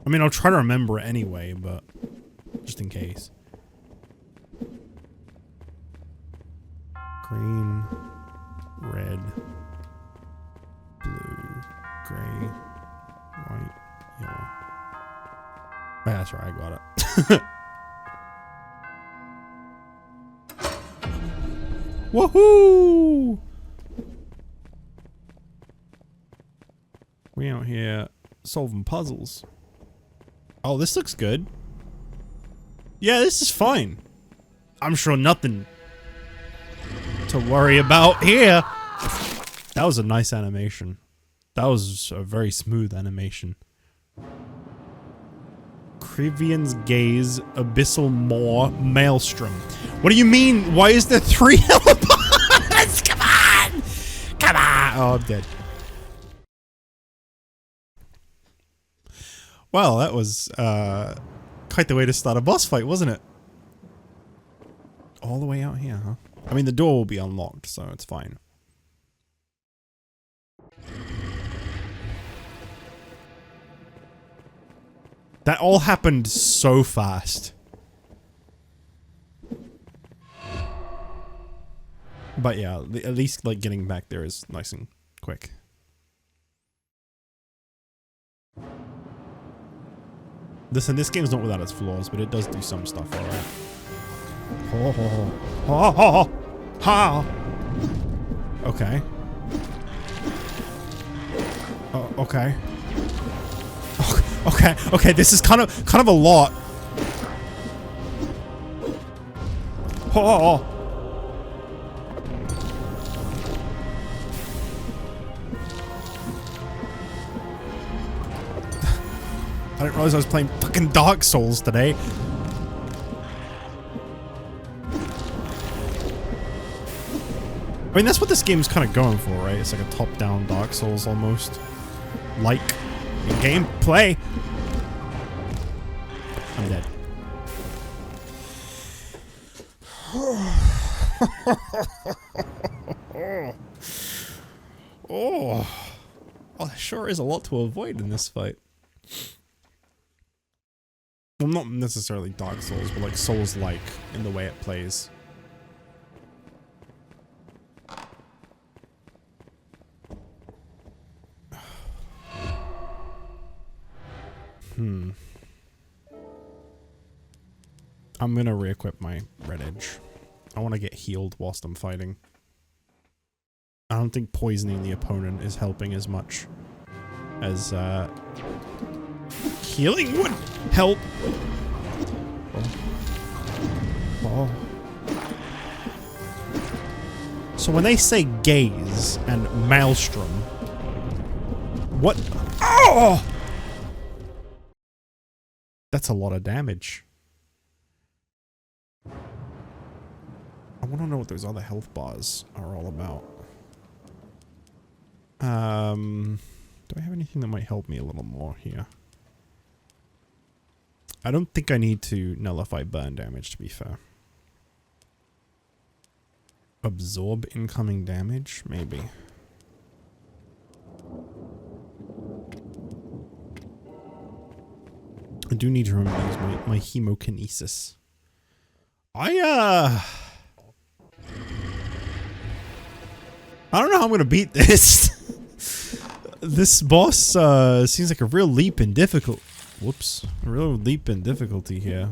I mean, I'll try to remember it anyway, but just in case. Green, red, blue, grey, white, yellow. Oh, that's right, I got it. Woohoo! We out here solving puzzles. Oh, this looks good. Yeah, this is fine. I'm sure nothing to worry about here. That was a nice animation. That was a very smooth animation. Krivian's Gaze, Abyssal Maw, Maelstrom. What do you mean? Why is there 3 helipods? Come on! Come on! Oh, I'm dead. Well, that was quite the way to start a boss fight, wasn't it? All the way out here, huh? I mean, the door will be unlocked, so it's fine. That all happened so fast. But yeah, at least like getting back there is nice and quick. Listen, this game's not without its flaws, but it does do some stuff alright. Ho ho ho. Ho ho ho. Ha. Okay. Oh, okay. Okay, okay, this is kind of a lot. Oh. I didn't realize I was playing fucking Dark Souls today. I mean, that's what this game's kind of going for, right? It's like a top-down Dark Souls almost. Like in gameplay. I'm dead. Oh, there sure is a lot to avoid in this fight. Well, not necessarily Dark Souls, but like Souls-like in the way it plays. I'm gonna re-equip my Red Edge. I want to get healed whilst I'm fighting. I don't think poisoning the opponent is helping as much as healing would help. Oh. So when they say gaze and maelstrom, what? Oh! That's a lot of damage. I want to know what those other health bars are all about. Do I have anything that might help me a little more here? I don't think I need to nullify burn damage, to be fair. Absorb incoming damage? Maybe. I do need to remember to use my hemokinesis. I don't know how I'm gonna beat this. This boss seems like a real leap in difficulty. Whoops. A real leap in difficulty here.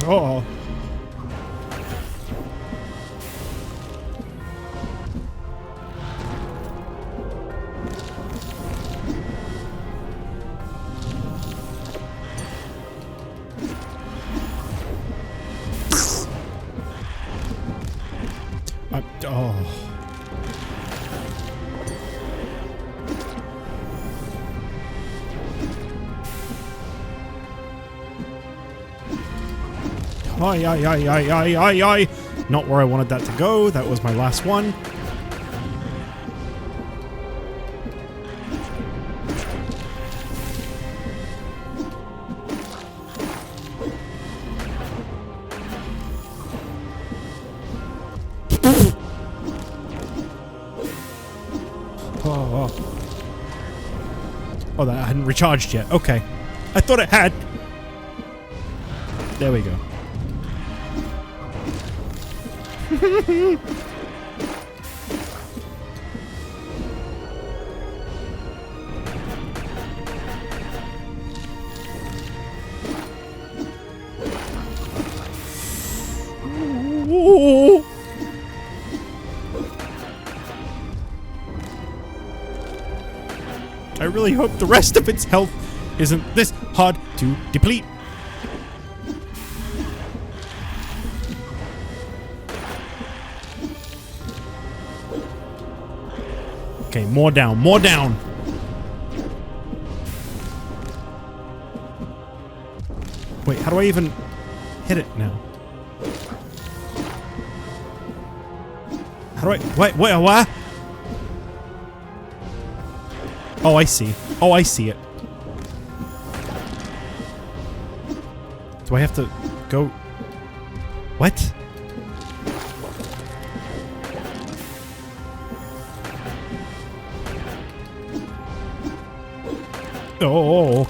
Oh. Oh. Ay, ay, ay, ay, ay, ay, ay. Not where I wanted that to go. That was my last one. Oh, that hadn't recharged yet. Okay. I thought it had. There we go. I really hope the rest of its health isn't this hard to deplete. Okay, more down, more down. Wait, how do I even hit it now? How do I, wait, what? Oh, I see. Oh, I see it. Do I have to go? What? Oh.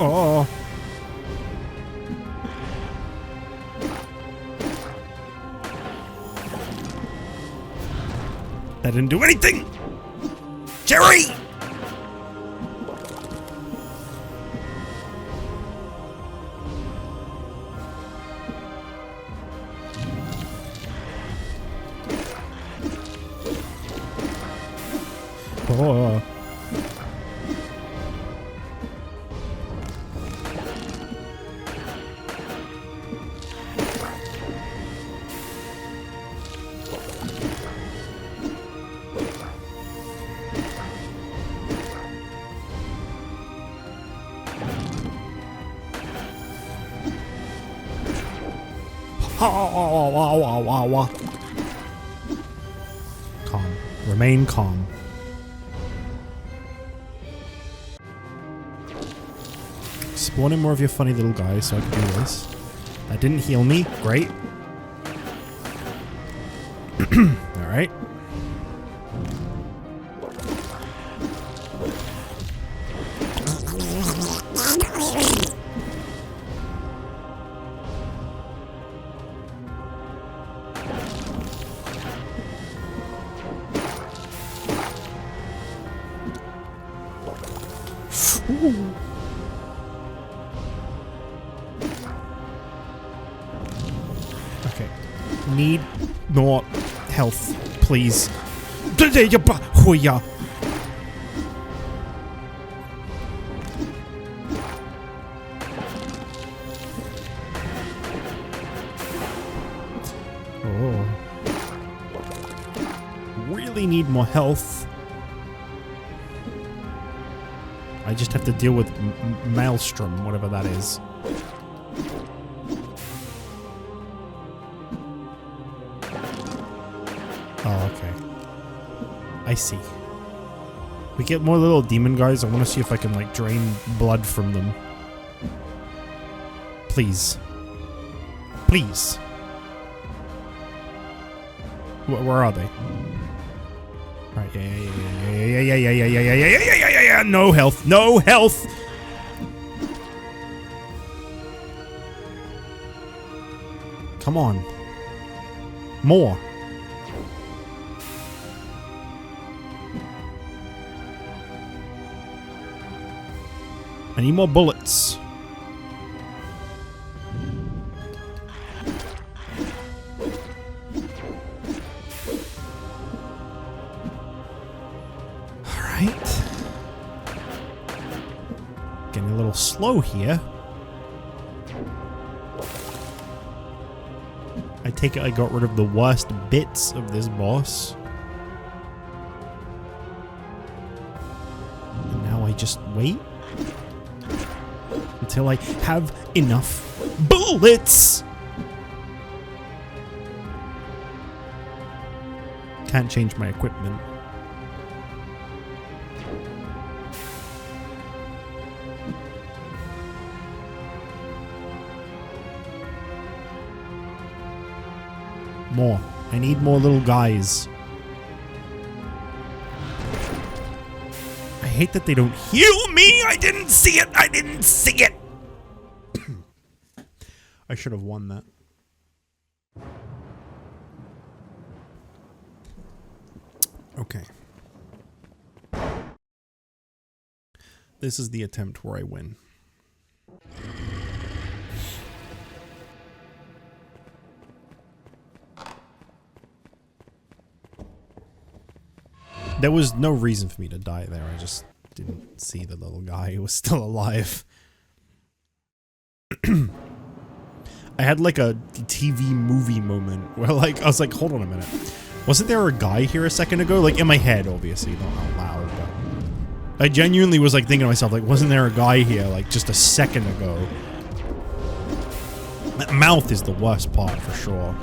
Oh. That didn't do anything! Jerry! Oh. Calm. Remain calm. Spawn in more of your funny little guys so I can do this. That didn't heal me. Great. Alright. Okay. Need more health, please. Oh. Really need more health. I just have to deal with Maelstrom, whatever that is. Oh, okay. I see. We get more little demon guys. I want to see if I can, like, drain blood from them. Please. Please. Where are they? Right, yeah. No health. No health. Come on. More. I need more bullets. Getting a little slow here. I take it I got rid of the worst bits of this boss. And now I just wait until I have enough bullets. Can't change my equipment. More. I need more little guys. I hate that they don't heal me! I didn't see it! I didn't see it! I should have won that. Okay. This is the attempt where I win. There was no reason for me to die there. I just didn't see the little guy who was still alive. I had like a TV movie moment where like, I was like, hold on a minute. Wasn't there a guy here a second ago? Like in my head, obviously, not out loud, but I genuinely was like thinking to myself, like, wasn't there a guy here like just a second ago? That mouth is the worst part for sure.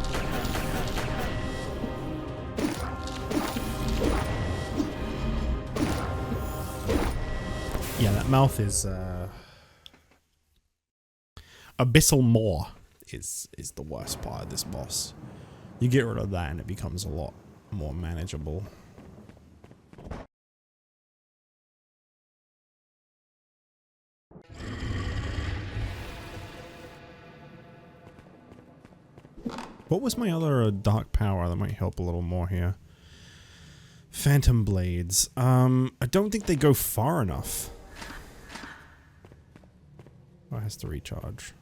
Yeah, that mouth is, Abyssal Maw is the worst part of this boss. You get rid of that and it becomes a lot more manageable. What was my other dark power that might help a little more here? Phantom Blades. I don't think they go far enough. Oh, it has to recharge.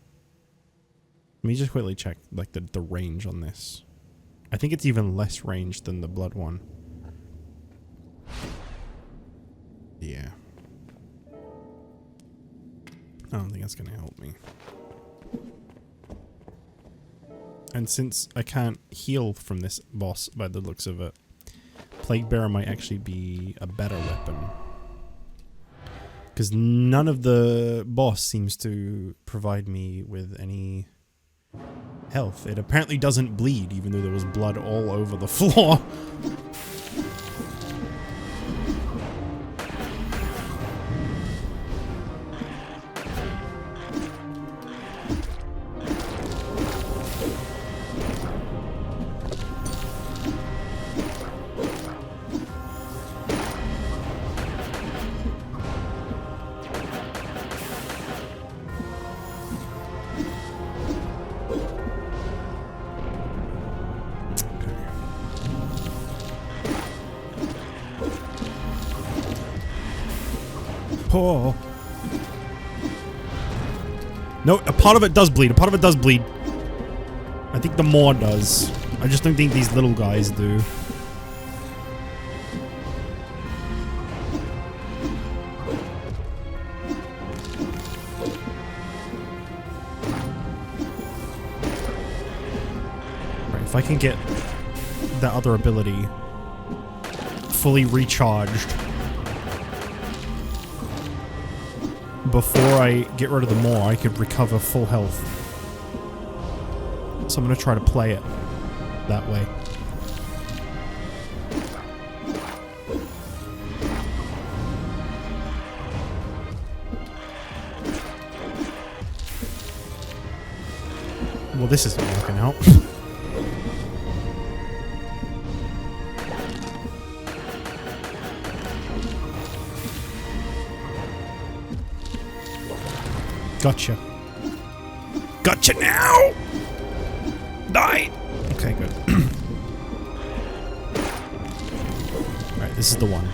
Let me just quickly check like the range on this. I think it's even less range than the blood one. Yeah. I don't think that's gonna help me. And since I can't heal from this boss by the looks of it, Plague Bearer might actually be a better weapon. Because none of the boss seems to provide me with any health. It apparently doesn't bleed, even though there was blood all over the floor. Oh. No, a part of it does bleed. A part of it does bleed. I think the more does. I just don't think these little guys do. Right, if I can get that other ability fully recharged before I get rid of the maw, I could recover full health. So I'm gonna try to play it that way. Well, this isn't working out. Gotcha. Gotcha now! Die! Okay, good. Alright, this is the one.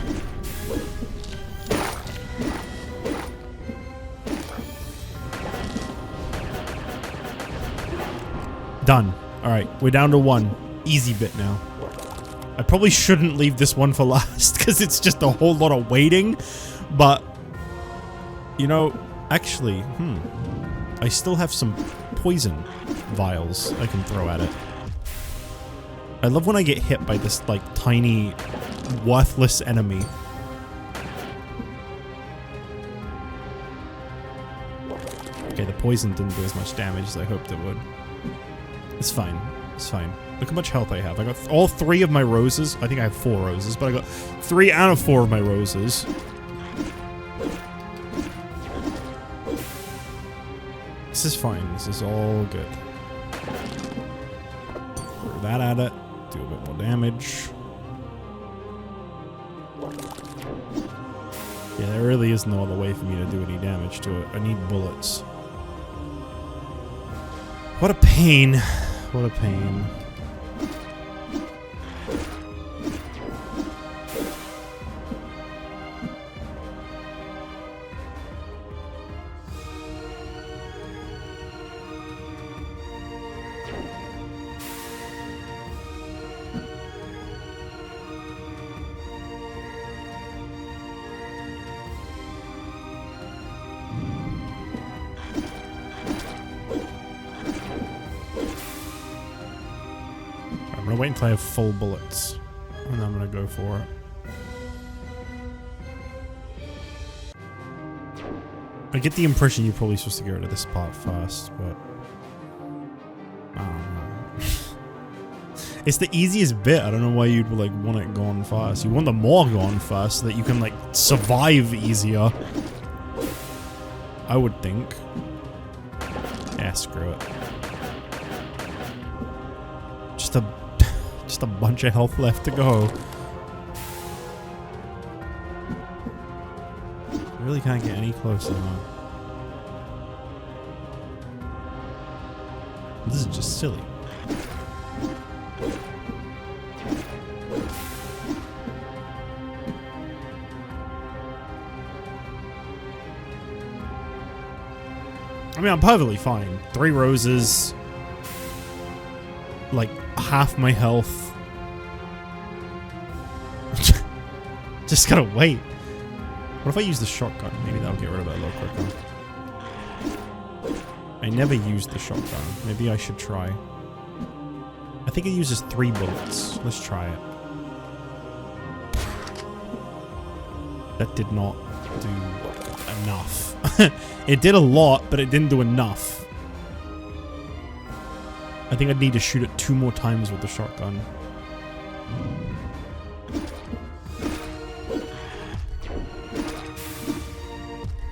Done. Alright, we're down to one. Easy bit now. I probably shouldn't leave this one for last, because it's just a whole lot of waiting, but... You know... Actually, I still have some poison vials I can throw at it. I love when I get hit by this, like, tiny, worthless enemy. Okay, the poison didn't do as much damage as I hoped it would. It's fine. It's fine. Look how much health I have. I got all 3 of my roses. I think I have 4 roses, but I got 3 out of 4 of my roses. This is fine. This is all good. Throw that at it. Do a bit more damage. Yeah, there really is no other way for me to do any damage to it. I need bullets. What a pain. What a pain. I'm gonna wait until I have full bullets, and I'm gonna go for it. I get the impression you're probably supposed to get rid of this part first, but I don't know. It's the easiest bit. I don't know why you'd like want it gone fast. You want the maw gone first so that you can like survive easier. I would think. Yeah, screw it. Just a bunch of health left to go. I really can't get any closer now. This is just silly. I mean, I'm perfectly fine. 3 roses. Like, half my health. Just gotta wait. What if I use the shotgun? Maybe that'll get rid of it a little quicker. I never used the shotgun. Maybe I should try. I think it uses 3 bullets. Let's try it. That did not do enough. It did a lot, but it didn't do enough. I think I'd need to shoot it 2 more times with the shotgun.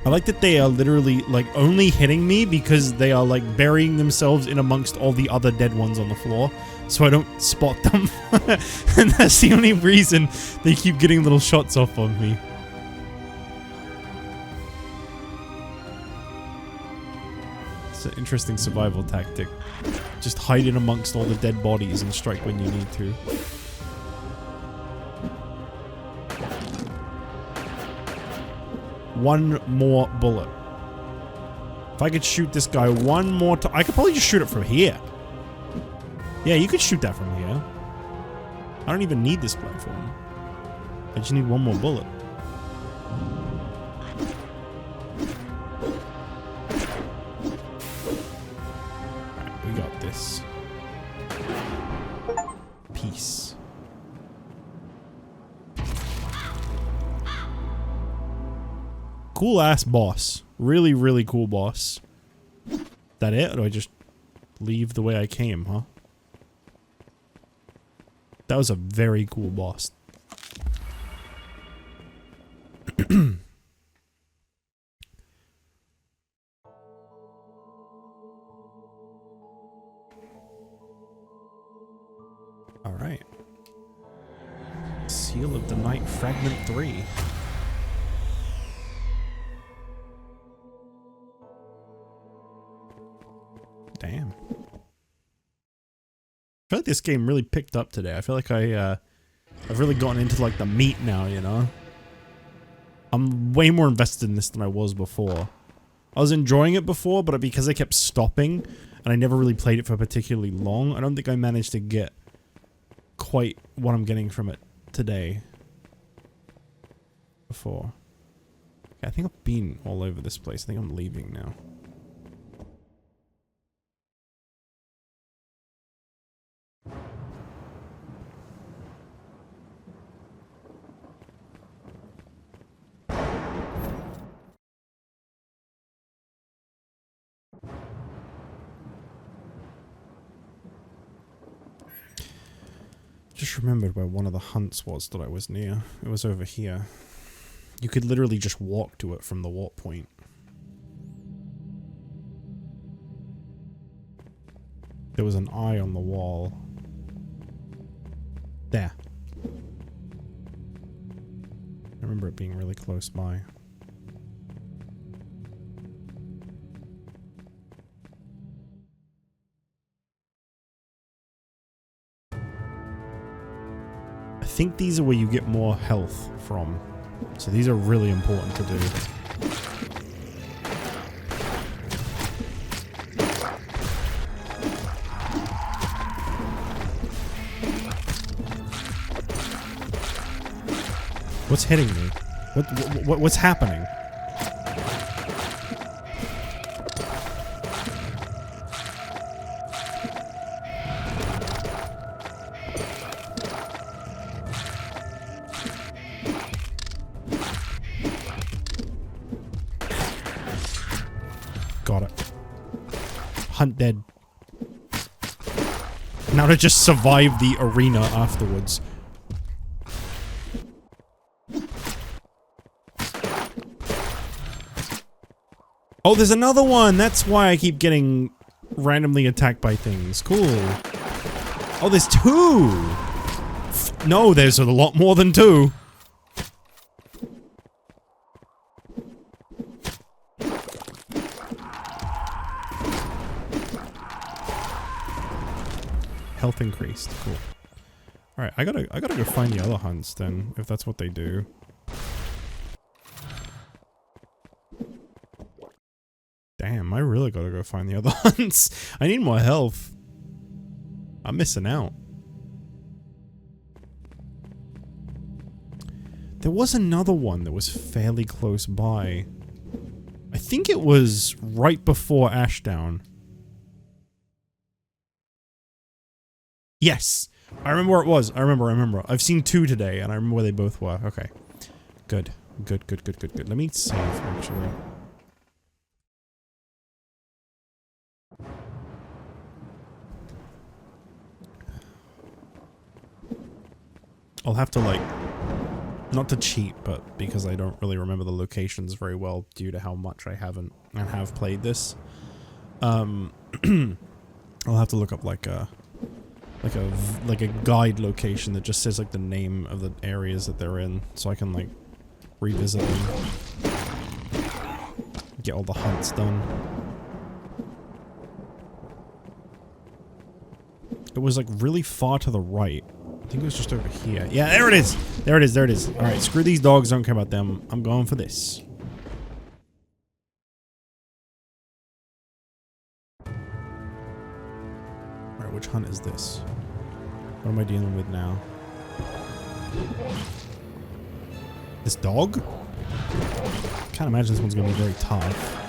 I like that they are literally, like, only hitting me because they are, like, burying themselves in amongst all the other dead ones on the floor, so I don't spot them. And that's the only reason they keep getting little shots off on me. It's an interesting survival tactic. Just hide in amongst all the dead bodies and strike when you need to. One more bullet. If I could shoot this guy one more time, I could probably just shoot it from here. Yeah, you could shoot that from here. I don't even need this platform. I just need one more bullet. Alright, we got this. Peace. Cool ass boss. Really, really cool boss. That it? Or do I just leave the way I came, huh? That was a very cool boss. Alright. Seal of the Night Fragment 3. Damn. I feel like this game really picked up today. I feel like I've really gotten into like the meat now, you know? I'm way more invested in this than I was before. I was enjoying it before, but because I kept stopping and I never really played it for particularly long, I don't think I managed to get quite what I'm getting from it today. Before. Okay, I think I've been all over this place. I think I'm leaving now. Just remembered where one of the hunts was that I was near. It was over here. You could literally just walk to it from the warp point. There was an eye on the wall. There. I remember it being really close by. I think these are where you get more health from. So these are really important to do. What's hitting me? What's happening? Got it. Hunt dead. Now to just survive the arena afterwards. Oh, there's another one! That's why I keep getting randomly attacked by things. Cool. Oh, there's 2! No, there's a lot more than 2. Health increased. Cool. Alright, I gotta go find the other hunts then, if that's what they do. Damn, I really gotta go find the other hunts. I need more health. I'm missing out. There was another one that was fairly close by. I think it was right before Ashdown. Yes! I remember where it was. I remember. I've seen 2 today, and I remember where they both were. Okay. Good. Good. Let me save, actually. I'll have to, like... Not to cheat, but because I don't really remember the locations very well due to how much I have played this. I'll have to look up, like a guide location that just says like the name of the areas that they're in, so I can like revisit them, get all the hunts done. It was like really far to the right. I think it was just over here. Yeah, there it is. There it is. All right, screw these dogs. Don't care about them. I'm going for this. Alright, which hunt is this? What am I dealing with now? This dog? Can't imagine this one's gonna be very tough.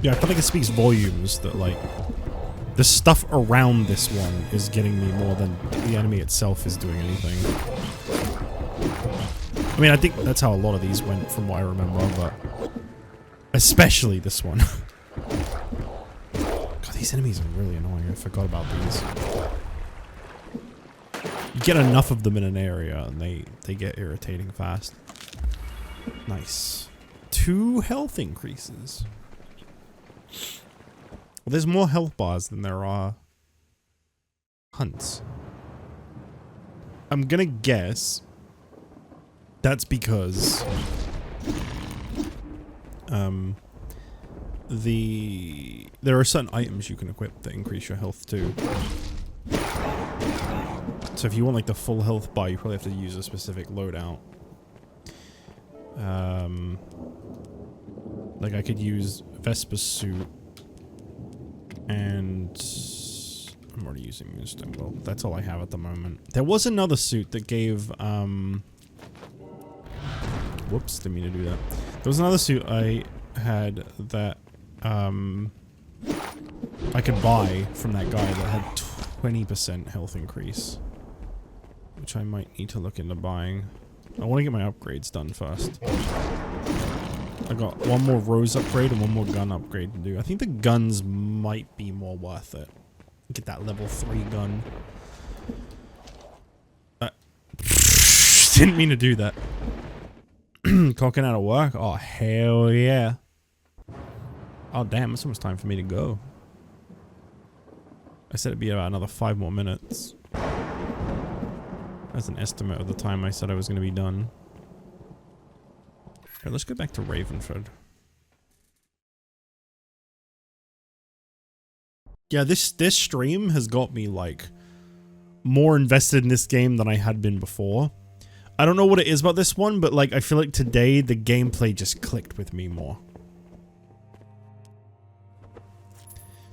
Yeah, I feel like it speaks volumes that, like, the stuff around this one is getting me more than the enemy itself is doing anything. I mean, I think that's how a lot of these went from what I remember, but... especially this one. God, these enemies are really annoying. I forgot about these. You get enough of them in an area, and they get irritating fast. Nice. 2 health increases. Well, there's more health bars than there are hunts. I'm gonna guess that's because there are certain items you can equip that increase your health too. So if you want like the full health bar, you probably have to use a specific loadout. Like I could use Vesper's suit. And I'm already using Moonstone. Well, that's all I have at the moment. There was another suit that gave, whoops, didn't mean to do that. There was another suit I had that, I could buy from that guy that had 20% health increase. Which I might need to look into buying. I want to get my upgrades done first. I got one more rose upgrade and one more gun upgrade to do. I think the guns might be more worth it. Get that level 3 gun. Didn't mean to do that. Clocking out of work? Oh, hell yeah. Oh, damn. It's almost time for me to go. I said it'd be about another 5 more minutes. That's an estimate of the time I said I was going to be done. Alright, let's go back to Ravenford. Yeah, this stream has got me, like, more invested in this game than I had been before. I don't know what it is about this one, but, like, I feel like today the gameplay just clicked with me more.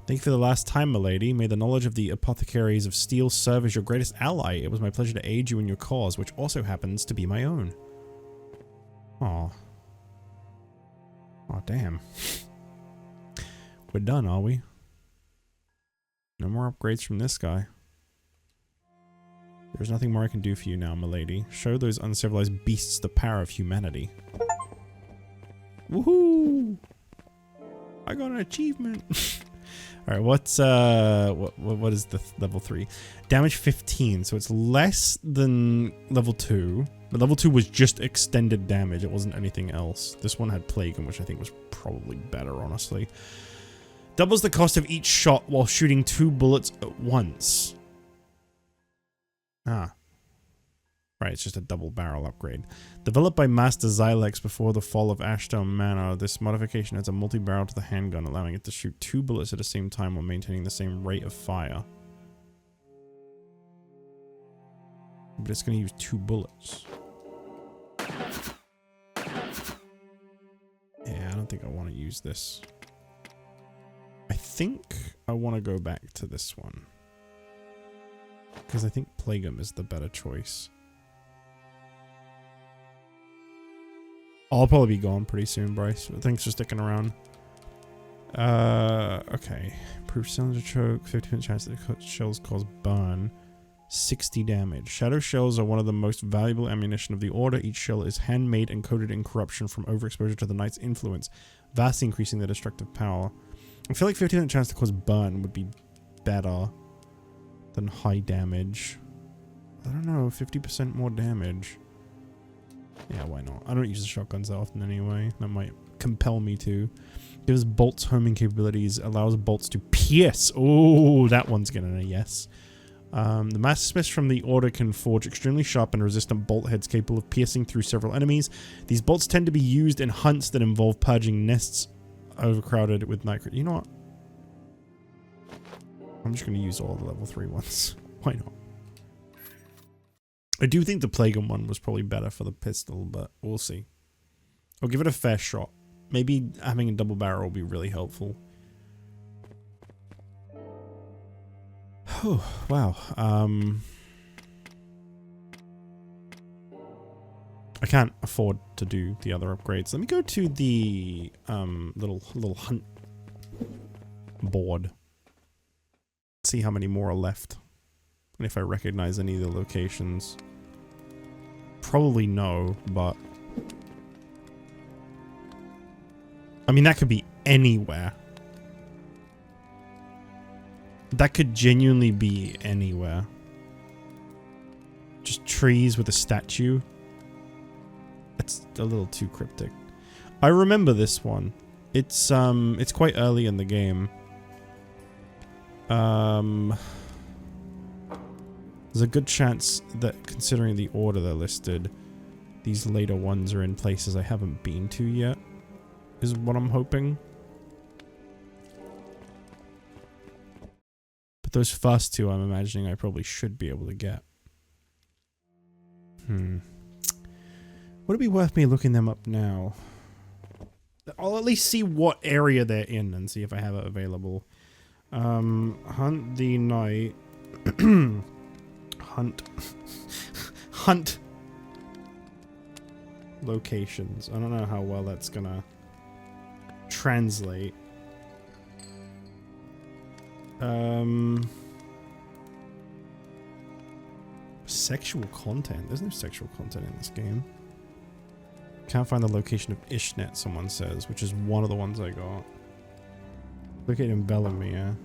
Thank you for the last time, milady. May the knowledge of the apothecaries of steel serve as your greatest ally. It was my pleasure to aid you in your cause, which also happens to be my own. Aw. Oh, damn. We're done, are we? No more upgrades from this guy. There's nothing more I can do for you now, milady. Show those uncivilized beasts the power of humanity. Woohoo! I got an achievement! Alright, what's, what is the level 3? Damage 15, so it's less than level 2. But level 2 was just extended damage, it wasn't anything else. This one had Plague, which I think was probably better, honestly. Doubles the cost of each shot while shooting 2 bullets at once. Ah. Right, it's just a double barrel upgrade. Developed by Master Xylex before the fall of Ashdown Manor, this modification adds a multi-barrel to the handgun, allowing it to shoot 2 bullets at the same time while maintaining the same rate of fire. But it's going to use 2 bullets. Yeah, I don't think I want to use this. I think I want to go back to this one. Because I think Plagueum is the better choice. I'll probably be gone pretty soon, Bryce. But thanks for sticking around. Okay. Improved cylinder choke. 50% chance that the shells cause burn. 60 damage. Shadow shells are one of the most valuable ammunition of the Order. Each shell is handmade and coated in corruption from overexposure to the Knight's influence, vastly increasing their destructive power. I feel like 50% chance to cause burn would be better than high damage. I don't know, 50% more damage. Yeah, why not? I don't use the shotguns that often anyway. That might compel me to. Gives bolts homing capabilities, allows bolts to pierce. Oh, that one's getting a yes. The Master Smiths from the Order can forge extremely sharp and resistant bolt heads capable of piercing through several enemies. These bolts tend to be used in hunts that involve purging nests overcrowded with night. You know what? I'm just going to use all the level 3 ones. Why not? I do think the Plagueum one was probably better for the pistol, but we'll see. I'll give it a fair shot. Maybe having a double barrel will be really helpful. Oh, wow. I can't afford to do the other upgrades. Let me go to the little hunt board. See how many more are left. And if I recognize any of the locations. Probably no, but I mean that could be anywhere. That could genuinely be anywhere. Just trees with a statue. That's a little too cryptic. I remember this one. It's quite early in the game. There's a good chance that, considering the order they're listed, these later ones are in places I haven't been to yet, is what I'm hoping. But those first two, I'm imagining I probably should be able to get. Would it be worth me looking them up now? I'll at least see what area they're in and see if I have it available. Hunt the night. Hunt locations. I don't know how well that's gonna translate. Sexual content. There's no sexual content in this game. Can't find the location of Ishnet, someone says, which is one of the ones I got. Located in Bellamere.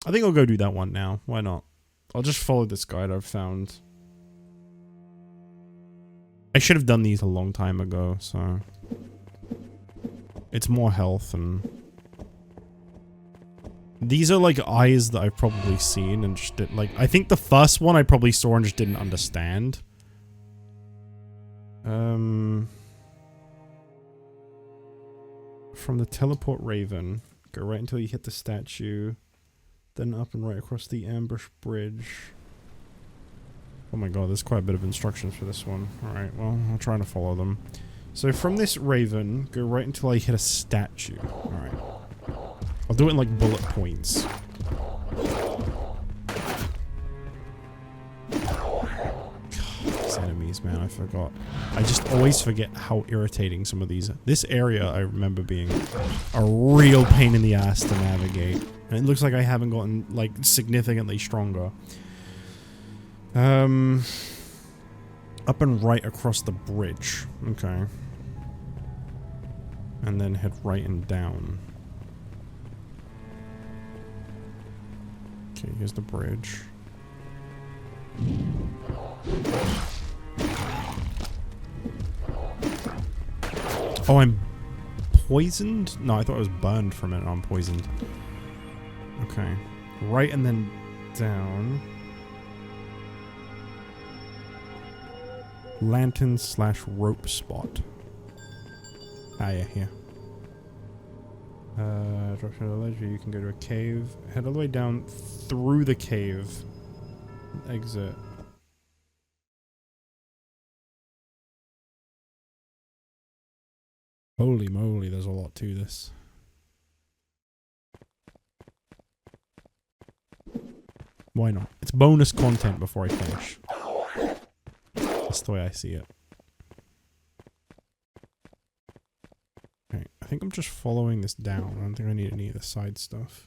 I think I'll go do that one now. Why not? I'll just follow this guide I've found. I should have done these a long time ago, so... It's more health and... These are like eyes that I've probably seen and just didn't like... I think the first one I probably saw and just didn't understand. From the teleport raven, go right until you hit the statue, then up and right across the ambush bridge. Oh my god, there's quite a bit of instructions for this one. Alright, well, I'll try to follow them. So from this raven, go right until I hit a statue. Alright. I'll do it in like bullet points. These enemies, man, I forgot. I just always forget how irritating some of these... This area, I remember being a real pain in the ass to navigate. And it looks like I haven't gotten, like, significantly stronger. Up and right across the bridge. Okay. And then head right and down. Okay, here's the bridge. Oh, I'm poisoned? No, I thought I was burned for a minute. I'm poisoned. Okay. Right and then down. Lantern slash rope spot. Ah, yeah, here. Drop to the ledge where you can go to a cave. Head all the way down through the cave. Exit. Holy moly, there's a lot to this. Why not? It's bonus content before I finish. That's the way I see it. Okay, I think I'm just following this down. I don't think I need any of the side stuff.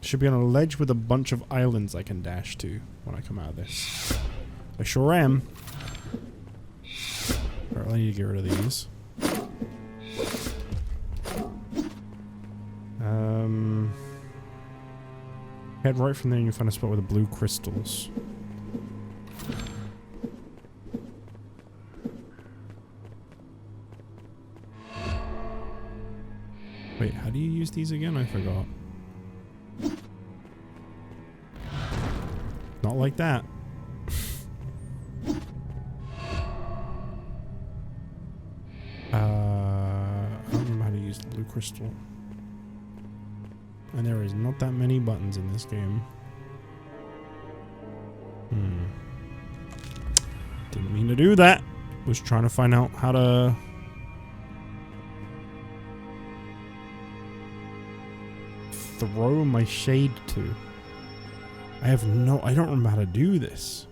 Should be on a ledge with a bunch of islands I can dash to when I come out of this. I sure am. Alright, I need to get rid of these. Head right from there and you find a spot with the blue crystals. Wait, how do you use these again? I forgot. Not like that. I don't remember how to use the blue crystal. And there is not that many buttons in this game. Didn't mean to do that. Was trying to find out how to... throw my shade to. I don't remember how to do this.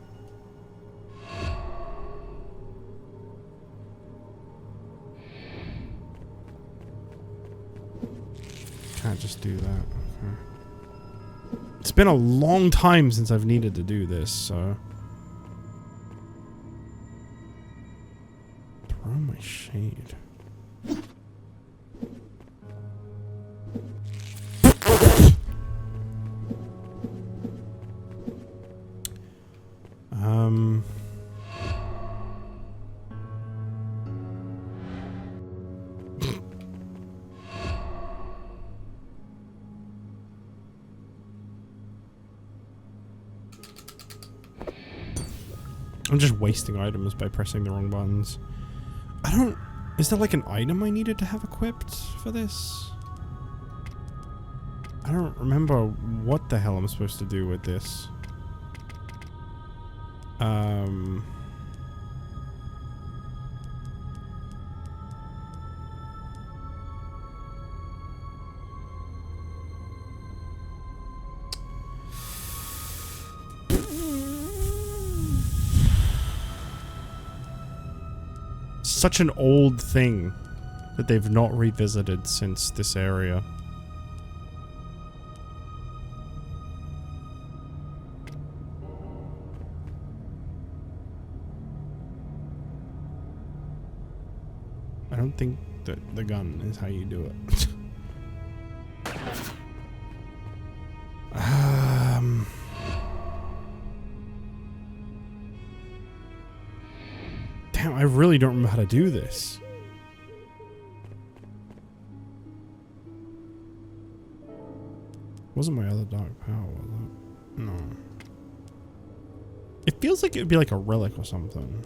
Can't just do that. Okay. It's been a long time since I've needed to do this, so... Throw my shade. I'm just wasting items by pressing the wrong buttons. Is there like an item I needed to have equipped for this? I don't remember what the hell I'm supposed to do with this. Such an old thing that they've not revisited since this area. I don't think that the gun is how you do it. Damn, I really don't remember how to do this. Wasn't my other dark power, was it? No. It feels like it would be like a relic or something.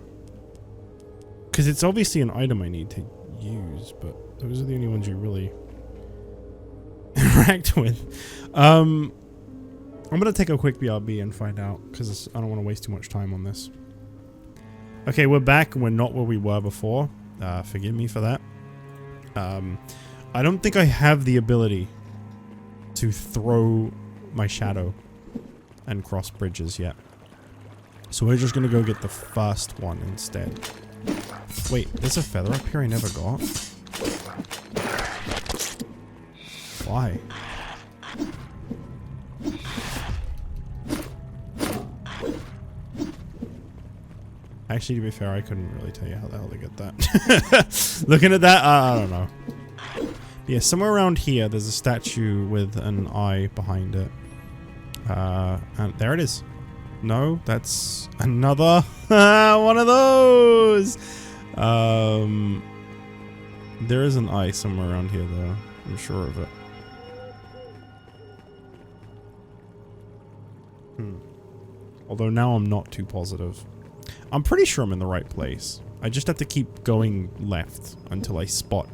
Because it's obviously an item I need to use, but those are the only ones you really interact with. I'm gonna take a quick BRB and find out, because I don't want to waste too much time on this. Okay, we're back and we're not where we were before. Forgive me for that. I don't think I have the ability to throw my shadow and cross bridges yet. So we're just gonna go get the first one instead. Wait, there's a feather up here I never got? Why? Actually, to be fair, I couldn't really tell you how the hell to get that. Looking at that, I don't know. But yeah, somewhere around here, there's a statue with an eye behind it. And there it is. No, that's another one of those. There is an eye somewhere around here, though. I'm sure of it. Although now I'm not too positive. I'm pretty sure I'm in the right place. I just have to keep going left until I spot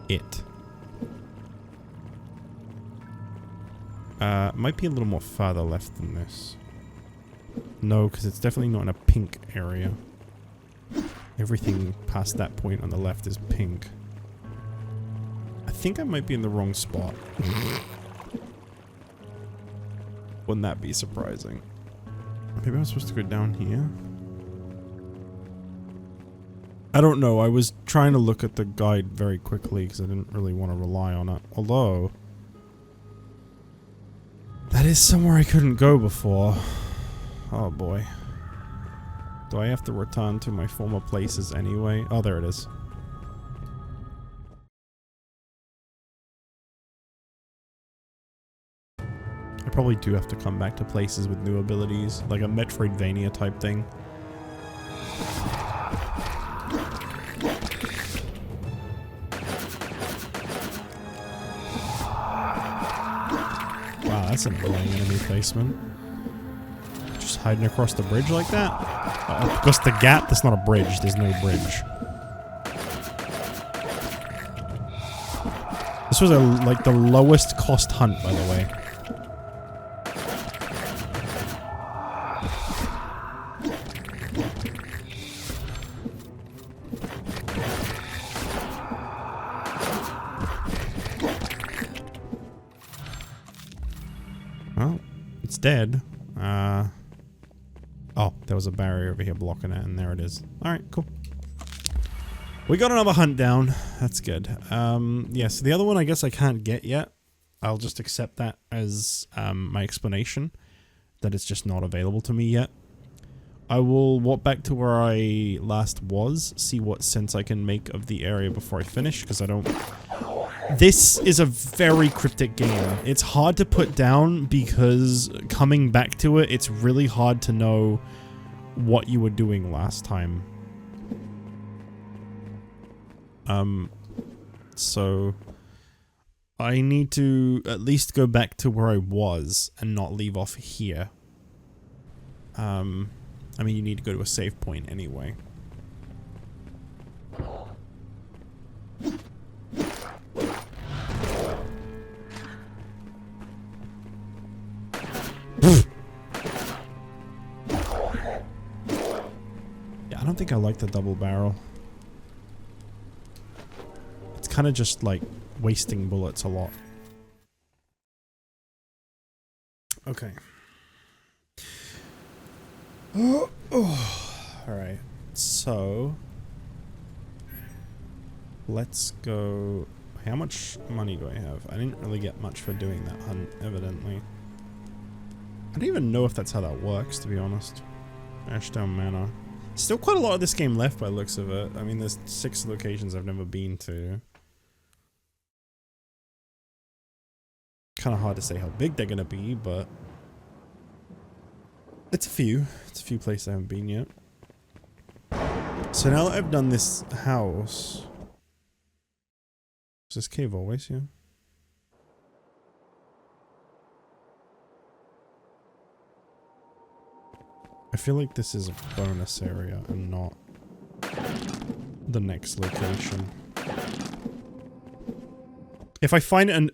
it. Might be a little more farther left than this. No, because it's definitely not in a pink area. Everything past that point on the left is pink. I think I might be in the wrong spot. Wouldn't that be surprising? Maybe I'm supposed to go down here? I don't know. I was trying to look at the guide very quickly because I didn't really want to rely on it. Although... that is somewhere I couldn't go before. Oh boy. Do I have to return to my former places anyway? Oh, there it is. I probably do have to come back to places with new abilities, like a Metroidvania type thing. Wow, that's an annoying enemy placement. Just hiding across the bridge like that? Across the gap? That's not a bridge. There's no bridge. This was like the lowest cost hunt, by the way. Well, it's dead. Oh, there was a barrier over here blocking it, and there it is. Alright, cool. We got another hunt down. That's good. Yeah, so the other one I guess I can't get yet. I'll just accept that as my explanation. That it's just not available to me yet. I will walk back to where I last was, see what sense I can make of the area before I finish, because I don't... This is a very cryptic game. It's hard to put down because coming back to it, it's really hard to know what you were doing last time. So I need to at least go back to where I was and not leave off here. I mean, you need to go to a save point anyway. Yeah, I don't think I like the double barrel. It's kind of just like wasting bullets a lot. Okay. Alright, so let's go. How much money do I have? I didn't really get much for doing that hunt, evidently. I don't even know if that's how that works, to be honest. Ashdown Manor. Still quite a lot of this game left by the looks of it. I mean, there's 6 locations I've never been to. Kind of hard to say how big they're gonna be, but it's a few. It's a few places I haven't been yet. So now that I've done this house... Is this cave always here? I feel like this is a bonus area and not the next location. If I find an...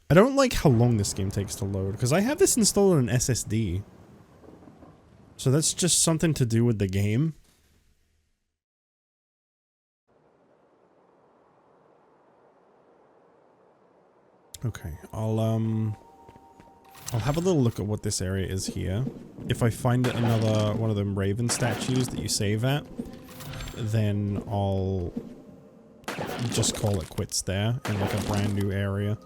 I don't like how long this game takes to load, because I have this installed on an SSD. So that's just something to do with the game. Okay, I'll have a little look at what this area is here. If I find another one of them raven statues that you save at, then I'll just call it quits there in like a brand new area.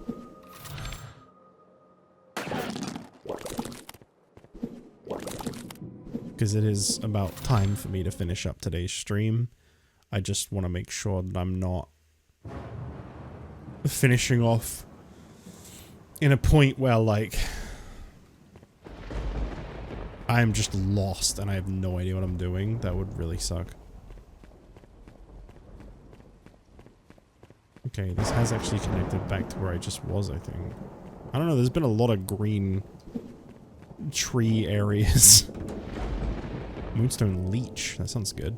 Because it is about time for me to finish up today's stream. I just want to make sure that I'm not finishing off in a point where, like, I'm just lost and I have no idea what I'm doing. That would really suck. Okay, this has actually connected back to where I just was, I think. I don't know, there's been a lot of green tree areas. Moonstone Leech. That sounds good.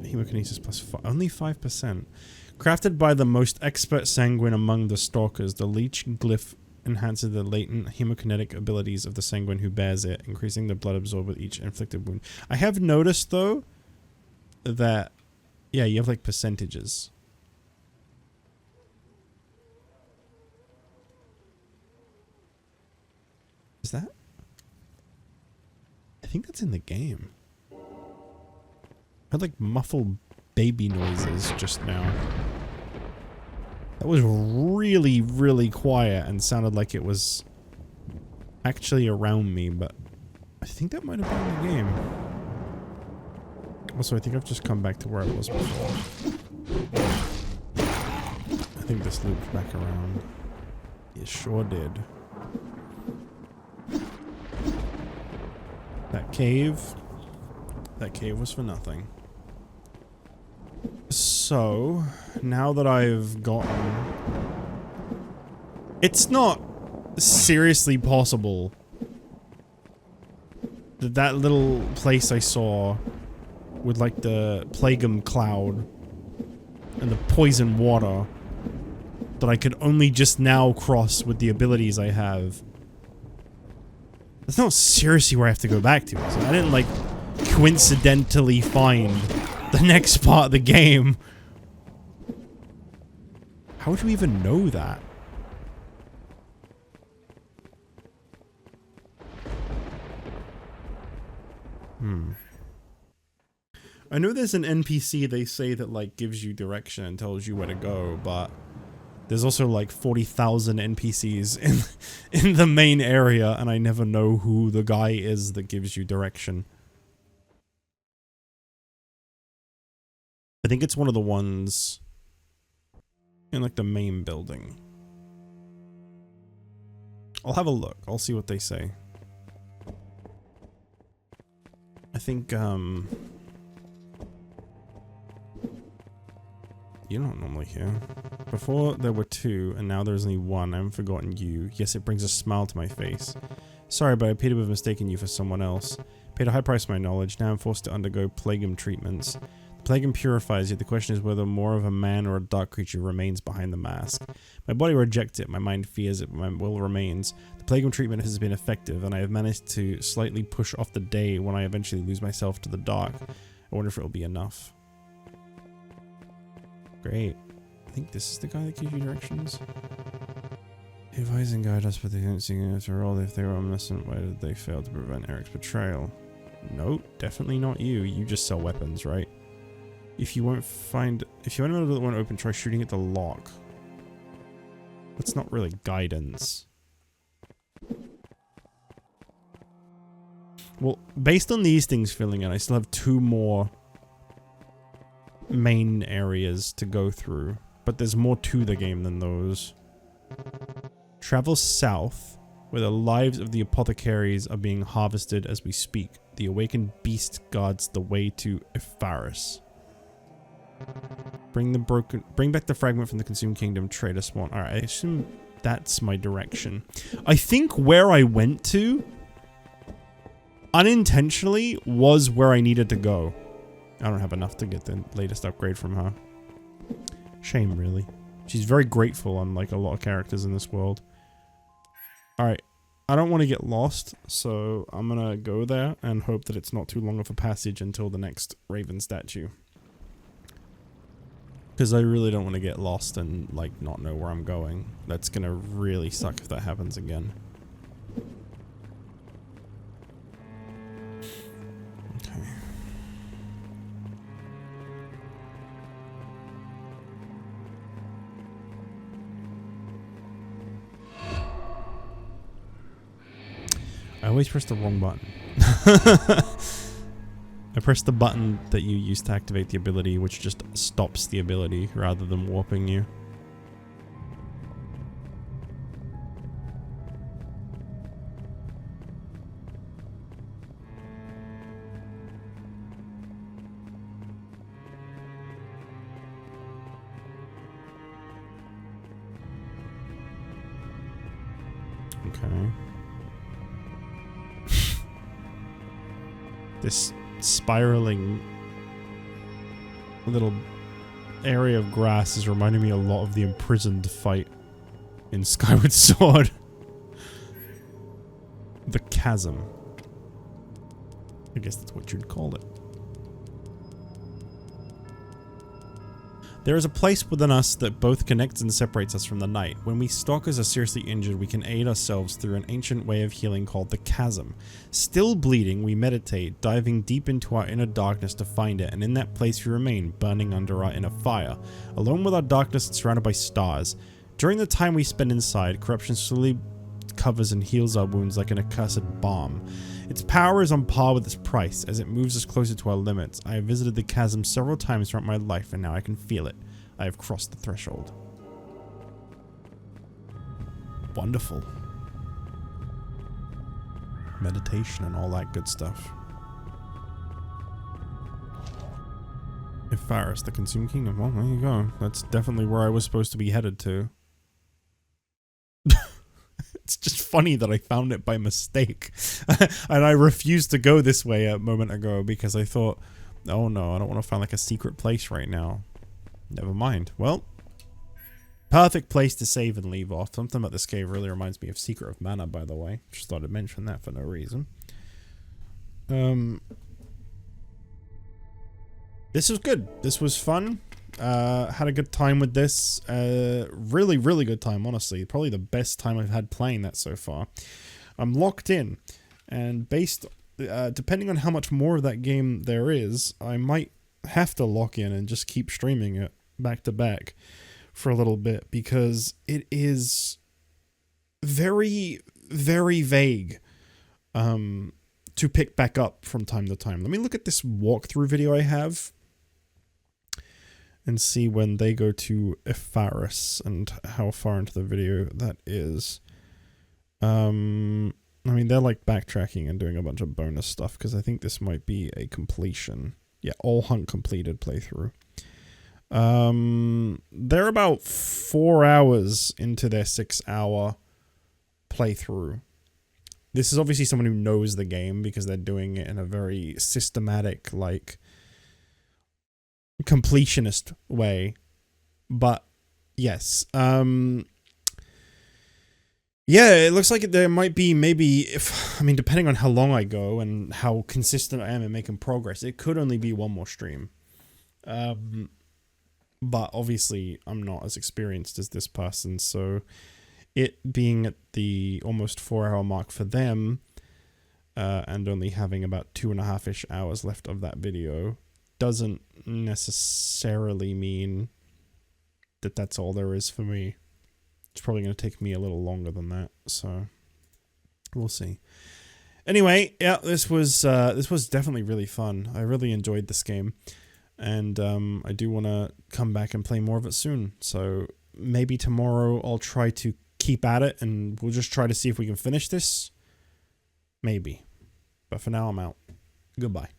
Hemokinesis plus only 5%. Crafted by the most expert sanguine among the stalkers, the Leech glyph enhances the latent hemokinetic abilities of the sanguine who bears it, increasing the blood absorbed with each inflicted wound. I have noticed, though, that, yeah, you have, like, percentages. Is that? I think that's in the game. I had, like, muffled baby noises just now. That was really, really quiet and sounded like it was actually around me, but I think that might have been in the game. Also, I think I've just come back to where I was before. I think this looped back around. It sure did. That cave was for nothing. So, now that I've gotten... It's not seriously possible that that little place I saw with, like, the Plagueum cloud and the poison water that I could only just now cross with the abilities I have. That's not seriously where I have to go back to. So I didn't, like, coincidentally find the next part of the game. How would you even know that? I know there's an NPC they say that, like, gives you direction and tells you where to go, but there's also, like, 40,000 NPCs in the main area, and I never know who the guy is that gives you direction. I think it's one of the ones in, like, the main building. I'll have a look. I'll see what they say. I think, you're not normally here. Before there were two, and now there's only one. I haven't forgotten you. Yes, it brings a smile to my face. Sorry, but I appear to have mistaken you for someone else. Paid a high price for my knowledge. Now I'm forced to undergo Plagueum treatments. The Plagueum purifies you. The question is whether more of a man or a dark creature remains behind the mask. My body rejects it. My mind fears it, but my will remains. The Plagueum treatment has been effective, and I have managed to slightly push off the day when I eventually lose myself to the dark. I wonder if it will be enough. Great. I think this is the guy that gives you directions. They advise and guide us, but they don't see it after all. If they were omniscient, why did they fail to prevent Eric's betrayal? Nope, definitely not you. You just sell weapons, right? If you want a door that won't open, try shooting at the lock. That's not really guidance. Well, based on these things filling in, I still have 2 more main areas to go through, but there's more to the game than those. Travel south, where the lives of the apothecaries are being harvested as we speak. The awakened beast guards the way to Epharis. Bring back the fragment from the consumed kingdom, trader spawn. Alright, I assume that's my direction. I think where I went to, unintentionally, was where I needed to go. I don't have enough to get the latest upgrade from her. Shame, really. She's very grateful, unlike a lot of characters in this world. Alright, I don't want to get lost, so I'm gonna go there and hope that it's not too long of a passage until the next Raven statue. Because I really don't want to get lost and, like, not know where I'm going. That's gonna really suck if that happens again. Okay. I always press the wrong button. I pressed the button that you use to activate the ability, which just stops the ability rather than warping you. Okay. This spiraling little area of grass is reminding me a lot of the imprisoned fight in Skyward Sword. The chasm. I guess that's what you'd call it. There is a place within us that both connects and separates us from the night. When we stalkers are seriously injured, we can aid ourselves through an ancient way of healing called the chasm. Still bleeding, we meditate, diving deep into our inner darkness to find it, and in that place we remain, burning under our inner fire, alone with our darkness and surrounded by stars. During the time we spend inside, corruption slowly covers and heals our wounds like an accursed balm. Its power is on par with its price, as it moves us closer to our limits. I have visited the chasm several times throughout my life, and now I can feel it. I have crossed the threshold. Wonderful. Meditation and all that good stuff. Epharis, the Consumed Kingdom. Well, there you go. That's definitely where I was supposed to be headed to. It's just funny that I found it by mistake. And I refused to go this way a moment ago because I thought, oh no, I don't want to find like a secret place right now. Never mind. Well, perfect place to save and leave off. Something about this cave really reminds me of Secret of Mana, by the way. Just thought I'd mention that for no reason. This was good. This was fun. Had a good time with this. Really, really good time, honestly. Probably the best time I've had playing that so far. I'm locked in, and based, depending on how much more of that game there is, I might have to lock in and just keep streaming it back to back for a little bit, because it is very, very vague to pick back up from time to time. Let me look at this walkthrough video I have and see when they go to Epharis and how far into the video that is. I mean, they're like backtracking and doing a bunch of bonus stuff, because I think this might be a completion. Yeah, all hunt completed playthrough. They're about 4 hours into their 6-hour playthrough. This is obviously someone who knows the game, because they're doing it in a very systematic, like, completionist way. But yes, yeah, it looks like there might be, maybe, I mean, depending on how long I go and how consistent I am in making progress, it could only be one more stream. But obviously I'm not as experienced as this person, so it being at the almost 4-hour mark for them, and only having about 2.5-ish hours left of that video, doesn't necessarily mean that that's all there is for me. It's probably going to take me a little longer than that, so we'll see. Anyway, yeah, this was definitely really fun. I really enjoyed this game, and I do want to come back and play more of it soon. So maybe tomorrow I'll try to keep at it, and we'll just try to see if we can finish this. Maybe. But for now, I'm out. Goodbye.